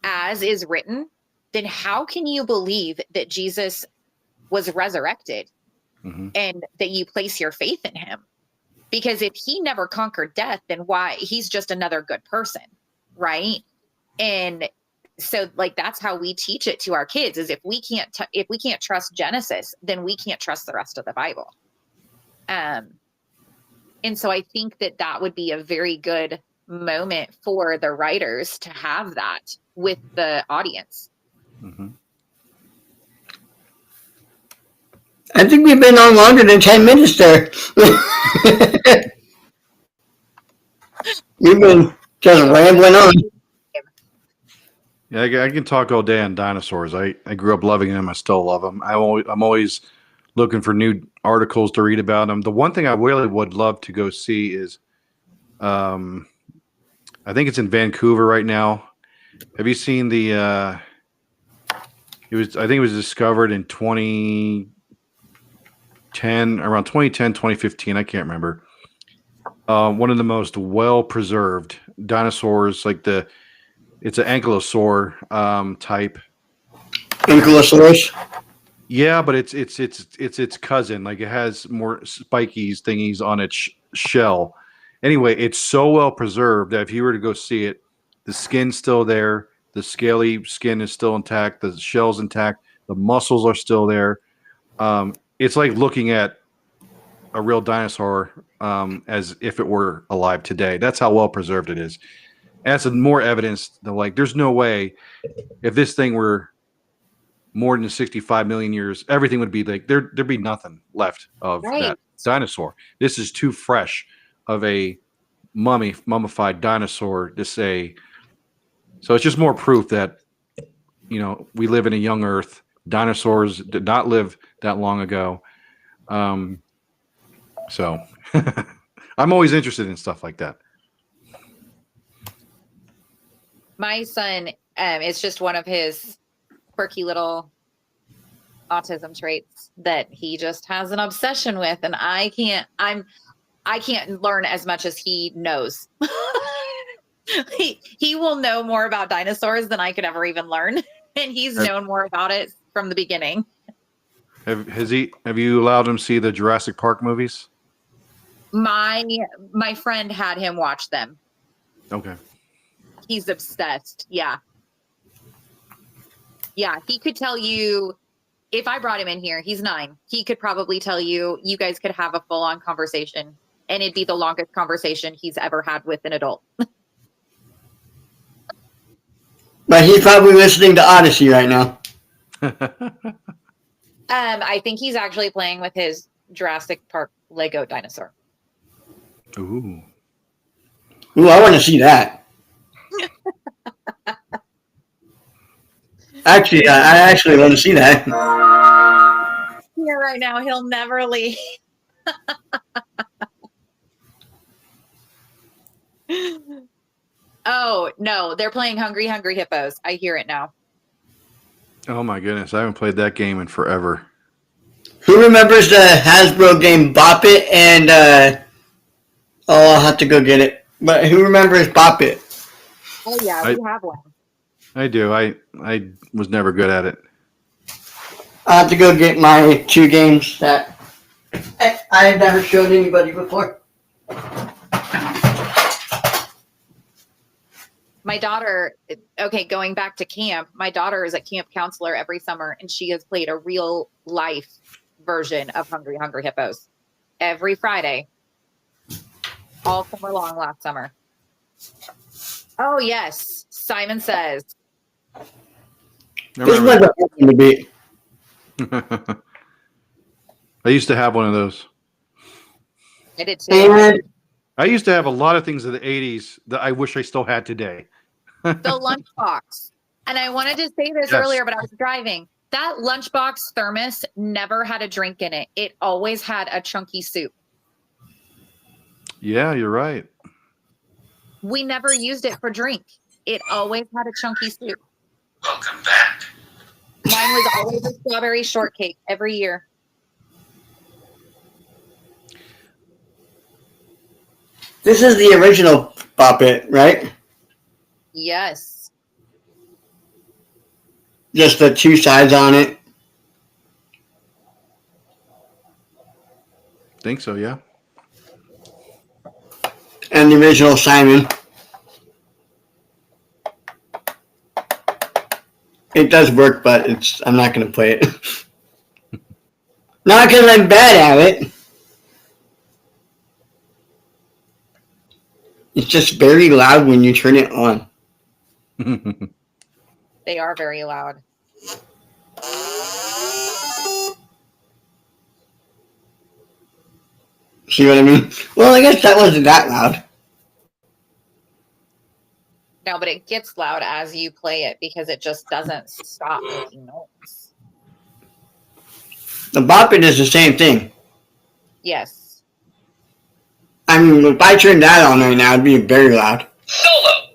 as is written, then how can you believe that Jesus was resurrected hmm and that you place your faith in him? Because if he never conquered death, then why? He's just another good person, right? And so, like, that's how we teach it to our kids, is if we can't trust Genesis, then we can't trust the rest of the Bible. And so I think that would be a very good moment for the writers to have that with the audience. hmm I think we've been on longer than 10 minutes there. We've been just rambling on. Yeah, I can talk all day on dinosaurs. I grew up loving them. I still love them. I'm always looking for new articles to read about them. The one thing I really would love to go see is, I think it's in Vancouver right now. Have you seen the? I think it was discovered in 2010, around 2010, 2015. I can't remember. One of the most well preserved dinosaurs, it's an ankylosaur type. Ankylosaurus. Yeah, but it's its cousin. Like, it has more spikies thingies on its shell. Anyway, it's so well preserved that if you were to go see it, the skin's still there, the scaly skin is still intact, the shell's intact, the muscles are still there. It's like looking at a real dinosaur as if it were alive today. That's how well preserved it is. And that's more evidence that, like, there's no way if this thing were more than 65 million years, everything would be like there'd be nothing left of that dinosaur. This is too fresh of a mummified dinosaur to say. So it's just more proof that, we live in a young Earth. Dinosaurs did not live that long ago. So I'm always interested in stuff like that. My son, it's just one of his quirky little autism traits that he just has an obsession with, and I can't learn as much as he knows. he will know more about dinosaurs than I could ever even learn, and he's known more about it from the beginning. Have you allowed him to see the Jurassic Park movies? My friend had him watch them. Okay. He's obsessed. Yeah, he could tell you, if I brought him in here, he's 9. He could probably tell you guys could have a full-on conversation, and it'd be the longest conversation he's ever had with an adult. But he's probably listening to Odyssey right now. I think he's actually playing with his Jurassic Park Lego dinosaur. Ooh, I want to see that. Actually, I actually want to see that. Here right now, he'll never leave. Oh, no, they're playing Hungry Hungry Hippos. I hear it now. oh my goodness, I haven't played that game in forever. Who remembers the Hasbro game Bop It? And I'll have to go get it. But who remembers Bop It? Oh yeah, we have one. I do. I was never good at it. I'll have to go get my 2 games that I've never showed anybody before. My daughter, okay, going back to camp, my daughter is a camp counselor every summer, and she has played a real life version of Hungry Hungry Hippos every Friday, all summer long last summer. Oh, yes. Simon says. This was a fun to beat. I used to have one of those. I did too. And I used to have a lot of things in the 80s that I wish I still had today. The lunchbox. And I wanted to say this earlier, but I was driving. That lunchbox thermos never had a drink in it. It always had a chunky soup. Yeah, you're right. We never used it for drink. It always had a chunky soup. Welcome back. Mine was always a strawberry shortcake every year. this is the original Bop It, right? Yes. Just the two sides on it. Think so, yeah. And the original Simon. It does work, but I'm not going to play it. Not because I'm bad at it. It's just very loud when you turn it on. They are very loud. See what I mean? Well, I guess that wasn't that loud. No, but it gets loud as you play it because it just doesn't stop making noise. The Bop It is the same thing. Yes. I mean, if I turned that on right now, it'd be very loud. Solo.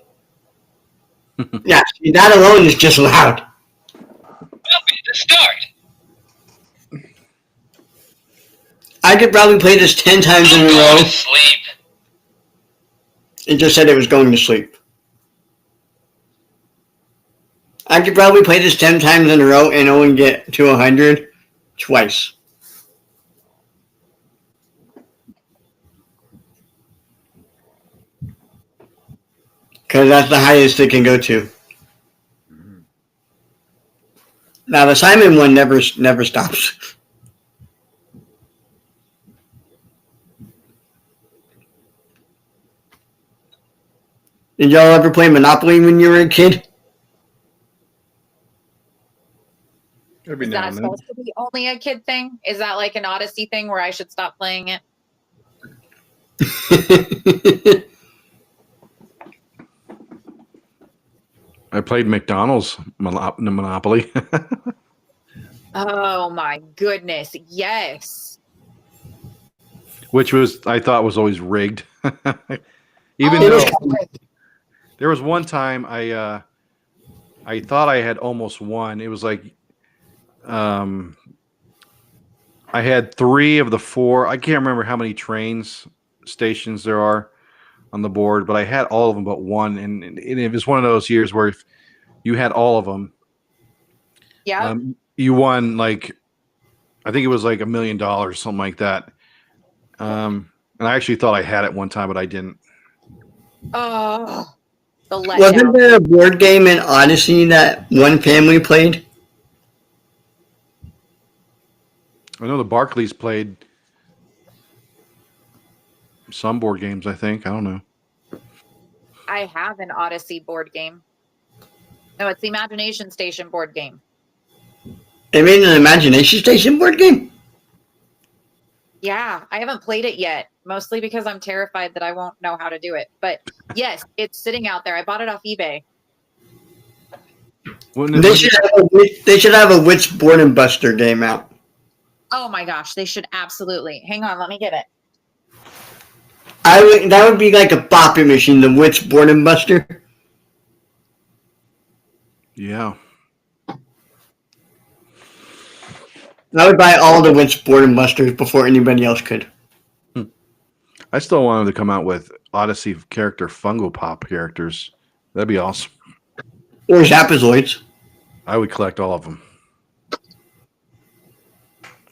Yeah, see, that alone is just loud. Copy to start. I could probably play this 10 times in a Go row. to sleep. It just said it was going to sleep. I could probably play this 10 times in a row and only get to 100 twice. Because that's the highest it can go to. Now the Simon one never stops. Did y'all ever play Monopoly when you were a kid? Every Is now that and then. supposed to be only a kid thing? Is that like an Odyssey thing where I should stop playing it? I played McDonald's Monopoly. Oh my goodness. Yes. Which I thought was always rigged. Even Oh, though there was one time I thought I had almost won. It was like I had 3 of the 4. I can't remember how many trains stations there are on the board, but I had all of them but one. And it was one of those years where if you had all of them, yeah. you won like, I think it was like $1 million, something like that. And I actually thought I had it one time, but I didn't. Oh, the Wasn't letdown. there a board game in Odyssey that one family played? I know the Barclays played some board games, I think. I don't know. I have an Odyssey board game. No, it's the Imagination Station board game. They made an Imagination Station board game? Yeah, I haven't played it yet, mostly because I'm terrified that I won't know how to do it. But yes, it's sitting out there. I bought it off eBay. They should have a Wits Board and Buster game out. Oh my gosh, they should absolutely. Hang on, let me get it. That would be like a Bop It machine, the Wits Board and Buster. Yeah. I would buy all the Wits Board and Busters before anybody else could. I still want them to come out with Odyssey character Fungo Pop characters. That'd be awesome. Or Zapazoids. I would collect all of them.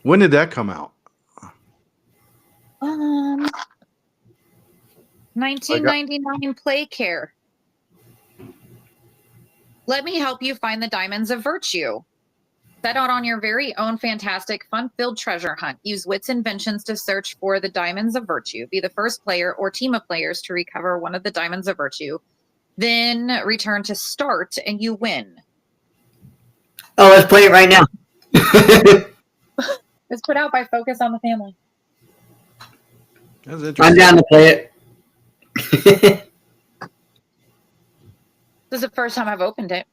When did that come out? 1999 Play Care. Let me help you find the diamonds of virtue. Set out on your very own fantastic, fun-filled treasure hunt. Use wits' inventions to search for the diamonds of virtue. Be the first player or team of players to recover one of the diamonds of virtue. Then return to start and you win. Oh, let's play it right now. It's put out by Focus on the Family. That's I'm interesting. down to play it. This is the first time I've opened it.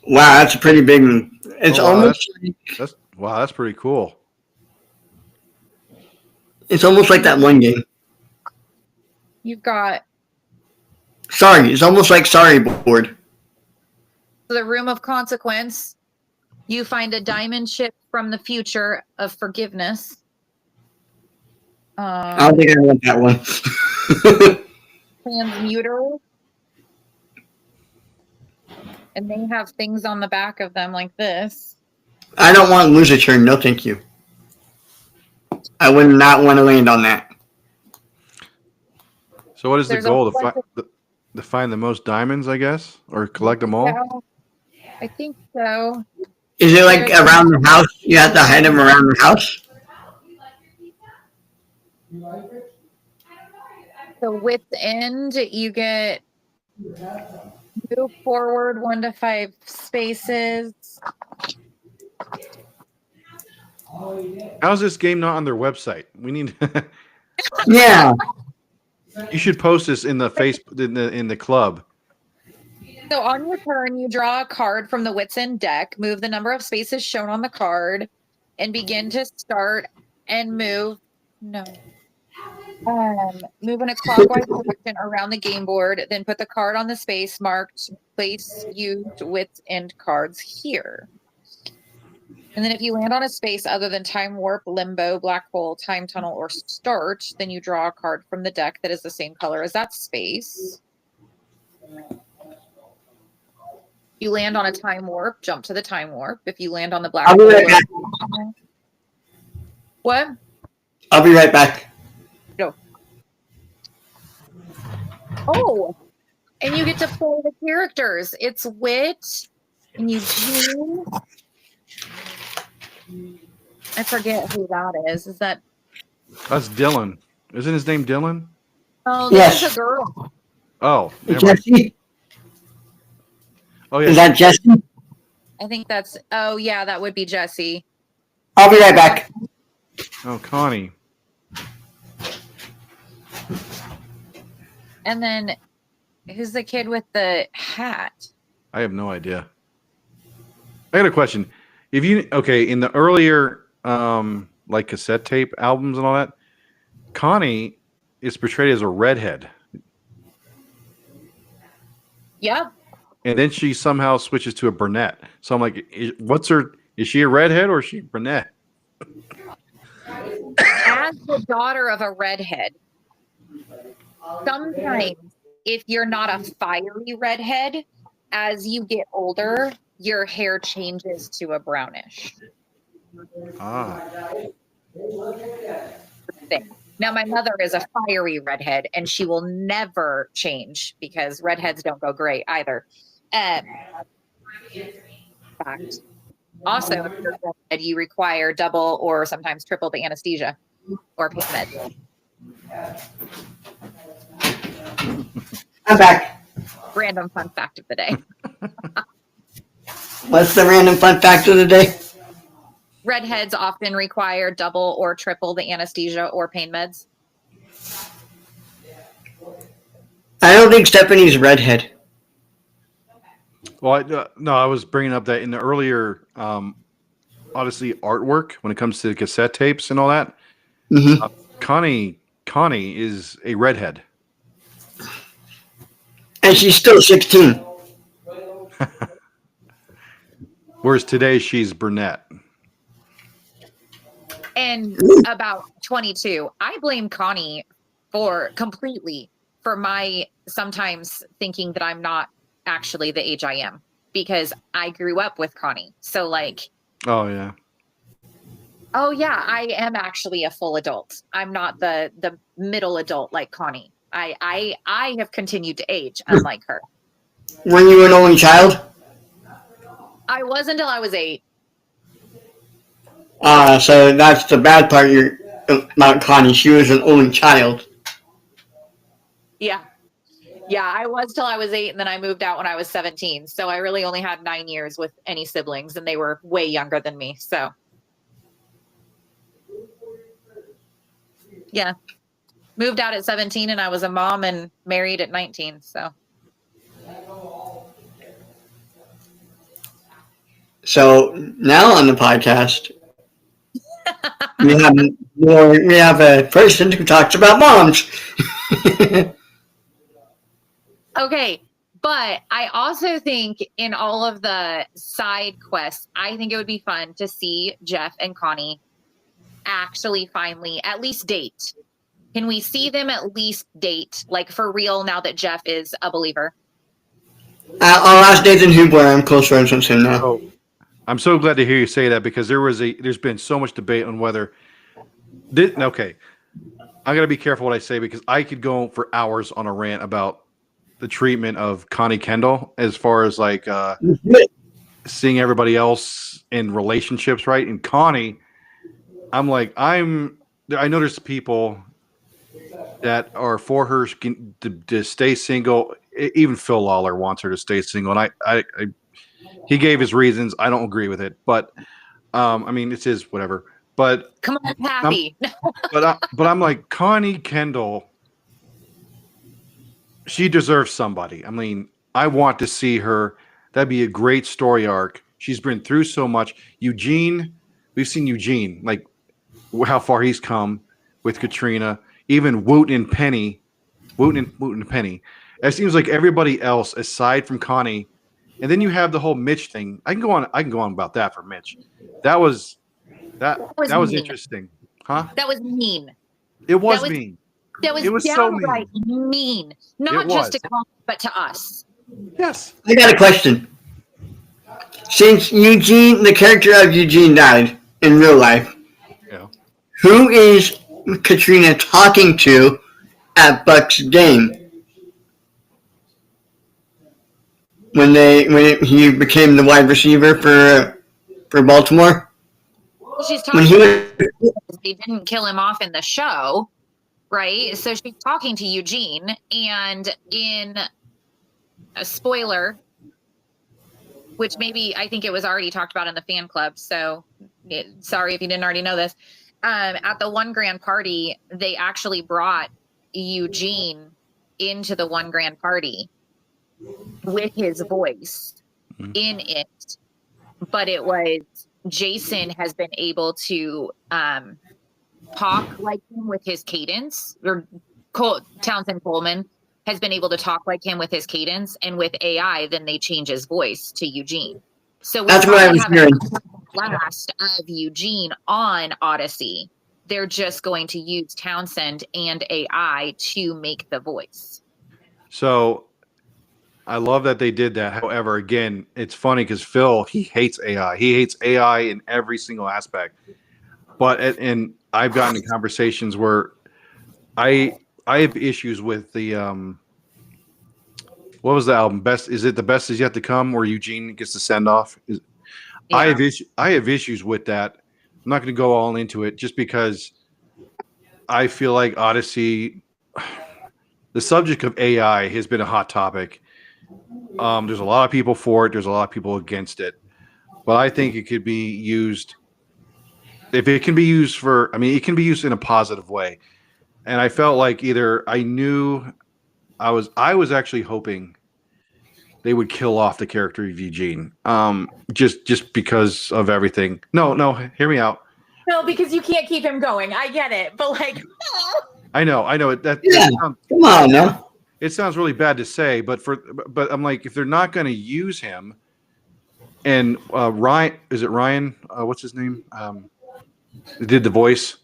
Wow, that's a pretty big one. It's almost That's pretty cool. it's almost like that one game. You've got Sorry, it's almost like Sorry Board. the Room of Consequence. You find a diamond ship from the future of forgiveness. I don't think I want that one. Transmuter. And they have things on the back of them like this. I don't want to lose a turn. No, thank you. I would not want to land on that. So what is There's the a goal? bunch To find the most diamonds, I guess, or collect them all? Yeah, I think so. Is it like around the house? You have to hide them around the house? So with end, you get move forward 1 to 5 spaces. How's this game not on their website? We need. Yeah. You should post this in the in the club. So on your turn, you draw a card from the Wits End deck, move the number of spaces shown on the card, and begin to start and move. No. Move in a clockwise direction around the game board, then put the card on the space marked place used Wits End cards here. And then if you land on a space other than Time Warp, Limbo, Black Hole, Time Tunnel, or Start, then you draw a card from the deck that is the same color as that space. You land on a Time Warp, jump to the Time Warp. If you land on the Black I'll be Hole... right back. What? I'll be right back. No. Oh! And you get to play the characters. It's Wit, and Eugene... I forget who that is. Is that? That's Dylan. Isn't his name Dylan? Oh, this Yes. is a girl. Oh, never mind. Jesse? Oh yeah. Is that Jesse? I think that's. Oh yeah, that would be Jesse. I'll be right back. Oh, Connie. And then, who's the kid with the hat? I have no idea. I got a question. If you in the earlier like cassette tape albums and all that, Connie is portrayed as a redhead. Yep. And then she somehow switches to a brunette. So I'm like, is she a redhead or is she a brunette? As the daughter of a redhead, sometimes if you're not a fiery redhead, as you get older, your hair changes to a brownish. Ah. Now, my mother is a fiery redhead, and she will never change because redheads don't go gray either. Fact. Also, if you're a redhead, you require double or sometimes triple the anesthesia or pain meds. I'm back. Random fun fact of the day. What's the random fun fact of the day? Redheads often require double or triple the anesthesia or pain meds. I don't think Stephanie's redhead. Well, I was bringing up that in the earlier Odyssey artwork, when it comes to cassette tapes and all that, Connie is a redhead. And she's still 16. Whereas today she's brunette. And about 22. I blame Connie completely for my sometimes thinking that I'm not actually the age I am, because I grew up with Connie. So like, oh yeah, I am actually a full adult. I'm not the middle adult like Connie. I have continued to age, unlike her. Were you an only child? I was until I was 8. So that's the bad part about Connie. She was an only child. Yeah. Yeah, I was till I was 8, and then I moved out when I was 17. So I really only had 9 years with any siblings, and they were way younger than me. So yeah, moved out at 17, and I was a mom and married at 19. So Now on the podcast, we have a person who talks about moms. okay. But I also think in all of the side quests, I think it would be fun to see Jeff and Connie actually finally at least date. Can we see them at least date, like for real, now that Jeff is a believer? I'll ask Nathan Hubler. I'm close friends with him now. Oh, I'm so glad to hear you say that because there's been so much debate on whether okay. I gotta be careful what I say because I could go for hours on a rant about the treatment of Connie Kendall as far as like seeing everybody else in relationships, right? And Connie, I know there's people that are for her to stay single. Even Phil Lawler wants her to stay single, and I he gave his reasons. I don't agree with it, but I mean, it's his whatever. But come on, Pappy. but I'm like Connie Kendall. She deserves somebody. I mean, I want to see her. That'd be a great story arc. She's been through so much. Eugene, we've seen Eugene, like how far he's come with Katrina. Even Woot and Penny. It seems like everybody else, aside from Connie, and then you have the whole Mitch thing. I can go on about that for Mitch. That was interesting, huh? That was mean. It was mean. That was downright so mean. Not just to Connie, but to us. Yes. I got a question. Since the character of Eugene died in real life, yeah. Who is Katrina talking to at Buck's game? When he became the wide receiver for Baltimore? She's talking they didn't kill him off in the show. Right. So she's talking to Eugene, and in a spoiler, which maybe I think it was already talked about in the fan club. So sorry if you didn't already know this. At the One Grand Party, they actually brought Eugene into the One Grand Party with his voice in it. But it was Jason has been able to talk like him with his cadence, or Townsend Coleman has been able to talk like him with his cadence, and with AI, then they change his voice to Eugene. So we that's what I was hearing. Last of Eugene on Odyssey, they're just going to use Townsend and AI to make the voice. So I love that they did that. However, again, it's funny because Phil, he hates AI. He hates AI in every single aspect. But and I've gotten in conversations where I have issues with the what was the album? Best is it the best is yet to come, where Eugene gets the send off? Yeah. I have issues with that. I'm not going to go all into it just because I feel like Odyssey, the subject of AI has been a hot topic. There's a lot of people for it. There's a lot of people against it. But I think it could be used. If it can be used it can be used in a positive way. And I felt like I was actually hoping they would kill off the character of Eugene. Just because of everything. No, hear me out. No, because you can't keep him going. I get it. But like I know. Come on now. It sounds really bad to say, but I'm like, if they're not going to use him, and Ryan, is it Ryan? What's his name? Did the voice,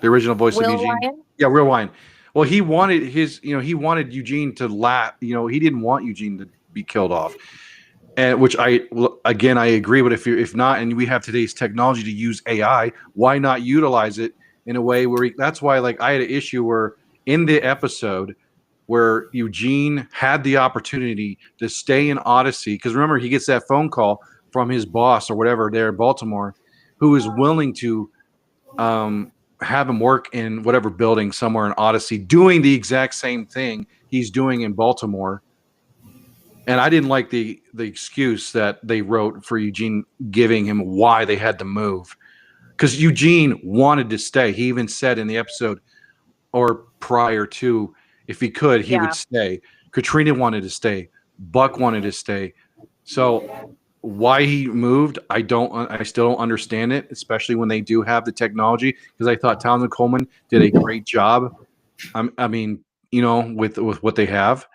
the original voice of Eugene? Ryan? Yeah, Will Ryan. Well, he wanted he wanted Eugene to laugh. He didn't want Eugene to be killed off, and which I agree. But if not, and we have today's technology to use AI, why not utilize it in a way where that's why like I had an issue where in the episode where Eugene had the opportunity to stay in Odyssey, because remember he gets that phone call from his boss or whatever there in Baltimore, who is willing to have him work in whatever building somewhere in Odyssey, doing the exact same thing he's doing in Baltimore. And I didn't like the excuse that they wrote for Eugene, giving him why they had to move, because Eugene wanted to stay. He even said in the episode or prior to, if he could, he would stay. Katrina wanted to stay. Buck wanted to stay. So why he moved, I still don't understand it, especially when they do have the technology, because I thought Townsend Coleman did a great job. I mean, with what they have.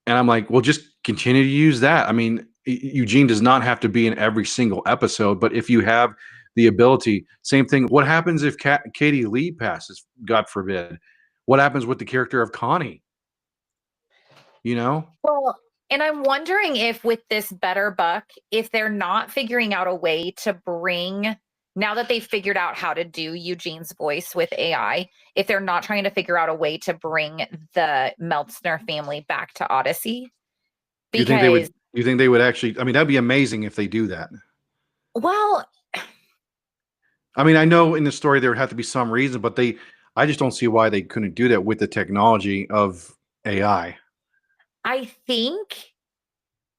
And I'm like, well, just continue to use that. I mean, Eugene does not have to be in every single episode, but if you have the ability, same thing. What happens if Katie Lee passes, God forbid? What happens with the character of Connie? Well, and I'm wondering if with this Better Buck, if they're not figuring out a way to bring, now that they've figured out how to do Eugene's voice with AI, if they're not trying to figure out a way to bring the Meltzner family back to Odyssey. Because you think they would actually, I mean, that'd be amazing if they do that. Well, I mean, I know in the story there would have to be some reason, but I just don't see why they couldn't do that with the technology of AI. I think,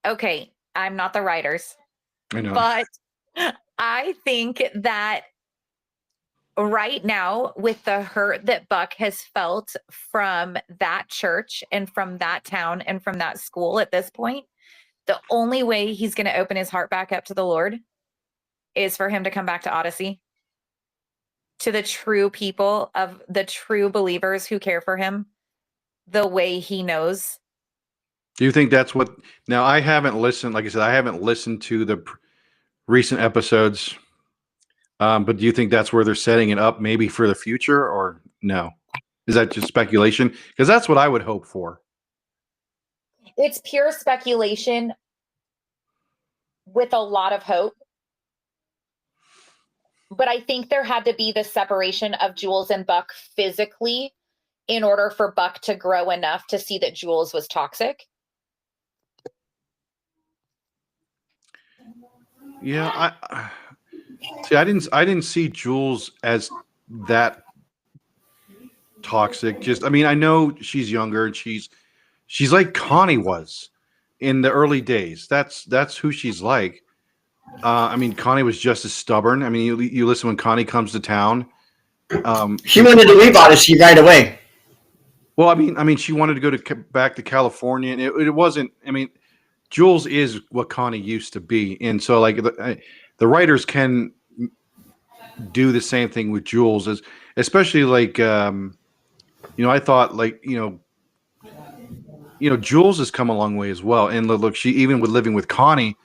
okay, I'm not the writers, I know. but I think that right now, with the hurt that Buck has felt from that church and from that town and from that school at this point, the only way he's going to open his heart back up to the Lord is for him to come back to Odyssey, to the true people, of the true believers who care for him the way he knows. Do you think that's what? Now, I haven't listened. Like I said, I haven't listened to the recent episodes. But do you think that's where they're setting it up, maybe for the future, or no? Is that just speculation? Because that's what I would hope for. It's pure speculation with a lot of hope. But I think there had to be the separation of Jules and Buck physically in order for Buck to grow enough to see that Jules was toxic. Yeah, I didn't see Jules as that toxic. Just, I mean, I know she's younger and she's like Connie was in the early days. That's who she's like. I mean, Connie was just as stubborn. I mean, you listen when Connie comes to town. She wanted to leave Odyssey right away. Well, I mean, she wanted to go back to California, and it wasn't. I mean, Jules is what Connie used to be, and so like the writers can do the same thing with Jules, especially like I thought like Jules has come a long way as well, and look, she even with living with Connie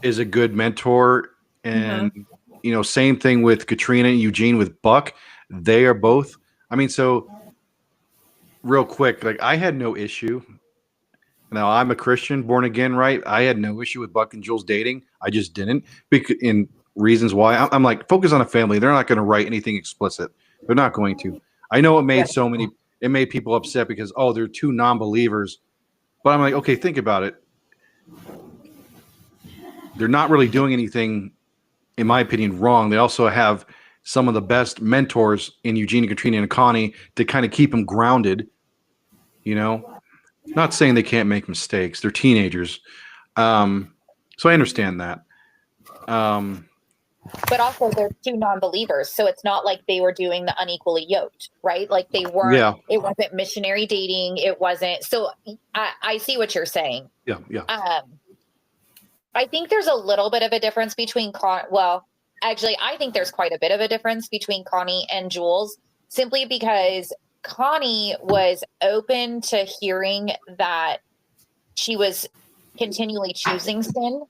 is a good mentor, and same thing with Katrina and Eugene with Buck. They are both. I mean, so real quick, like I had no issue. Now I'm a Christian, born again, right? I had no issue with Buck and Jules dating. I just didn't. In reasons why, I'm like, focus on a family. They're not going to write anything explicit. They're not going to. I know it made it made people upset because they're two non-believers. But I'm like, okay, think about it. They're not really doing anything, in my opinion, wrong. They also have some of the best mentors in Eugene and Katrina and Connie to kind of keep them grounded. Not saying they can't make mistakes. They're teenagers. So I understand that. But also they're two non-believers. So it's not like they were doing the unequally yoked, right? Like they weren't, It wasn't missionary dating. It wasn't. So I see what you're saying. Yeah. I think there's a little bit of a difference between I think there's quite a bit of a difference between Connie and Jules, simply because Connie was open to hearing that she was continually choosing sin,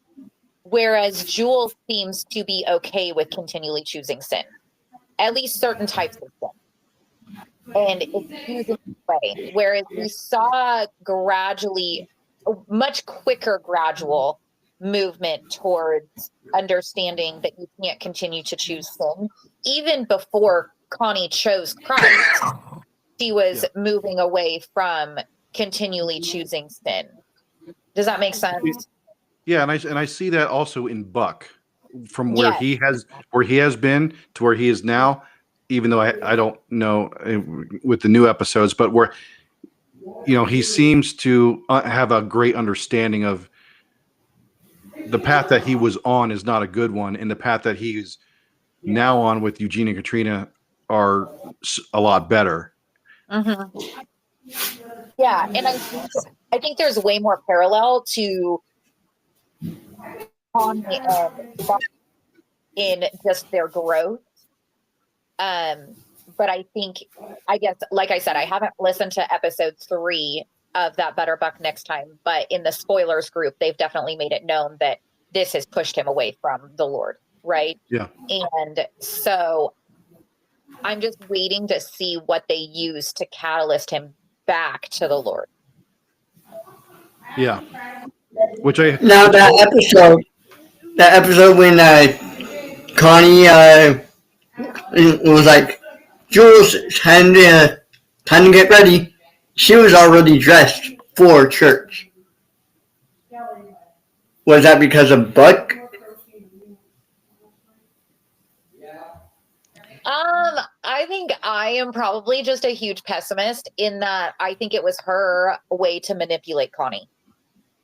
whereas Jules seems to be okay with continually choosing sin, at least certain types of sin. And it's choosing way. Whereas we saw much quicker gradual movement towards understanding that you can't continue to choose sin. Even before Connie chose Christ, she was moving away from continually choosing sin. Does that make sense? Yeah, and I see that also in Buck, from where he has been to where he is now. Even though I don't know with the new episodes, but where he seems to have a great understanding of the path that he was on is not a good one, and the path that he's now on with Eugene and Katrina are a lot better. Mm-hmm. Yeah, and I think there's way more parallel to Connie and Buck in just their growth. But I guess, like I said, I haven't listened to episode 3 of that Better Buck Next Time, but in the spoilers group, they've definitely made it known that this has pushed him away from the Lord, right? Yeah. And so I'm just waiting to see what they use to catalyst him back to the Lord. Yeah. Now that episode when Connie was like, Jules, time to get ready. She was already dressed for church. Was that because of Buck? I think I am probably just a huge pessimist in that I think it was her way to manipulate Connie.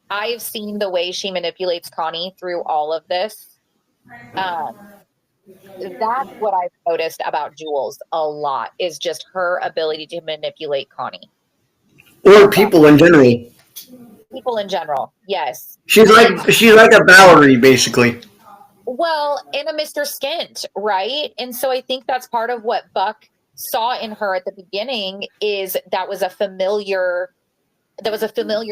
I've seen the way she manipulates Connie through all of this. That's what I've noticed about Jules a lot, is just her ability to manipulate Connie. Or people in general. People in general, yes. She's like a Valerie, basically. Well, and a Mr. Skint, right? And so I think that's part of what Buck saw in her at the beginning, is that was a familiar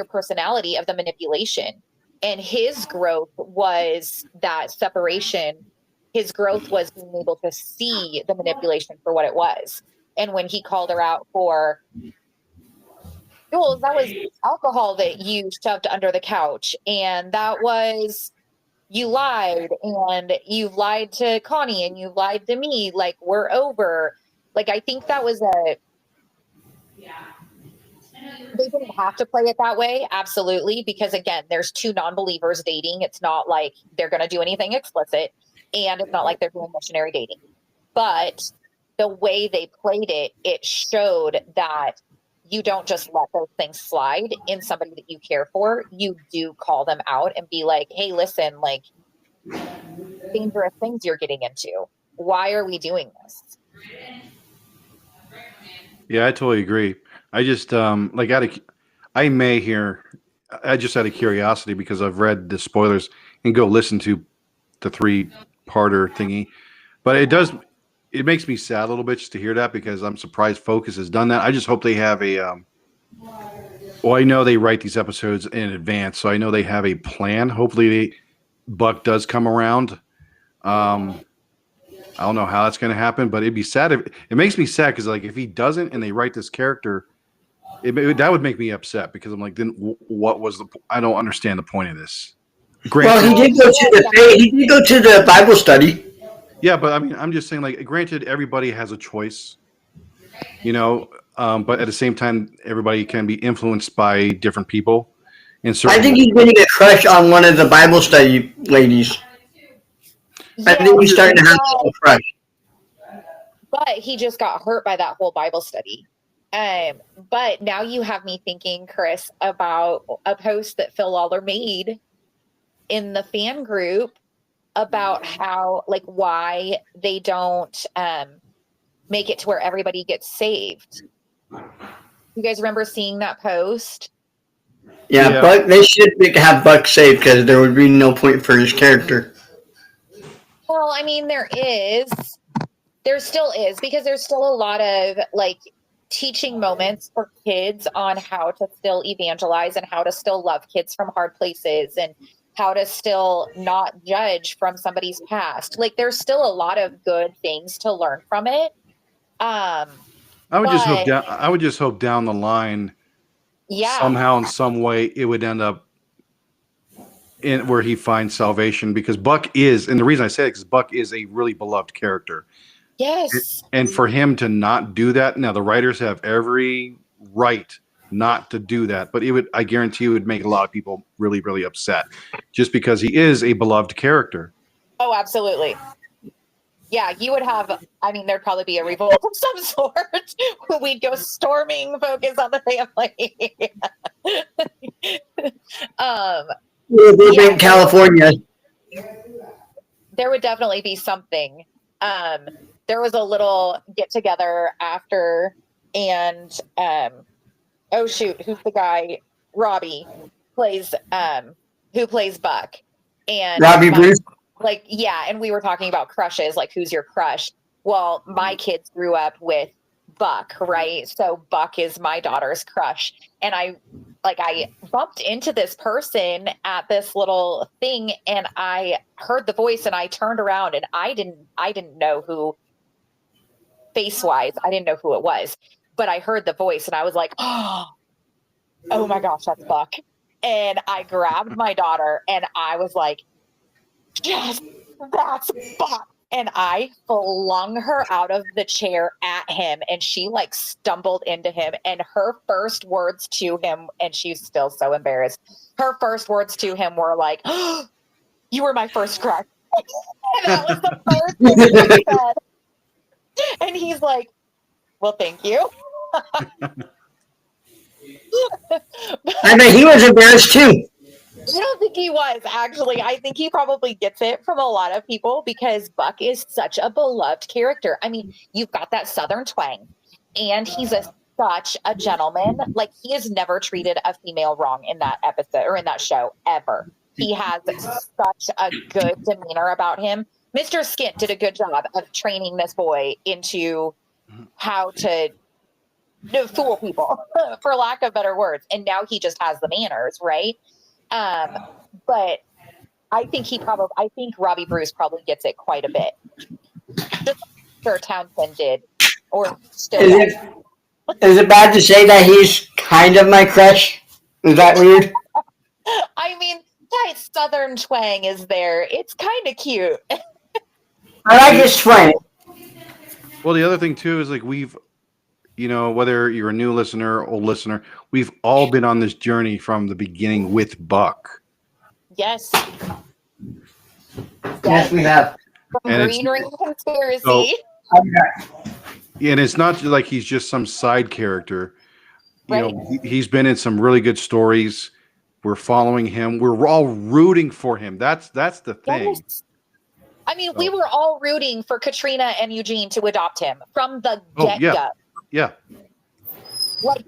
personality of the manipulation. And his growth was that separation. His growth was being able to see the manipulation for what it was. And when he called her out for, Jules, that was alcohol that you shoved under the couch. And that was, you lied, and you lied to Connie, and you lied to me. Like, we're over. Like, I think that was they didn't have to play it that way, absolutely, because again, there's two non-believers dating. It's not like they're going to do anything explicit, and it's not like they're doing missionary dating. But the way they played it, it showed that you don't just let those things slide in somebody that you care for. You do call them out and be like, hey, listen, like, dangerous things you're getting into. Why are we doing this? Yeah, I totally agree. I just I may hear, I just out of curiosity, because I've read the spoilers, and go listen to the 3-parter thingy. But it makes me sad a little bit just to hear that, because I'm surprised Focus has done that. I just hope they have well, I know they write these episodes in advance, so I know they have a plan. Hopefully Buck does come around. I don't know how that's going to happen, but it'd be sad. It makes me sad because, like, if he doesn't and they write this character, that would make me upset, because I'm like, then what was I don't understand the point of this. Well, he did go to the Bible study. Yeah, but I mean, I'm just saying, like, granted, everybody has a choice, but at the same time, everybody can be influenced by different people. And I think he's getting a crush on one of the Bible study ladies. Yeah, I think he's starting to have a crush. But he just got hurt by that whole Bible study. But now you have me thinking, Chris, about a post that Phil Lawler made in the fan group about how, like, why they don't make it to where everybody gets saved. You guys remember seeing that post? Yeah. But they should have Buck saved, because there would be no point for his character. Well, I mean, there still is, because there's still a lot of, like, teaching moments for kids on how to still evangelize and how to still love kids from hard places and how to still not judge from somebody's past. Like, there's still a lot of good things to learn from it. I would just hope down the line, somehow in some way, it would end up in where he finds salvation, because Buck is, and the reason I say it is Buck is a really beloved character. Yes. And for him to not do that, now the writers have every right not to do that, but I guarantee it would make a lot of people really, really upset, just because he is a beloved character. Oh, absolutely. Yeah, you would have, I mean, there'd probably be a revolt of some sort. We'd go storming, focus on the family. Burbank, California. There would definitely be something. There was a little get together after, and oh shoot, who's the guy? Robbie plays, who plays Buck, and Robbie Bruce. Like, yeah, and we were talking about crushes, like who's your crush? Well, my kids grew up with Buck, right? So Buck is my daughter's crush, and I bumped into this person at this little thing, and I heard the voice, and I turned around, and I didn't know who, face wise, I didn't know who it was, but I heard the voice, and I was like, oh my gosh, that's Buck. And I grabbed my daughter, and I was like, yes, that's Buck. And I flung her out of the chair at him, and she like stumbled into him, and her first words to him, and she's still so embarrassed, her first words to him were like, oh, you were my first crush. And that was the first thing he said. And he's like, well, thank you. I bet he was embarrassed too. I don't think he was, actually. I think he probably gets it from a lot of people because Buck is such a beloved character. I mean, you've got that Southern twang, and he's such a gentleman. Like, he has never treated a female wrong in that episode or in that show ever. He has such a good demeanor about him. Mr. Skint did a good job of training this boy into how to fool people, for lack of better words. And now he just has the manners, right? But I think Robbie Bruce probably gets it quite a bit. Just like sure Townsend did, or still. Is it bad to say that he's kind of my crush? Is that weird? I mean, that Southern twang is there. It's kind of cute. I like his twang. Well, the other thing too is like we've, whether you're a new listener, old listener, we've all been on this journey from the beginning with Buck. Yes. Yes, we have. From Green Ring Conspiracy. So, and it's not like he's just some side character. Right. He's been in some really good stories. We're following him. We're all rooting for him. That's the thing. Yes. I mean, we were all rooting for Katrina and Eugene to adopt him from the get-go. Yeah. Like,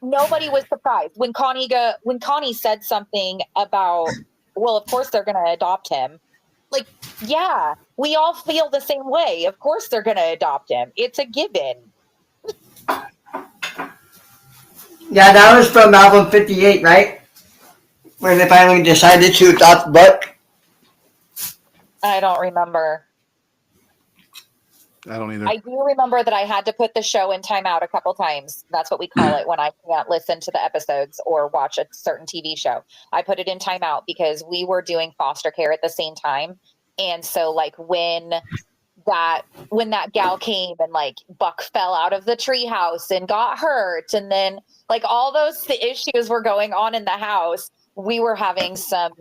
nobody was surprised when Connie said something about, well, of course they're going to adopt him. Like, yeah, we all feel the same way. Of course they're going to adopt him. It's a given. Yeah, that was from album 58, right? When they finally decided to adopt Buck. I don't remember. I don't either. I do remember that I had to put the show in timeout a couple times. That's what we call it when I can't listen to the episodes or watch a certain TV show. I put it in timeout because we were doing foster care at the same time. And so like when that gal came and like Buck fell out of the treehouse and got hurt, and then like all those issues were going on in the house, we were having some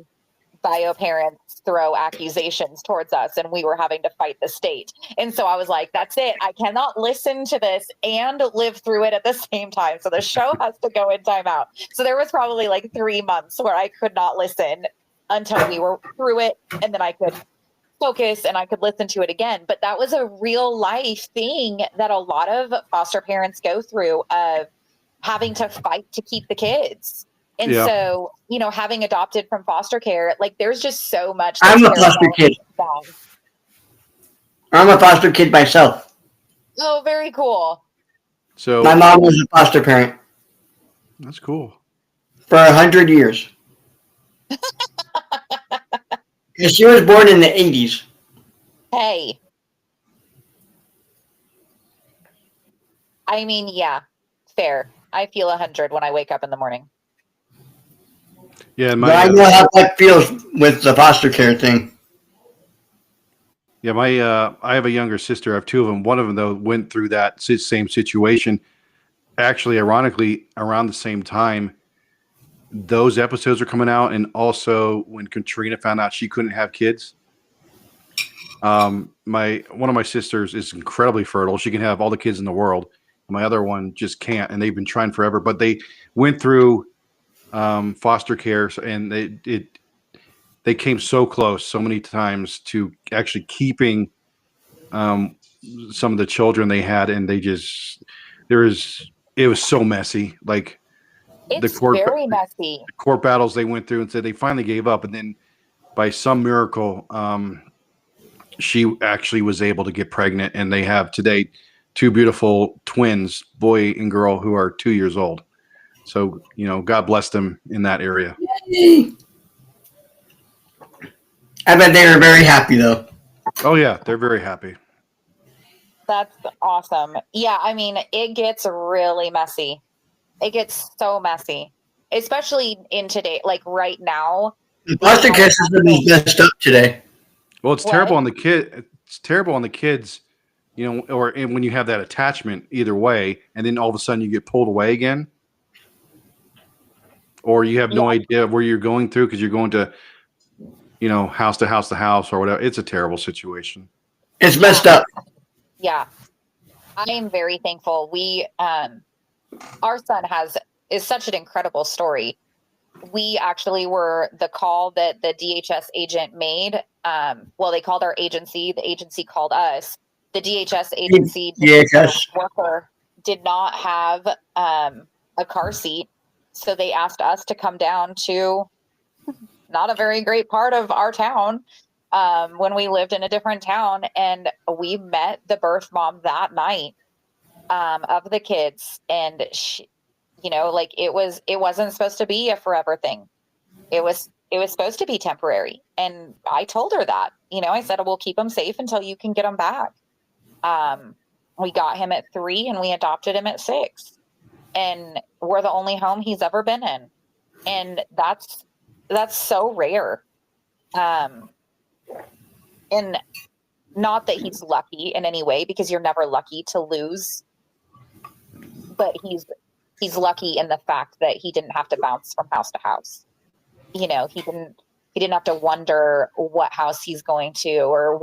bio parents throw accusations towards us, and we were having to fight the state. And so I was like, that's it. I cannot listen to this and live through it at the same time. So the show has to go in timeout. So there was probably like 3 months where I could not listen until we were through it, and then I could focus and I could listen to it again. But that was a real life thing that a lot of foster parents go through, of having to fight to keep the kids. And so, having adopted from foster care, like there's just so much. I'm a foster kid. I'm a foster kid myself. Oh, very cool. So my mom was a foster parent. That's cool. For 100 years. She was born in the 80s. Hey. I mean, yeah, fair. I feel 100 when I wake up in the morning. Yeah, But I know how that feels with the foster care thing. yeah, I have a younger sister. I have two of them. One of them though went through that same situation. Actually, ironically, around the same time, those episodes are coming out, and also when Katrina found out she couldn't have kids. My one of my sisters is incredibly fertile. She can have all the kids in the world. My other one just can't, and they've been trying forever. But they went through foster care, and they came so close so many times to actually keeping um, some of the children they had, and they just it was so messy. Like the It's very messy. court battles they went through, and said they finally gave up, and then by some miracle, she actually was able to get pregnant, and they have today two beautiful twins, boy and girl, who are 2 years old. So, God bless them in that area. I bet they were very happy though. Oh yeah, they're very happy. That's awesome. Yeah, I mean, it gets really messy. It gets so messy, especially in today, like right now. The foster care system is messed up today. Well, it's terrible on the kid. It's terrible on the kids, or when you have that attachment either way, and then all of a sudden you get pulled away again, or you have no idea where you're going through because you're going to, house to house to house or whatever. It's a terrible situation. It's messed up. Yeah, I am very thankful. Our son is such an incredible story. We actually were the call that the DHS agent made. Well, they called our agency. The agency called us. The DHS agency worker did not have a car seat, so they asked us to come down to not a very great part of our town when we lived in a different town, and we met the birth mom that night of the kids, and she, it wasn't supposed to be a forever thing. It was supposed to be temporary. And I told her that, I said, we'll keep him safe until you can get him back. We got him at 3 and we adopted him at 6, and we're the only home he's ever been in. And that's so rare. And not that he's lucky in any way, because you're never lucky to lose, but he's lucky in the fact that he didn't have to bounce from house to house. He didn't have to wonder what house he's going to, or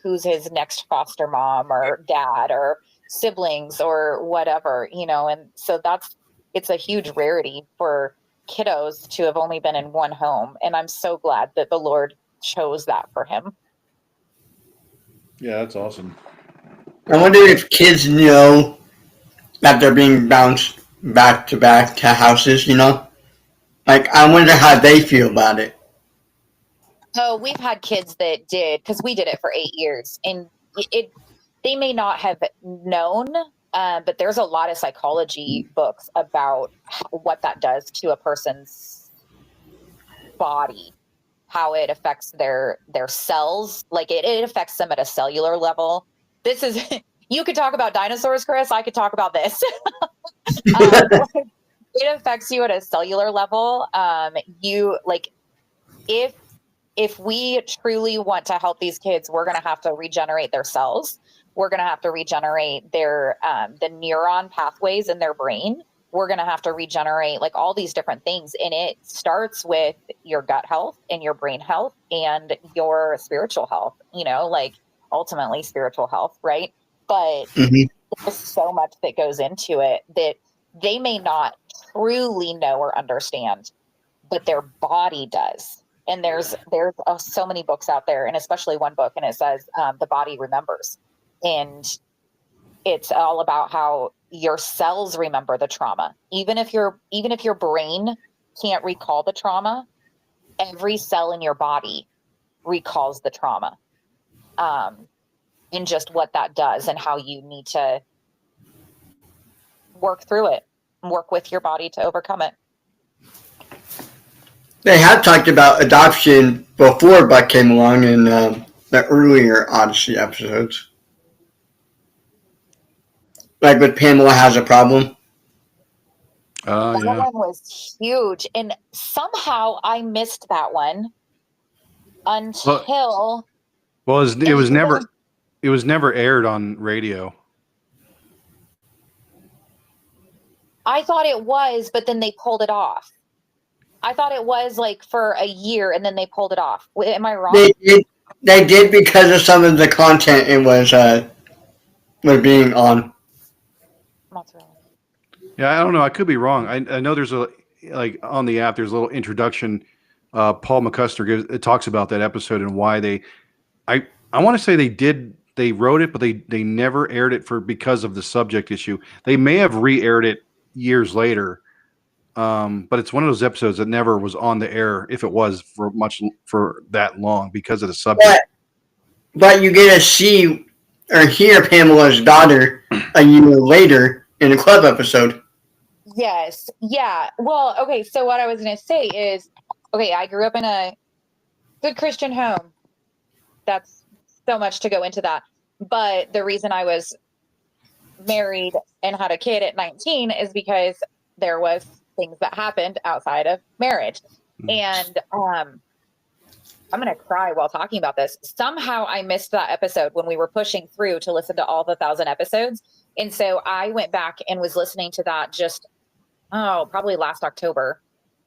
who's his next foster mom or dad or siblings or whatever, and so it's a huge rarity for kiddos to have only been in one home. And I'm so glad that the Lord chose that for him. Yeah, that's awesome. I wonder if kids know that they're being bounced back to houses, Like, I wonder how they feel about it. Oh, we've had kids that did, because we did it for 8 years, and they may not have known, but there's a lot of psychology books about what that does to a person's body, how it affects their cells. Like it affects them at a cellular level. This is, you could talk about dinosaurs, Chris. I could talk about this. It affects you at a cellular level. If we truly want to help these kids, we're going to have to regenerate their cells. We're going to have to regenerate their the neuron pathways in their brain. We're going to have to regenerate like all these different things. And it starts with your gut health and your brain health and your spiritual health, like ultimately spiritual health, right? But there's so much that goes into it that they may not truly know or understand, but their body does. And there's so many books out there, and especially one book, and it says the body remembers. And it's all about how your cells remember the trauma. Even if your brain can't recall the trauma, every cell in your body recalls the trauma. And just what that does and how you need to work through it, work with your body to overcome it. They have talked about adoption before Buck came along in the earlier Odyssey episodes. Like with Pamela Has a Problem. That Yeah. one was huge. And somehow I missed that one until Well, it was even- never aired on radio. I thought it was, but then they pulled it off. I thought it was like for a year and then they pulled it off. Am I wrong? They did because of some of the content it was being on. That's really. Yeah, I don't know. I could be wrong. I know there's on the app there's a little introduction. Paul McCusker it talks about that episode and why I want to say they wrote it, but they never aired it because of the subject issue. They may have re-aired it years later, but it's one of those episodes that never was on the air if it was for that long because of the subject. But you get to see or hear Pamela's daughter a year later in a club episode. Yes. Yeah. Well, okay. So what I was going to say is, okay, I grew up in a good Christian home. That's so much to go into that. But the reason I was married and had a kid at 19 is because there was things that happened outside of marriage. And I'm going to cry while talking about this. Somehow I missed that episode when we were pushing through to listen to all the 1,000 episodes. And so I went back and was listening to that probably last October.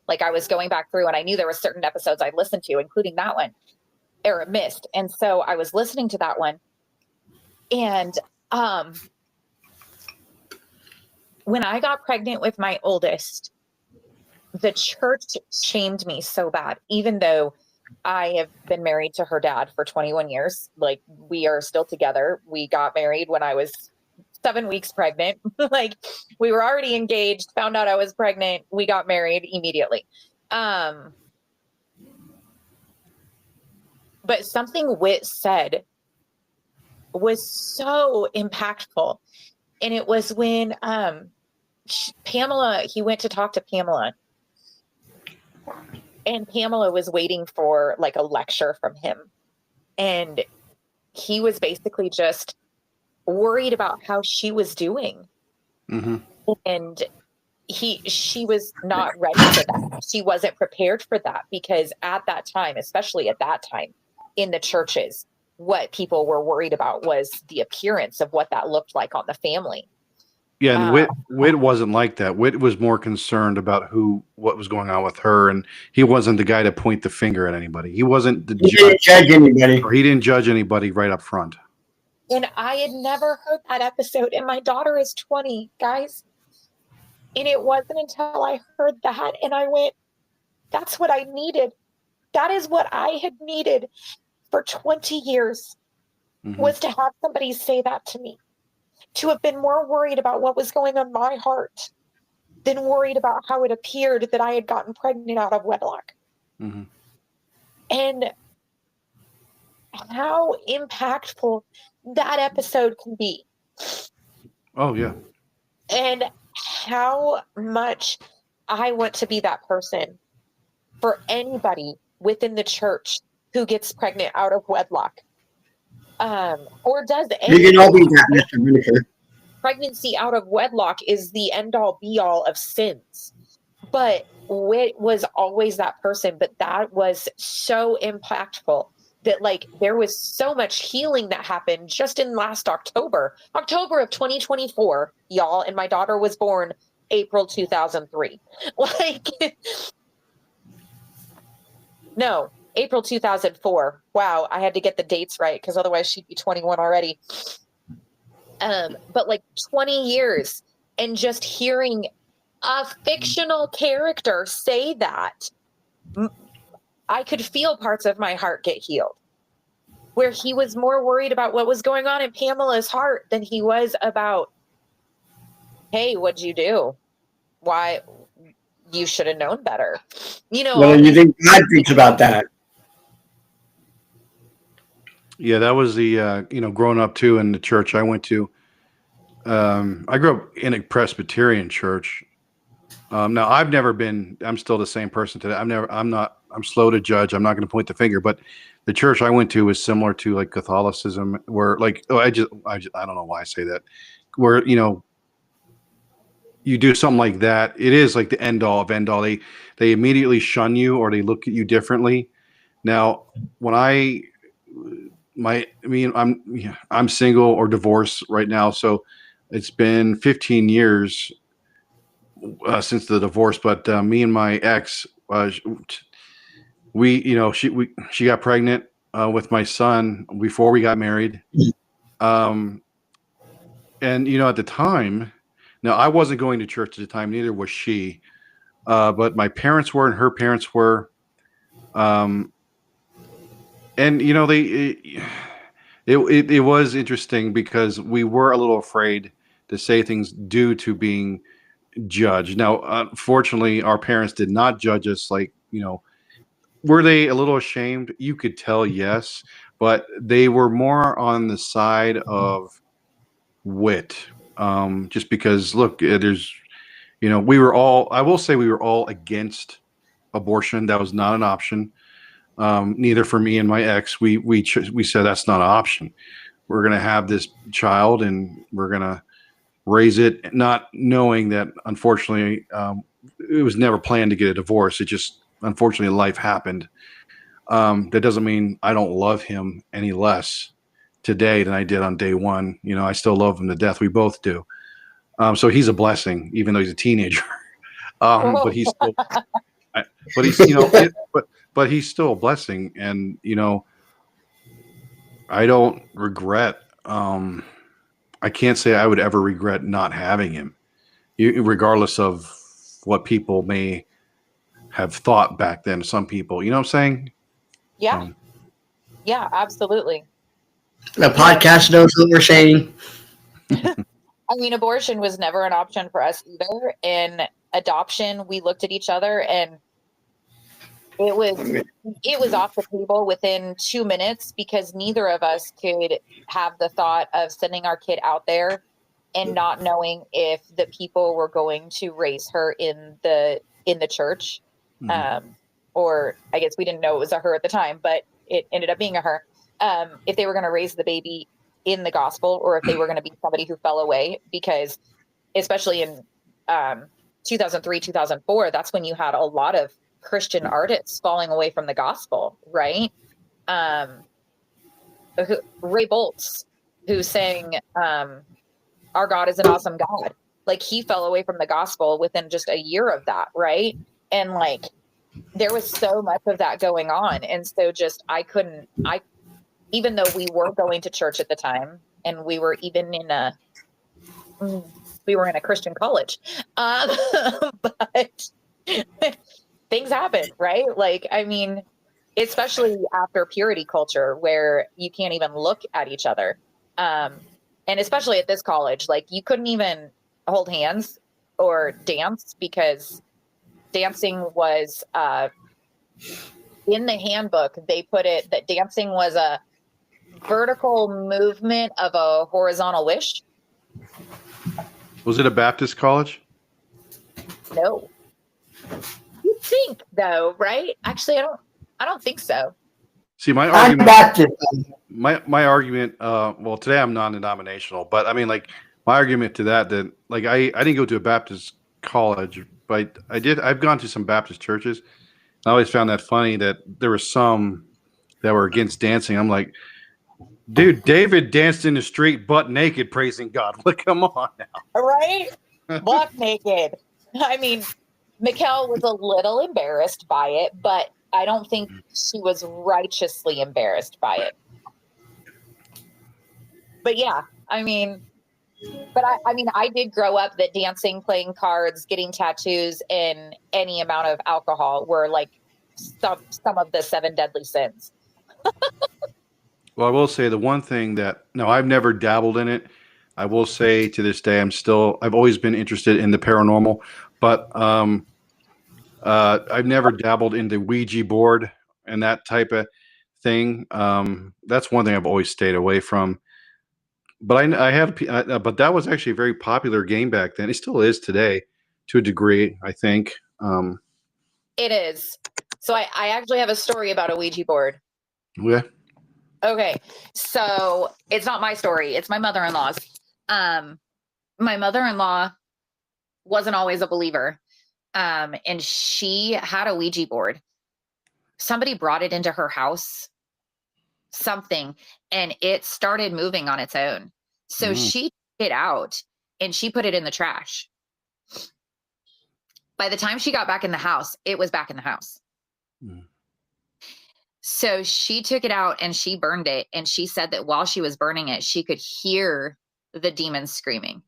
Like I was going back through and I knew there were certain episodes I'd listened to, including that one, or missed. And so I was listening to that one. And when I got pregnant with my oldest, the church shamed me so bad, even though I have been married to her dad for 21 years. Like we are still together. We got married when I was 7 weeks pregnant. Like we were already engaged, found out I was pregnant. We got married immediately. But something Whit said was so impactful. And it was when Pamela, he went to talk to Pamela. And Pamela was waiting for like a lecture from him. And he was basically just worried about how she was doing. Mm-hmm. And she was not ready for that. She wasn't prepared for that because at that time, especially at that time in the churches, what people were worried about was the appearance of what that looked like on the family. Yeah, and Whit wasn't like that. Whit was more concerned about what was going on with her, and he wasn't the guy to point the finger at anybody. He wasn't the He didn't judge anybody. or he didn't judge anybody right up front. And I had never heard that episode, and my daughter is 20, guys. And it wasn't until I heard that, and I went, that's what I needed. That is what I had needed for 20 years, was to have somebody say that to me. To have been more worried about what was going on in my heart than worried about how it appeared that I had gotten pregnant out of wedlock. Mm-hmm. And how impactful that episode can be. Oh, yeah. And how much I want to be that person for anybody within the church who gets pregnant out of wedlock. Or does You can all be that, Mr. Whitaker. Pregnancy out of wedlock is the end all be all of sins. But Whit was always that person, but that was so impactful that like there was so much healing that happened just in last October of 2024, y'all, and my daughter was born April 2003. Like no, April 2004. Wow, I had to get the dates right because otherwise she'd be 21 already. But like 20 years and just hearing a fictional character say that, I could feel parts of my heart get healed. Where he was more worried about what was going on in Pamela's heart than he was about, hey, what'd you do? Why? You should have known better. You know. What do you think God thinks about that? Yeah, that was the growing up too in the church I went to. I grew up in a Presbyterian church. Now I've never been. I'm still the same person today. I'm slow to judge. I'm not going to point the finger. But the church I went to was similar to like Catholicism, where like I don't know why I say that. Where you do something like that, it is like the end all of end all. They immediately shun you or they look at you differently. Now, when I'm single or divorced right now, so it's been 15 years since the divorce. But me and my ex, she got pregnant with my son before we got married. Um, and at the time, now I wasn't going to church at the time, neither was she. But my parents were, and her parents were. Um, and it was interesting because we were a little afraid to say things due to being judged. Now, fortunately, our parents did not judge us. Like, were they a little ashamed? You could tell, yes, but they were more on the side of wit. Just because, look, there's, we were all. I will say we were all against abortion. That was not an option. Neither for me and my ex. We said that's not an option. We're gonna have this child and we're gonna raise it, not knowing that unfortunately it was never planned to get a divorce. It just unfortunately life happened. That doesn't mean I don't love him any less today than I did on day one. I still love him to death. We both do. So he's a blessing, even though he's a teenager. But he's still, but he's but he's still a blessing, and I don't regret. I can't say I would ever regret not having him, regardless of what people may have thought back then. Some people, you know what I'm saying? Yeah. Yeah, absolutely. The podcast knows what we're saying. I mean, abortion was never an option for us either. In adoption, we looked at each other and it was off the table within 2 minutes because neither of us could have the thought of sending our kid out there and not knowing if the people were going to raise her in the church. Or I guess we didn't know it was a her at the time, but it ended up being a her. If they were going to raise the baby in the gospel or if they were going to be somebody who fell away, because especially in 2003, 2004, that's when you had a lot of Christian artists falling away from the gospel, right? Ray Boltz, who sang Our God is an Awesome God. Like, he fell away from the gospel within just a year of that, right? And like, there was so much of that going on. And so just, even though we were going to church at the time and we were even in a Christian college, but things happen, right? Like, I mean, especially after purity culture where you can't even look at each other. And especially at this college, like, you couldn't even hold hands or dance because dancing was, in the handbook, they put it that dancing was a vertical movement of a horizontal wish. Was it a Baptist college? No. You think though, right? Actually, I don't think so. See, my argument. My argument. Well, today I'm non-denominational, but I mean, like, my argument to that like I didn't go to a Baptist college, but I've gone to some Baptist churches. I always found that funny that there were some that were against dancing. I'm like, dude, David danced in the street butt naked praising God. Like, come on now. Right? Butt naked. I mean, Mikkel was a little embarrassed by it, but I don't think she was righteously embarrassed by it. But yeah, I mean, I did grow up that dancing, playing cards, getting tattoos, and any amount of alcohol were like some of the 7 deadly sins. Well, I will say the one thing that, no, I've never dabbled in it. I will say to this day, I've always been interested in the paranormal, but I've never dabbled in the Ouija board and that type of thing. That's one thing I've always stayed away from. But but that was actually a very popular game back then. It still is today, to a degree, I think. It is. So I actually have a story about a Ouija board. Yeah. Okay, so it's not my story. It's my mother-in-law's. My mother-in-law wasn't always a believer. And she had a Ouija board. Somebody brought it into her house, something, and it started moving on its own. So she took it out and she put it in the trash. By the time she got back in the house, it was back in the house. So she took it out and she burned it. And she said that while she was burning it, she could hear the demons screaming.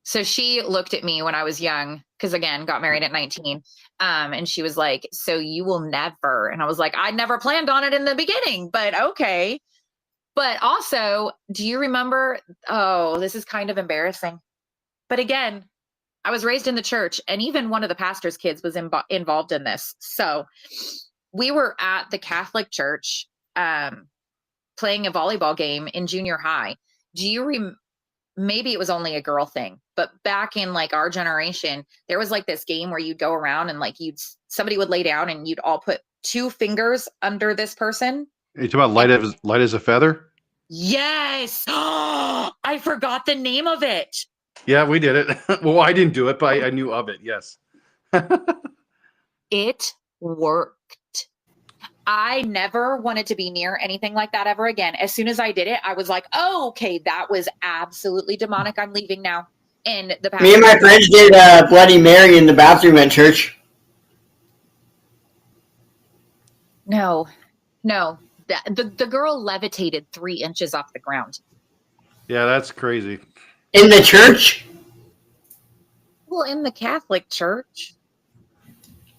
So she looked at me when I was young, because again, got married at 19. And she was like, so you will never. And I was like, I never planned on it in the beginning, but okay. But also, do you remember? Oh, this is kind of embarrassing. But again, I was raised in the church, and even one of the pastor's kids was involved in this. So we were at the Catholic church playing a volleyball game in junior high. Do you maybe it was only a girl thing, but back in like our generation, there was like this game where you'd go around and like somebody would lay down and you'd all put 2 fingers under this person. Are you talking about light as a feather? Yes. I forgot the name of it. Yeah, we did it. Well, I didn't do it, but I knew of it. Yes. It worked. I never wanted to be near anything like that ever again. As soon as I did it, I was like, oh, okay, that was absolutely demonic. I'm leaving now. And me and my friends did Bloody Mary in the bathroom at church. No. The girl levitated 3 inches off the ground. Yeah, that's crazy. In the church? Well, in the Catholic church.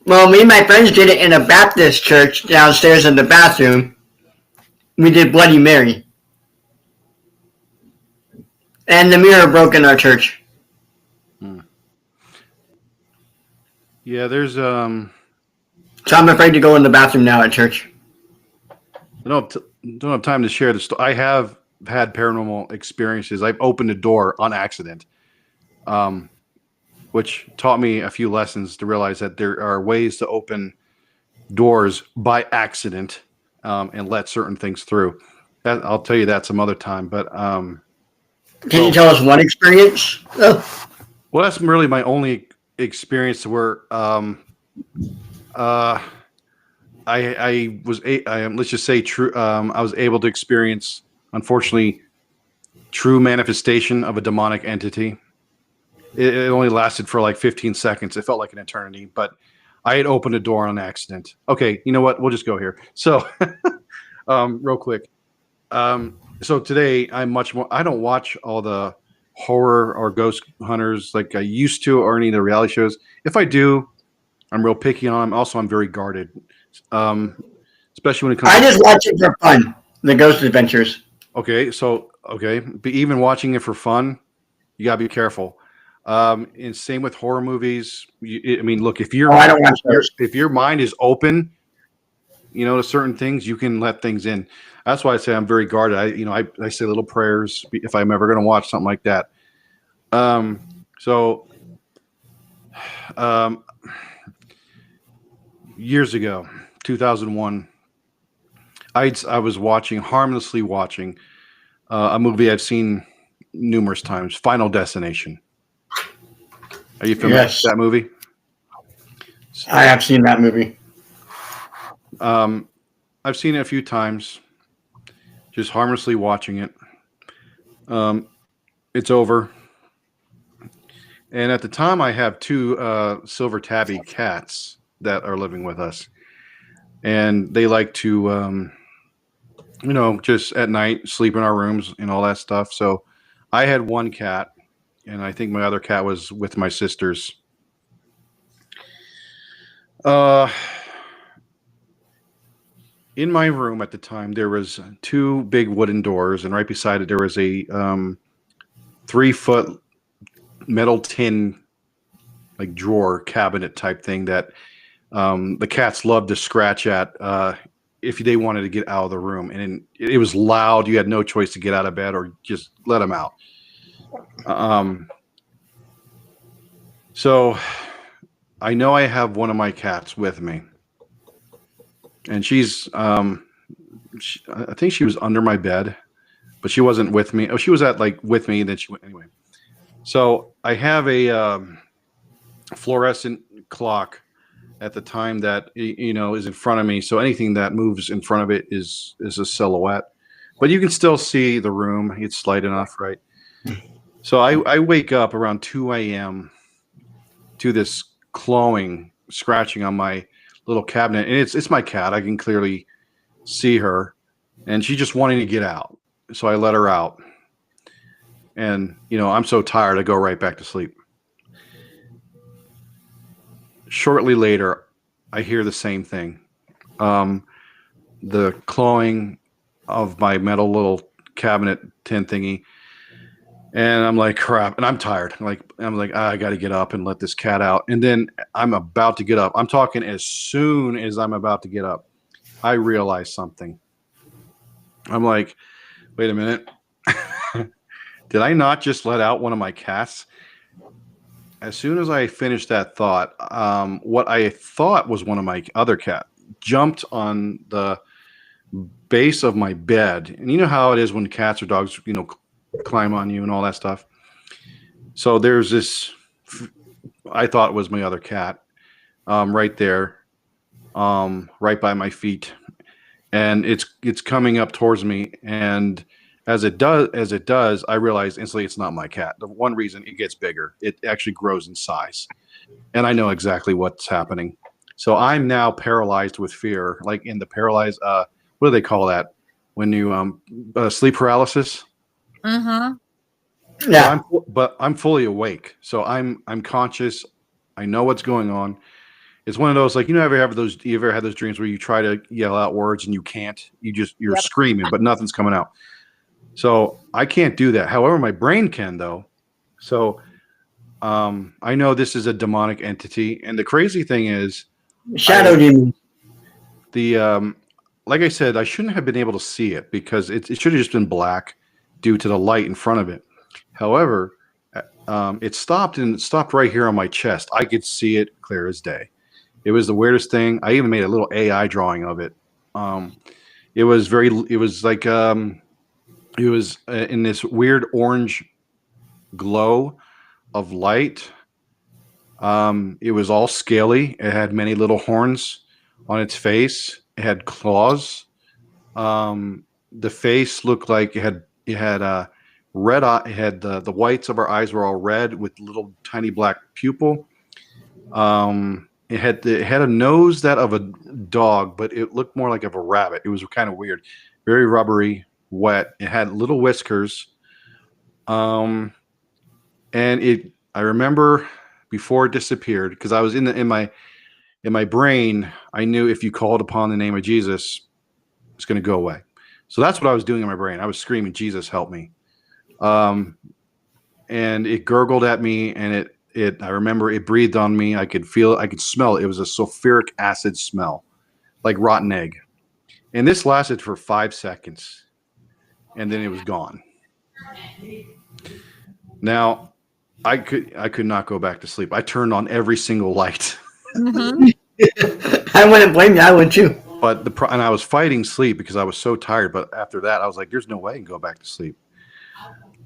Well, me and my friends did it in a Baptist church downstairs in the bathroom. We did Bloody Mary. And the mirror broke in our church. Yeah, there's So I'm afraid to go in the bathroom now at church. I don't have time to share this. I have had paranormal experiences. I've opened a door on accident, which taught me a few lessons to realize that there are ways to open doors by accident and let certain things through. I'll tell you that some other time. But can you tell us one experience? Oh. Well, that's really my only experience where I was let's just say true. I was able to experience, unfortunately, true manifestation of a demonic entity. It only lasted for like 15 seconds. It felt like an eternity, but I had opened a door on accident. Okay, you know what? We'll just go here. So, real quick. So today I'm much more. I don't watch all the horror or ghost hunters like I used to, or any of the reality shows. If I do, I'm real picky on them. Also, I'm very guarded. Especially when it comes. I just watch it for fun. The Ghost Adventures. Okay, but even watching it for fun, you gotta be careful. And same with horror movies. Look, if I don't watch those. If your mind is open, to certain things, you can let things in. That's why I say I'm very guarded. I say little prayers if I'm ever going to watch something like that. Years ago, 2001, I was harmlessly watching a movie I've seen numerous times, Final Destination. Are you familiar with that movie? I have seen that movie. I've seen it a few times, just harmlessly watching it. It's over. And at the time, I have 2 silver tabby cats that are living with us. And they like to, just at night sleep in our rooms and all that stuff. So I had 1 cat, and I think my other cat was with my sisters. In my room at the time, there was 2 big wooden doors, and right beside it, there was a 3-foot metal tin, like drawer cabinet type thing that the cats loved to scratch at if they wanted to get out of the room. And it was loud. You had no choice to get out of bed or just let them out. So I know I have one of my cats with me. And she's, I think she was under my bed, but she wasn't with me. Oh, she was with me. And then she went anyway. So I have a fluorescent clock at the time that is in front of me. So anything that moves in front of it is a silhouette, but you can still see the room. It's light enough, right? So I wake up around 2 a.m. to this clawing, scratching on my little cabinet, and it's my cat. I can clearly see her, and she's just wanting to get out. So I let her out, and I'm so tired I go right back to sleep. Shortly later, I hear the same thing. The clawing of my metal little cabinet tin thingy. And I'm like, crap. And I'm tired. I'm like, I got to get up and let this cat out. And then I'm about to get up. I'm talking as soon as I'm about to get up, I realize something. I'm like, wait a minute. Did I not just let out one of my cats? As soon as I finished that thought, what I thought was one of my other cat jumped on the base of my bed. And you know how it is when cats or dogs, climb on you and all that stuff. So there's this, I thought it was my other cat, right there, right by my feet. And it's coming up towards me. And as it does, I realize instantly it's not my cat. The one reason it gets bigger, it actually grows in size. And I know exactly what's happening. So I'm now paralyzed with fear, like in the paralyzed, what do they call that? When you, sleep paralysis? Mm-hmm. Yeah. But I'm fully awake. So I'm conscious. I know what's going on. It's one of those, like, you ever had those dreams where you try to yell out words and you can't, you're Yep. screaming, but nothing's coming out. So I can't do that. However, my brain can, though. So I know this is a demonic entity. And the crazy thing is, Shadow demon. like I said, I shouldn't have been able to see it because it should have just been black due to the light in front of it. However, it stopped right here on my chest. I could see it clear as day. It was the weirdest thing. I even made a little AI drawing of it. It was in this weird orange glow of light. It was all scaly. It had many little horns on its face. It had claws. The face looked like it had red eye. It had the whites of our eyes were all red with little tiny black pupil. It had a nose that of a dog, but it looked more like of a rabbit. It was kind of weird, very rubbery, wet. It had little whiskers. And I remember before it disappeared, because I was in my brain, I knew if you called upon the name of Jesus, it's going to go away. So that's what I was doing in my brain. I was screaming, Jesus, help me. And it gurgled at me, and I remember it breathed on me. I could feel it. I could smell it. It was a sulfuric acid smell, like rotten egg. And this lasted for 5 seconds, and then it was gone. Now, I could not go back to sleep. I turned on every single light. Mm-hmm. I wouldn't blame you. I would too. But and I was fighting sleep because I was so tired. But after that, I was like, "There's no way I can go back to sleep."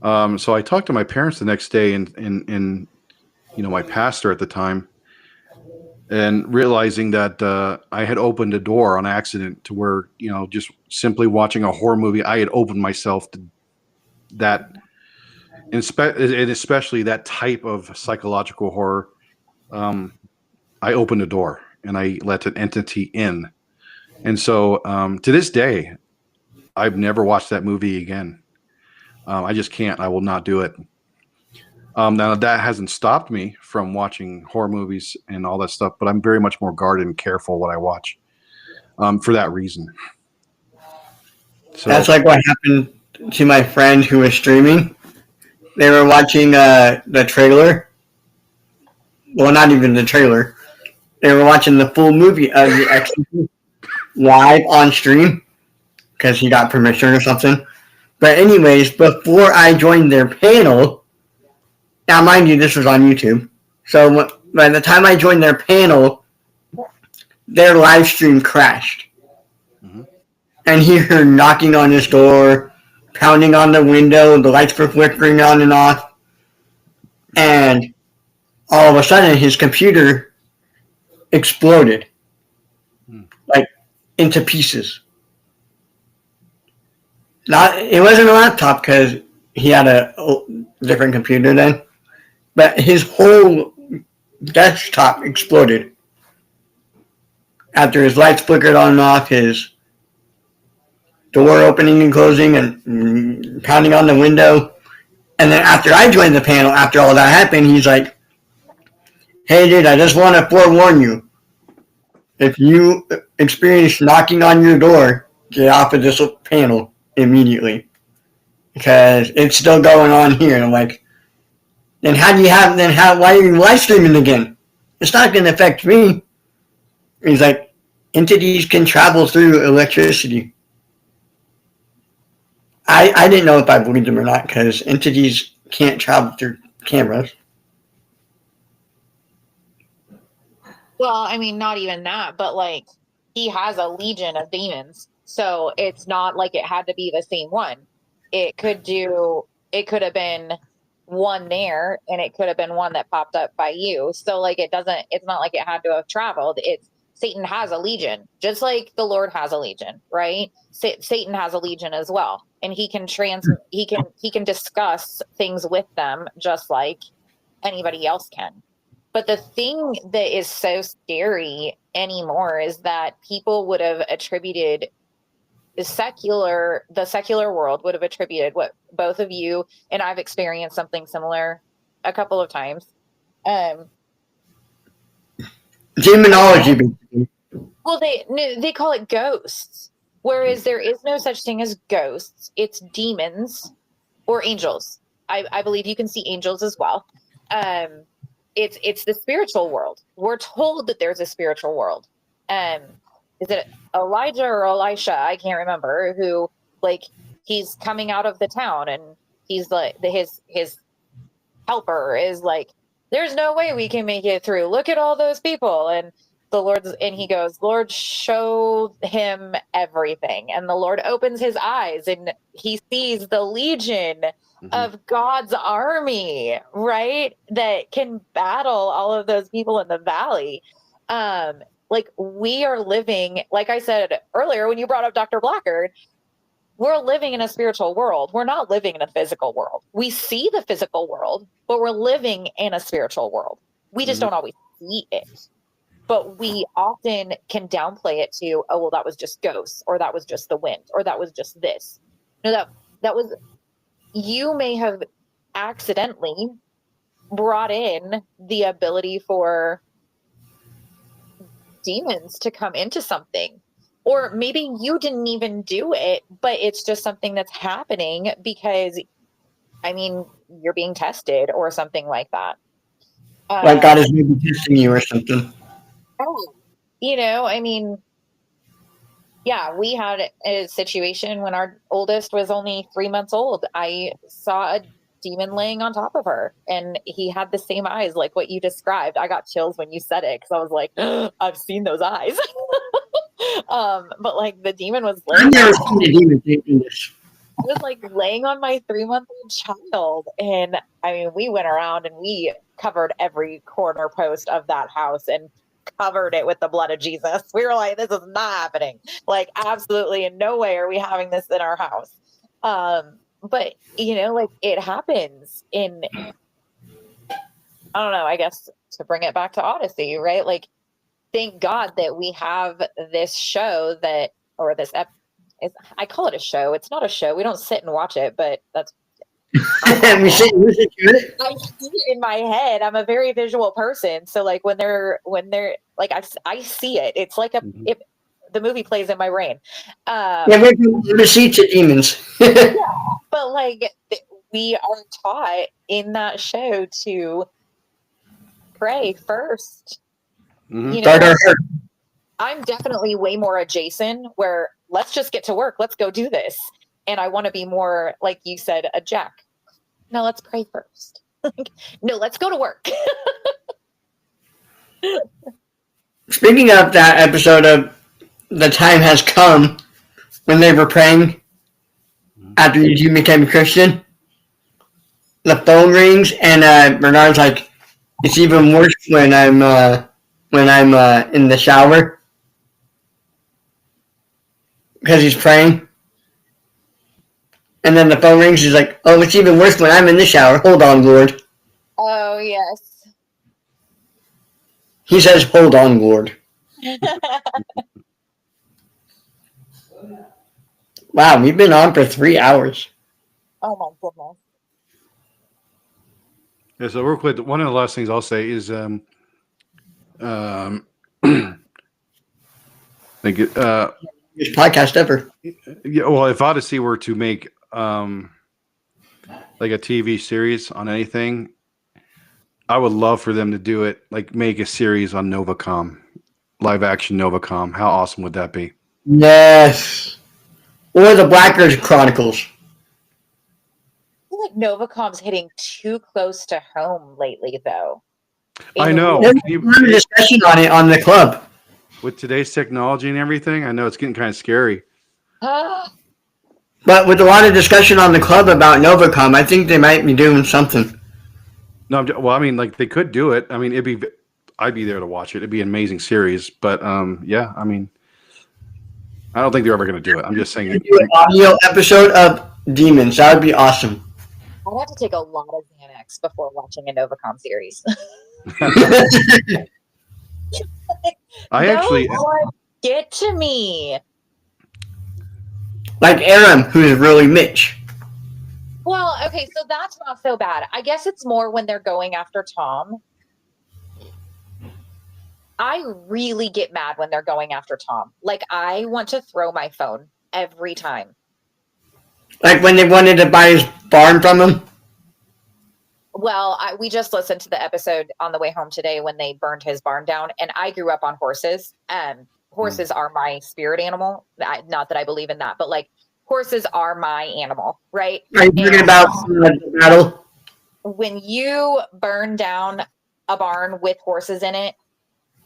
So I talked to my parents the next day, and my pastor at the time, and realizing that I had opened a door on accident to where just simply watching a horror movie, I had opened myself to that, and especially that type of psychological horror. I opened a door and I let an entity in. And so to this day, I've never watched that movie again. I just can't. I will not do it. Now, that hasn't stopped me from watching horror movies and all that stuff, but I'm very much more guarded and careful what I watch for that reason. So, That's like what happened to my friend who was streaming. They were watching the trailer. Well, not even the trailer. They were watching the full movie of The Exorcist live on stream because he got permission or something. But anyways, before I joined their panel, now mind you, this was on YouTube. So by the time I joined their panel, their live stream crashed. Mm-hmm. And he heard knocking on his door, pounding on the window, the lights were flickering on and off. and all of a sudden his computer exploded, like into pieces. It wasn't a laptop because he had a different computer then, but his whole desktop exploded after his lights flickered on and off, his door opening and closing and pounding on the window. And then after I joined the panel, after all that happened, he's like, "Hey dude, I just want to forewarn you. If you experience knocking on your door, get off of this panel immediately. Because it's still going on here." And I'm like, why are you live streaming again? It's not going to affect me. He's like, entities can travel through electricity. I didn't know if I believed him or not because entities can't travel through cameras. Well, I mean, not even that, but like he has a legion of demons. So it's not like it had to be the same one. It could have been one there and it could have been one that popped up by you. So like it's not like it had to have traveled. Satan has a legion, just like the Lord has a legion, right? Satan has a legion as well. And he can discuss things with them just like anybody else can. But the thing that is so scary anymore is that people would have attributed the secular world would have attributed what both of you and I've experienced something similar a couple of times. Demonology, basically. Well, they call it ghosts, whereas there is no such thing as ghosts. It's demons or angels. I believe you can see angels as well. It's the spiritual world. We're told that there's a spiritual world. Is it Elijah or Elisha? I can't remember. Who, like, he's coming out of the town and he's like his helper is like, there's no way we can make it through. Look at all those people. And he goes, Lord, show him everything. And the Lord opens his eyes and he sees the legion of God's army, right? That can battle all of those people in the valley. Like we are living, like I said earlier, when you brought up Dr. Blackard, we're living in a spiritual world. We're not living in a physical world. We see the physical world, but we're living in a spiritual world. We just don't always see it. But we often can downplay it to, oh, well, that was just ghosts, or that was just the wind, or that was just this. No, that was, you may have accidentally brought in the ability for demons to come into something. Or maybe you didn't even do it, but it's just something that's happening because, I mean, you're being tested or something like that. Like God is maybe testing you or something. You know, I mean, yeah, we had a situation when our oldest was only 3 months old. I saw a demon laying on top of her and he had the same eyes like what you described. I got chills when you said it because I was like, I've seen those eyes. But like the demon was laying I've never seen a demon thinking this. I was like laying on my 3-month-old child. And I mean, we went around and we covered every corner post of that house and covered it with the blood of Jesus. We were like, this is not happening. Like, absolutely in no way are we having this in our house. But you know, like it happens in, I don't know, I guess to bring it back to Odyssey, right? Like, thank God that we have this show that, or this I call it a show. It's not a show. We don't sit and watch it, but that's. we sit to it. I see it in my head. I'm a very visual person, so like when they're like I see it. It's like the movie plays in my brain. We're the seats of demons. Yeah, but like we are taught in that show to pray first. You know, I'm definitely way more a Jason where let's just get to work. Let's go do this. And I want to be more, like you said, a Jack. No, let's pray first. No, let's go to work. Speaking of that episode of The Time Has Come, when they were praying after you became a Christian, the phone rings and Bernard's like, it's even worse when I'm in the shower because he's praying. And then the phone rings. He's like, "Oh, it's even worse when I'm in the shower. Hold on, Lord." Oh, yes. He says, "Hold on, Lord." Wow, we've been on for 3 hours. Oh, my goodness. Yeah, so real quick, one of the last things I'll say is think it, Biggest podcast ever. yeah, well, if Odyssey were to make like a TV series on anything, I would love for them to do it, like make a series on Novacom, live action Novacom. How awesome would that be? Yes. Or the Blackers Chronicles. I feel like Novacom's hitting too close to home lately, though. I know. There's a discussion on it on the club. With today's technology and everything, I know it's getting kind of scary. But with a lot of discussion on the club about Novacom, I think they might be doing something. No, well, I mean, like they could do it. I mean, I'd be there to watch it. It'd be an amazing series. But yeah, I mean, I don't think they're ever going to do it. I'm just saying. Do an audio episode of Demons. That would be awesome. I'd have to take a lot of Xanax before watching a Novacom series. Get to me. Like Aram, who's really Mitch. Well, okay, so that's not so bad. I guess it's more when they're going after Tom. I really get mad when they're going after Tom. Like, I want to throw my phone every time. Like when they wanted to buy his barn from him? Well, we just listened to the episode on the way home today when they burned his barn down, and I grew up on horses. Horses are my spirit animal. Not that I believe in that, but like horses are my animal, right? Are you talking about the battle? When you burn down a barn with horses in it,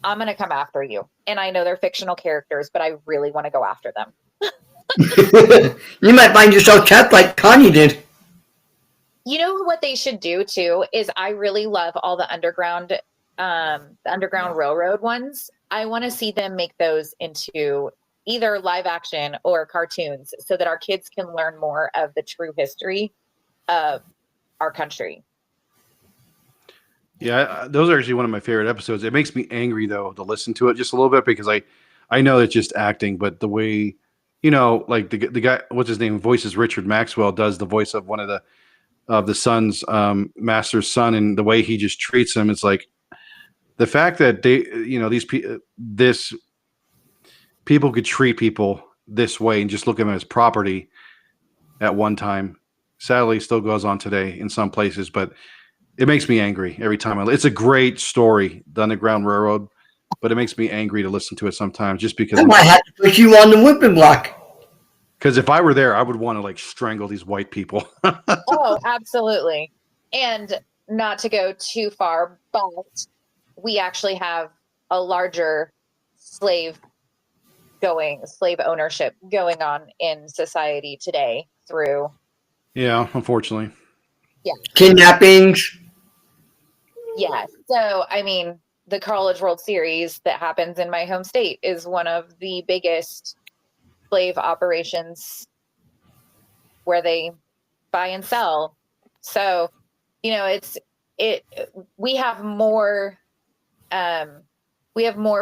I'm going to come after you. And I know they're fictional characters, but I really want to go after them. You might find yourself trapped like Connie did. You know what they should do too is I really love all the underground railroad ones. I want to see them make those into either live action or cartoons so that our kids can learn more of the true history of our country. Yeah, those are actually one of my favorite episodes. It makes me angry though to listen to it just a little bit because I know it's just acting, but the way, you know, like the guy, what's his name, voices Richard Maxwell, does the voice of one of the son's master's son, and the way he just treats him, it's like the fact that they, you know, this people could treat people this way and just look at them as property at one time. Sadly, still goes on today in some places, but it makes me angry every time. It's a great story, the Underground Railroad, but it makes me angry to listen to it sometimes just because. I might have to put you on the whipping block. Because if I were there, I would want to like strangle these white people. Oh, absolutely. And not to go too far, but we actually have a larger slave ownership going on in society today through. Yeah, unfortunately. Yeah. Kidnappings. Yeah. So, I mean, the College World Series that happens in my home state is one of the biggest slave operations where they buy and sell. So, you know, we have more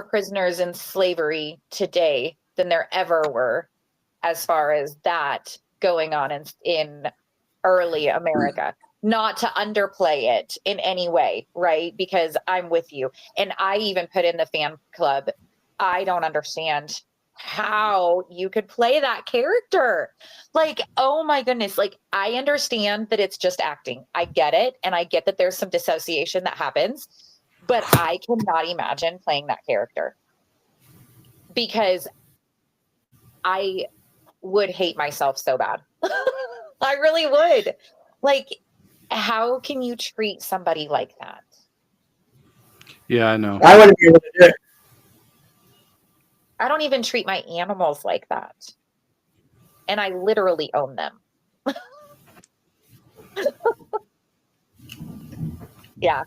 prisoners in slavery today than there ever were, as far as that going on in early America. Not to underplay it in any way, right? Because I'm with you. And I even put in the fan club, I don't understand how you could play that character. Like, oh my goodness. Like, I understand that it's just acting. I get it. And I get that there's some dissociation that happens, but I cannot imagine playing that character because I would hate myself so bad. I really would. Like, how can you treat somebody like that? Yeah, I know. I wouldn't be able to do it. I don't even treat my animals like that. And I literally own them. Yeah.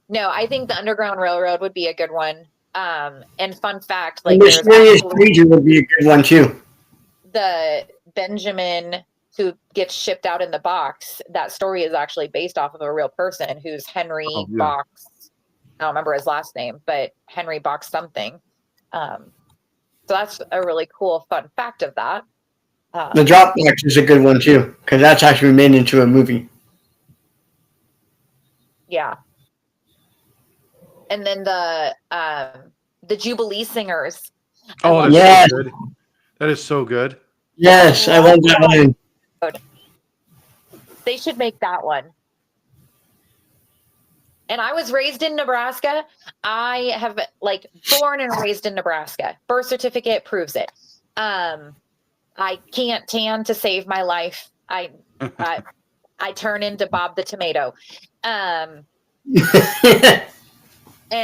No, I think the Underground Railroad would be a good one. And fun fact, The like there's Mysterious actually Creature would be a good one too. the Benjamin who gets shipped out in the box. That story is actually based off of a real person who's Henry Oh, yeah. Box. I don't remember his last name, but Henry Box something. So that's a really cool fun fact of that. The Dropbox is a good one too, because that's actually made into a movie. Yeah. And then the Jubilee Singers. I Oh, love that's Yes. so good. That is so good. Yes, I love that one. They should make that one. And I was raised in Nebraska. I have like born and raised in Nebraska. Birth certificate proves it. I can't tan to save my life. I turn into Bob the Tomato. And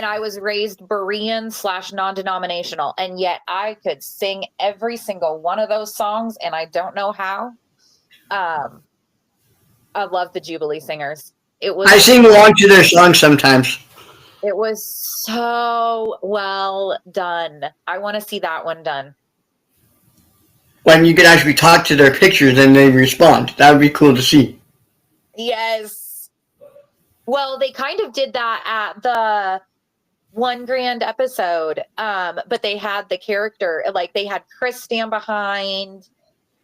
I was raised Berean / non-denominational, and yet I could sing every single one of those songs, and I don't know how. I love the Jubilee Singers. I sing along to their songs sometimes. It was so well done. I want to see that one done. When you could actually talk to their pictures and they respond. That would be cool to see. Yes. Well, they kind of did that at the One Grand episode, but they had the character, like they had Chris stand behind.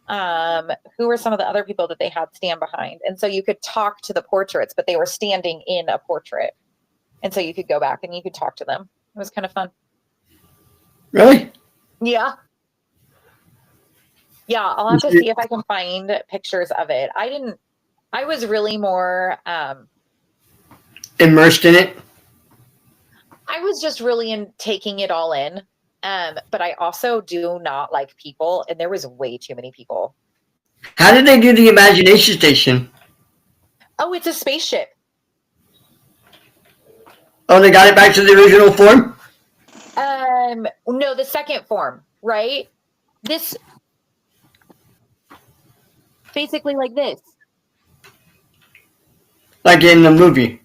Who were some of the other people that they had stand behind? And so you could talk to the portraits, but they were standing in a portrait. And so you could go back and you could talk to them. It was kind of fun. Really? Yeah. Yeah, I'll have to see if I can find pictures of it. I was really more immersed in it? I was just really taking it all in. But I also do not like people, and there was way too many people. How did they do the imagination station? Oh, it's a spaceship. Oh, they got it back to the original form? No, the second form, right? This basically like this. Like in the movie?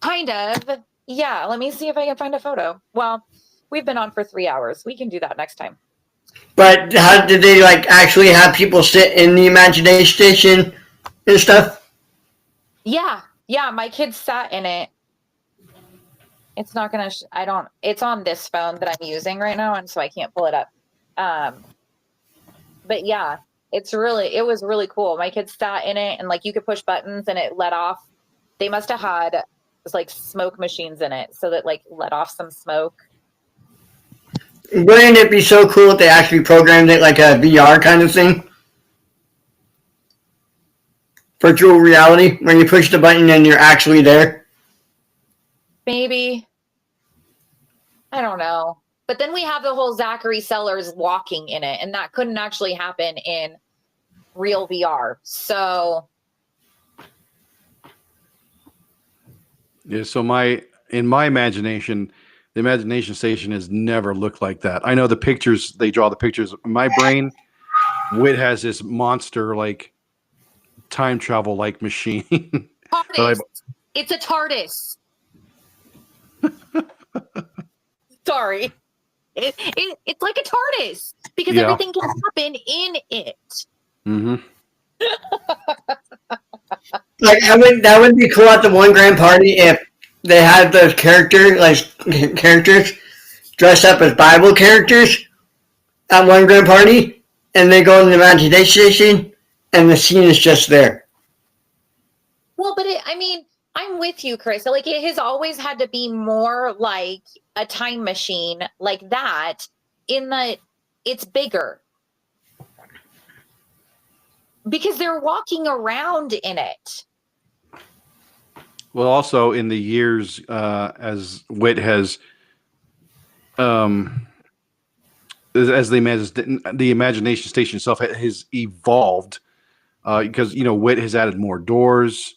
Kind of. Yeah, let me see if I can find a photo. Well, we've been on for 3 hours. We can do that next time. But how did they like actually have people sit in the imagination station and stuff? Yeah, my kids sat in it. It's not gonna. It's on this phone that I'm using right now, and so I can't pull it up. But yeah, it was really cool. My kids sat in it, and like you could push buttons, and it let off. They must have had like smoke machines in it, so that like let off some smoke. Wouldn't it be so cool if they actually programmed it like a VR kind of thing? Virtual reality, where you push the button and you're actually there? Maybe. I don't know. But then we have the whole Zachary Sellers walking in it, and that couldn't actually happen in real VR. So yeah, so in my imagination, the imagination station has never looked like that. I know the pictures, they draw the pictures. In my brain, Wit has this monster like time travel like machine. TARDIS. It's a TARDIS. Sorry. It's like a TARDIS because everything can happen in it. Mm-hmm. Like that would be cool at the One Grand Party if they had those characters dressed up as Bible characters at One Grand Party, and they go in the imagination station, and the scene is just there. Well, but I'm with you, Chris. Like it has always had to be more like a time machine like that in that it's bigger. Because they're walking around in it. Well, also in the years as Wit has, as the imagination station itself has evolved, because Wit has added more doors,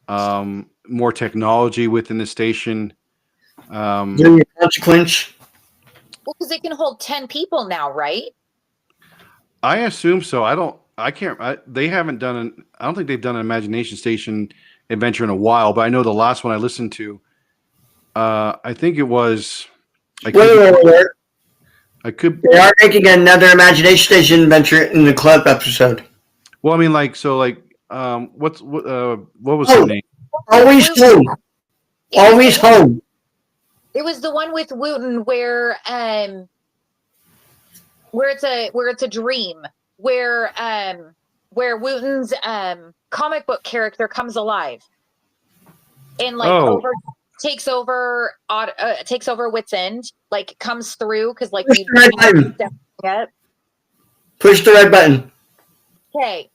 more technology within the station. During the consequence. Well, because it can hold 10 people now, right? I assume so. They haven't done I don't think they've done an imagination station adventure in a while, but I know the last one I listened to, I think it was. Wait. I could. They are making another Imagination Station adventure in the club episode. Well, I mean, like, so, like, what was Oh. the name? Always home. Always home. It was the one with Wooten where it's a dream where Wooten's comic book character comes alive and like takes over Wit's End, like comes through because like Push the red button. Yep. Push the red button. Okay,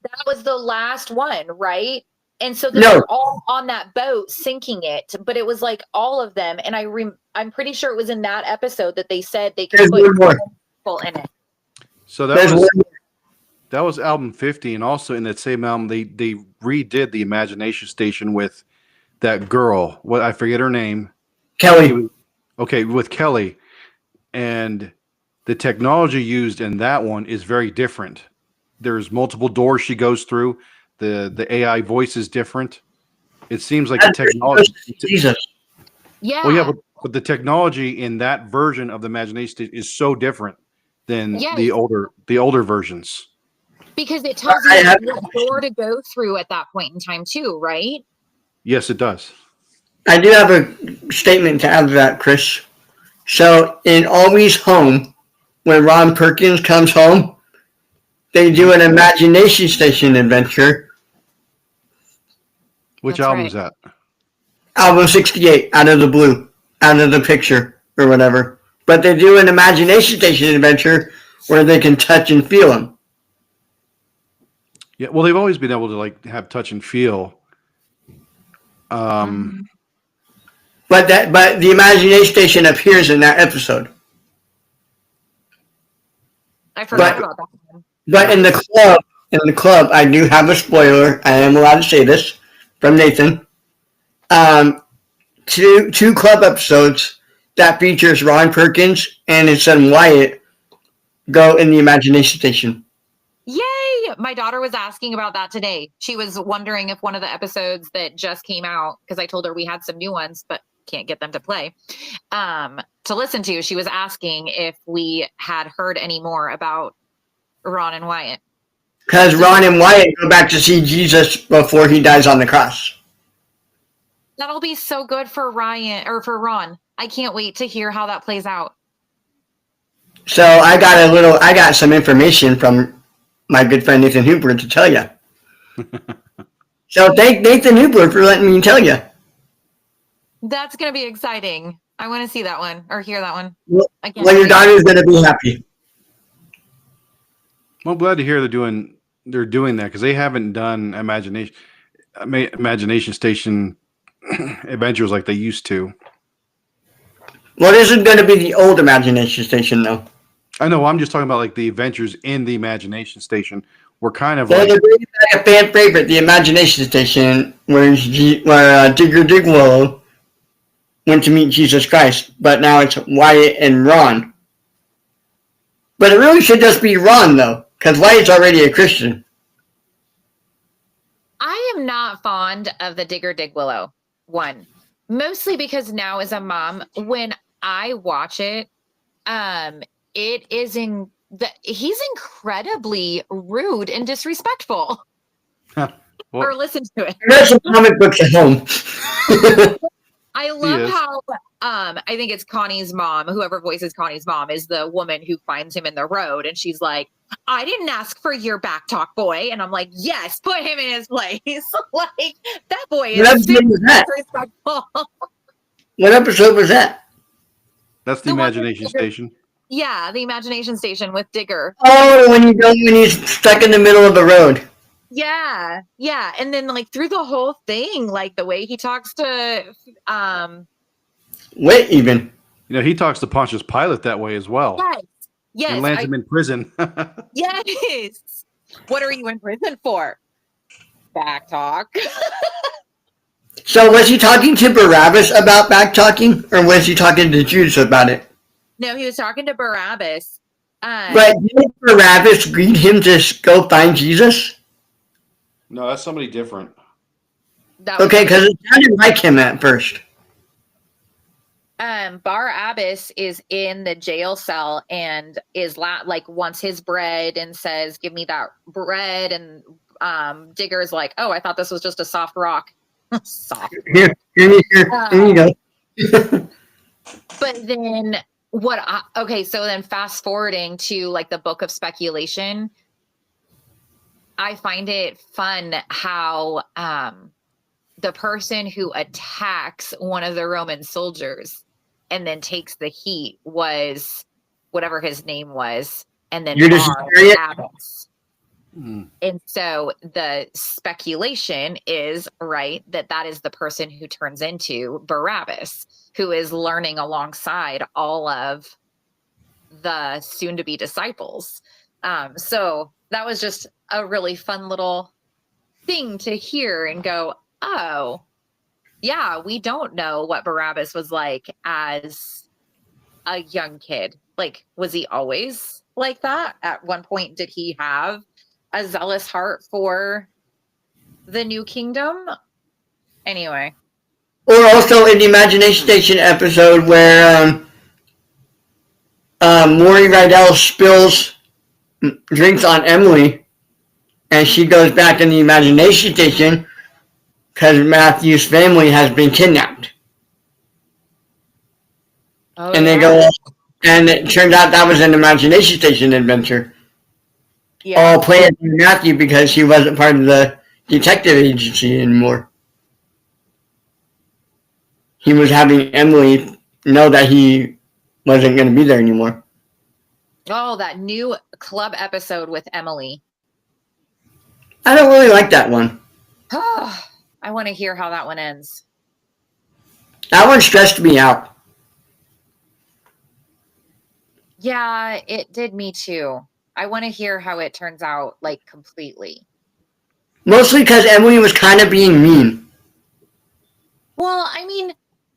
that was the last one, right? And so they No. were all on that boat sinking it, but it was like all of them. And I'm pretty sure it was in that episode that they said they could There's put one more. people in it. So There's one more. that was album 50, and also in that same album they redid the Imagination Station with that girl. What, I forget her name. Kelly. Okay, with Kelly, and the technology used in that one is very different. There's multiple doors she goes through. The AI voice is different. It seems like the technology. Jesus. Yeah. Well, yeah, but the technology in that version of the Imagination Station is so different than the older versions. Because it tells you what door to go through at that point in time too, right? Yes, it does. I do have a statement to add to that, Chris. So in Always Home, when Ron Perkins comes home, they do an Imagination Station adventure. Which That's album is right. that? Album 68, Out of the Blue, Out of the Picture, or whatever. But they do an Imagination Station adventure where they can touch and feel them. Yeah, well, they've always been able to like have touch and feel. But the Imagination Station appears in that episode. I forgot about that one. But in the club, I do have a spoiler. I am allowed to say this from Nathan. Two club episodes that features Ron Perkins and his son Wyatt go in the Imagination Station. Yay! My daughter was asking about that today. She was wondering if one of the episodes that just came out, because I told her we had some new ones, but can't get them to play, to listen to. She was asking if we had heard any more about Ron and Wyatt. Because Ron and Wyatt go back to see Jesus before he dies on the cross. That'll be so good for Ron. I can't wait to hear how that plays out. So I got some information from my good friend Nathan Hooper to tell you. So thank Nathan Hooper for letting me tell you. That's going to be exciting. I want to see that one or hear that one. Well, your daughter's going to be happy. Well, I'm glad to hear they're doing that because they haven't done Imagination Station adventures like they used to. Well, this is going to be the old Imagination Station, though. I know. I'm just talking about like the adventures in the Imagination Station were kind of Well, like they're bringing back a fan favorite, the Imagination Station, where Digger Digwillow went to meet Jesus Christ, but now it's Wyatt and Ron. But it really should just be Ron, though, because Wyatt's already a Christian. I am not fond of the Digger Digwillow one, mostly because now as a mom, when I watch it, it is he's incredibly rude and disrespectful. Or listen to it. There's some comic books at home. I love how I think it's Connie's mom, whoever voices Connie's mom, is the woman who finds him in the road, and she's like, "I didn't ask for your back talk, boy," and I'm like, "Yes, put him in his place." Like that boy is super disrespectful. What episode was that? That's the Imagination Station. Yeah, the Imagination Station with Digger. Oh, when he's stuck in the middle of the road. Yeah, and then like through the whole thing, like the way he talks to Wait, even. You know, he talks to Pontius Pilate that way as well. Yes, and lands him in prison. Yes. What are you in prison for? Back talk. So was he talking to Barabbas about back talking, or was he talking to Judas about it? No, he was talking to Barabbas. But did Barabbas lead him to go find Jesus? No, that's somebody different. That was Okay, because it sounded like him at first. Barabbas is in the jail cell and is like wants his bread and says, "Give me that bread." And Digger's like, "Oh, I thought this was just a soft rock." Soft. Here you go. But then so then fast forwarding to like the Book of Speculation, I find it fun how the person who attacks one of the Roman soldiers and then takes the heat was whatever his name was, and then Barabbas. And so the speculation is right that is the person who turns into Barabbas, who is learning alongside all of the soon-to-be disciples. So that was just a really fun little thing to hear and go, oh, yeah, we don't know what Barabbas was like as a young kid. Like, was he always like that? At one point, did he have a zealous heart for the new kingdom? Anyway. Or also in the Imagination Station episode where Maury Rydell spills drinks on Emily, and she goes back in the Imagination Station because Matthew's family has been kidnapped. Oh, and they go, and it turned out that was an Imagination Station adventure. Yeah. All planned by Matthew because he wasn't part of the detective agency anymore. He was having Emily know that he wasn't going to be there anymore. Oh, that new club episode with Emily. I don't really like that one. I want to hear how that one ends. That one stressed me out. Yeah, it did me too. I want to hear how it turns out, like, completely. Mostly because Emily was kind of being mean. Well, I mean,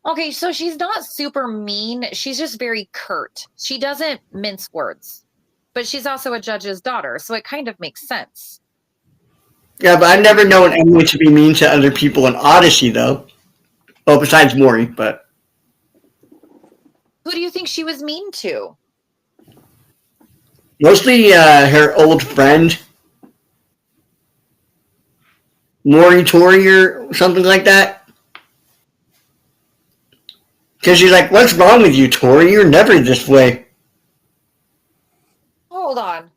okay, so she's not super mean. She's just very curt. She doesn't mince words. But she's also a judge's daughter, so it kind of makes sense. Yeah, but I've never known Emily to be mean to other people in Odyssey, though. Well, besides Maury, but... Who do you think she was mean to? Mostly her old friend. Maury Tori or something like that. Because she's like, what's wrong with you, Tori? You're never this way. Hold on.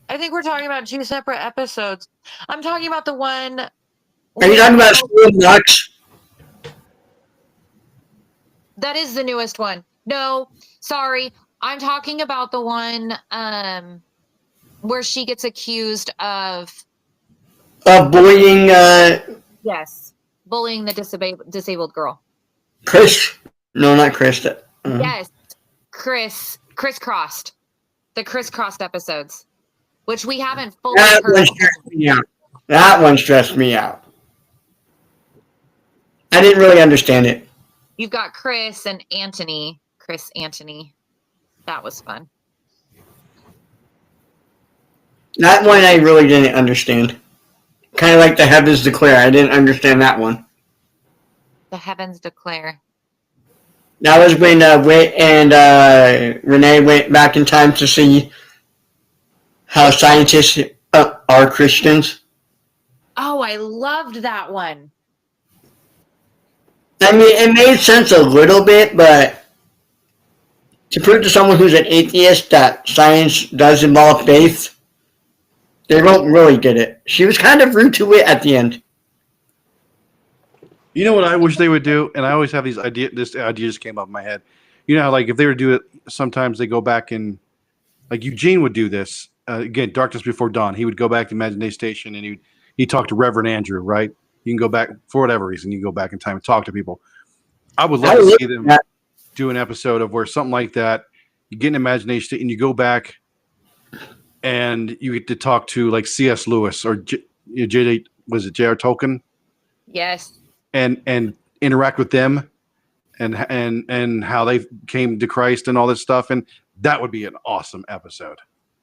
I think we're talking about two separate episodes. I'm talking about the one... Are you talking about School of Nuts? That is the newest one. No, sorry. I'm talking about the one where she gets accused of... bullying... Yes. Bullying the disabled girl. Chris? No, not Chris. Yes. Crisscrossed. The crisscrossed episodes. Which we haven't fully That heard. one stressed me out. That one stressed me out. I didn't really understand it. You've got Chris and Anthony. Chris Anthony. That was fun. That one I really didn't understand. Kind of like the Heavens Declare. I didn't understand that one. The Heavens Declare. That was when Whit and Renee went back in time to see how scientists are Christians. Oh, I loved that one. I mean, it made sense a little bit, but to prove to someone who's an atheist that science does involve faith, they won't really get it. She was kind of rude to it at the end. You know what I wish they would do, and I always have these ideas. This idea just came up in my head. You know how, like, if they would do it, sometimes they go back and, like, Eugene would do this. Again, Darkness Before Dawn. He would go back to Imagination Station, and he'd talk to Reverend Andrew, right? You can go back, for whatever reason, you can go back in time and talk to people. I would love to see them do an episode of where something like that, you get an Imagination and you go back and you get to talk to, like, C.S. Lewis or was it J.R. Tolkien? Yes. And interact with them and how they came to Christ and all this stuff. And that would be an awesome episode.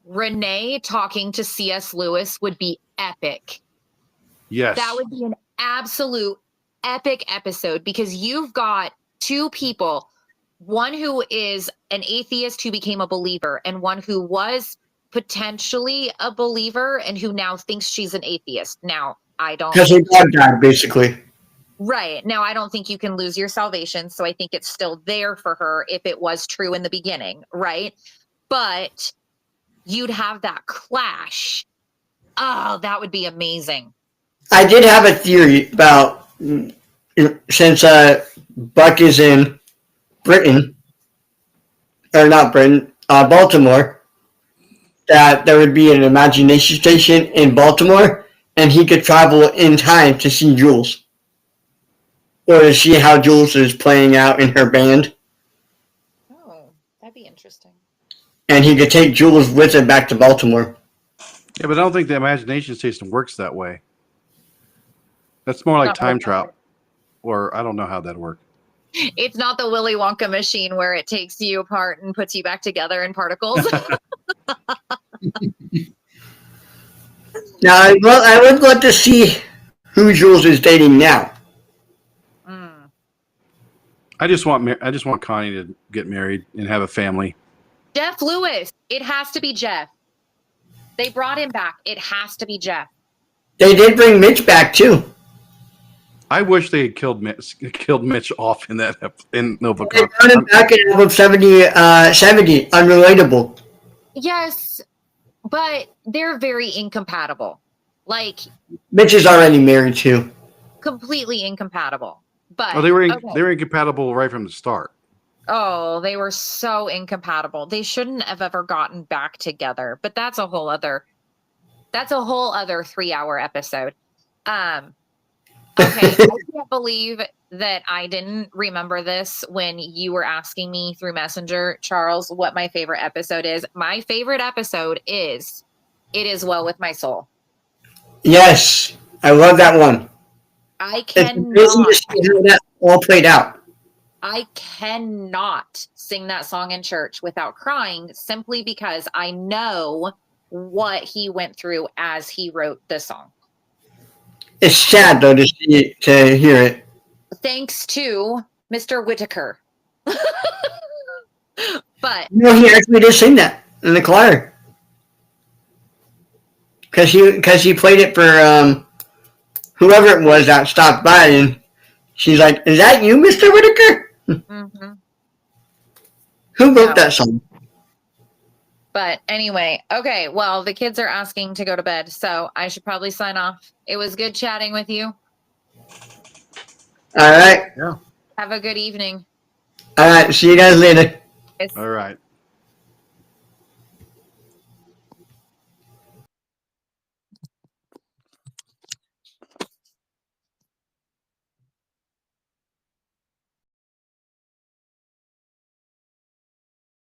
Renee talking to C.S. Lewis would be epic. Yes. That would be an absolute epic episode because you've got two people, one who is an atheist who became a believer and one who was potentially a believer and who now thinks she's an atheist. Now, I don't. Because her dog died, basically. Right. Now, I don't think you can lose your salvation. So I think it's still there for her if it was true in the beginning. Right. But you'd have that clash. Oh, that would be amazing. I did have a theory about, since Buck is in Britain, or not Britain, Baltimore, that there would be an imagination station in Baltimore and he could travel in time to see Jules. Or to see how Jules is playing out in her band. Oh, that'd be interesting. And he could take Jules with him back to Baltimore. Yeah, but I don't think the imagination station works that way. That's more like Not time like travel. Or I don't know how that works. It's not the Willy Wonka machine where it takes you apart and puts you back together in particles. Now, I would love to see who Jules is dating now. I just want Connie to get married and have a family. Jeff Lewis. It has to be Jeff. They brought him back. It has to be Jeff. They did bring Mitch back too. I wish they had killed Mitch off in that in Nova. They brought him back in album 70, Unrelatable. Yes, but they're very incompatible. Like Mitch is already married too. completely incompatible. But they were incompatible right from the start. Oh, they were so incompatible. They shouldn't have ever gotten back together. But that's a whole other 3-hour episode. Okay, I can't believe that I didn't remember this when you were asking me through Messenger, Charles, what my favorite episode is. My favorite episode is It Is Well With My Soul. Yes, I love that one. I It's amazing to see how that all played out. I cannot sing that song in church without crying simply because I know what he went through as he wrote the song. It's sad though to hear it. Thanks to Mr. Whitaker. But No, he actually did sing that in the choir. Because he played it for whoever it was that stopped by, and she's like, "Is that you, Mr. Whitaker?" mm-hmm. Who wrote that song? But anyway, okay, well, the kids are asking to go to bed, so I should probably sign off. It was good chatting with you. All right. Yeah. Have a good evening. All right. See you guys later. All right.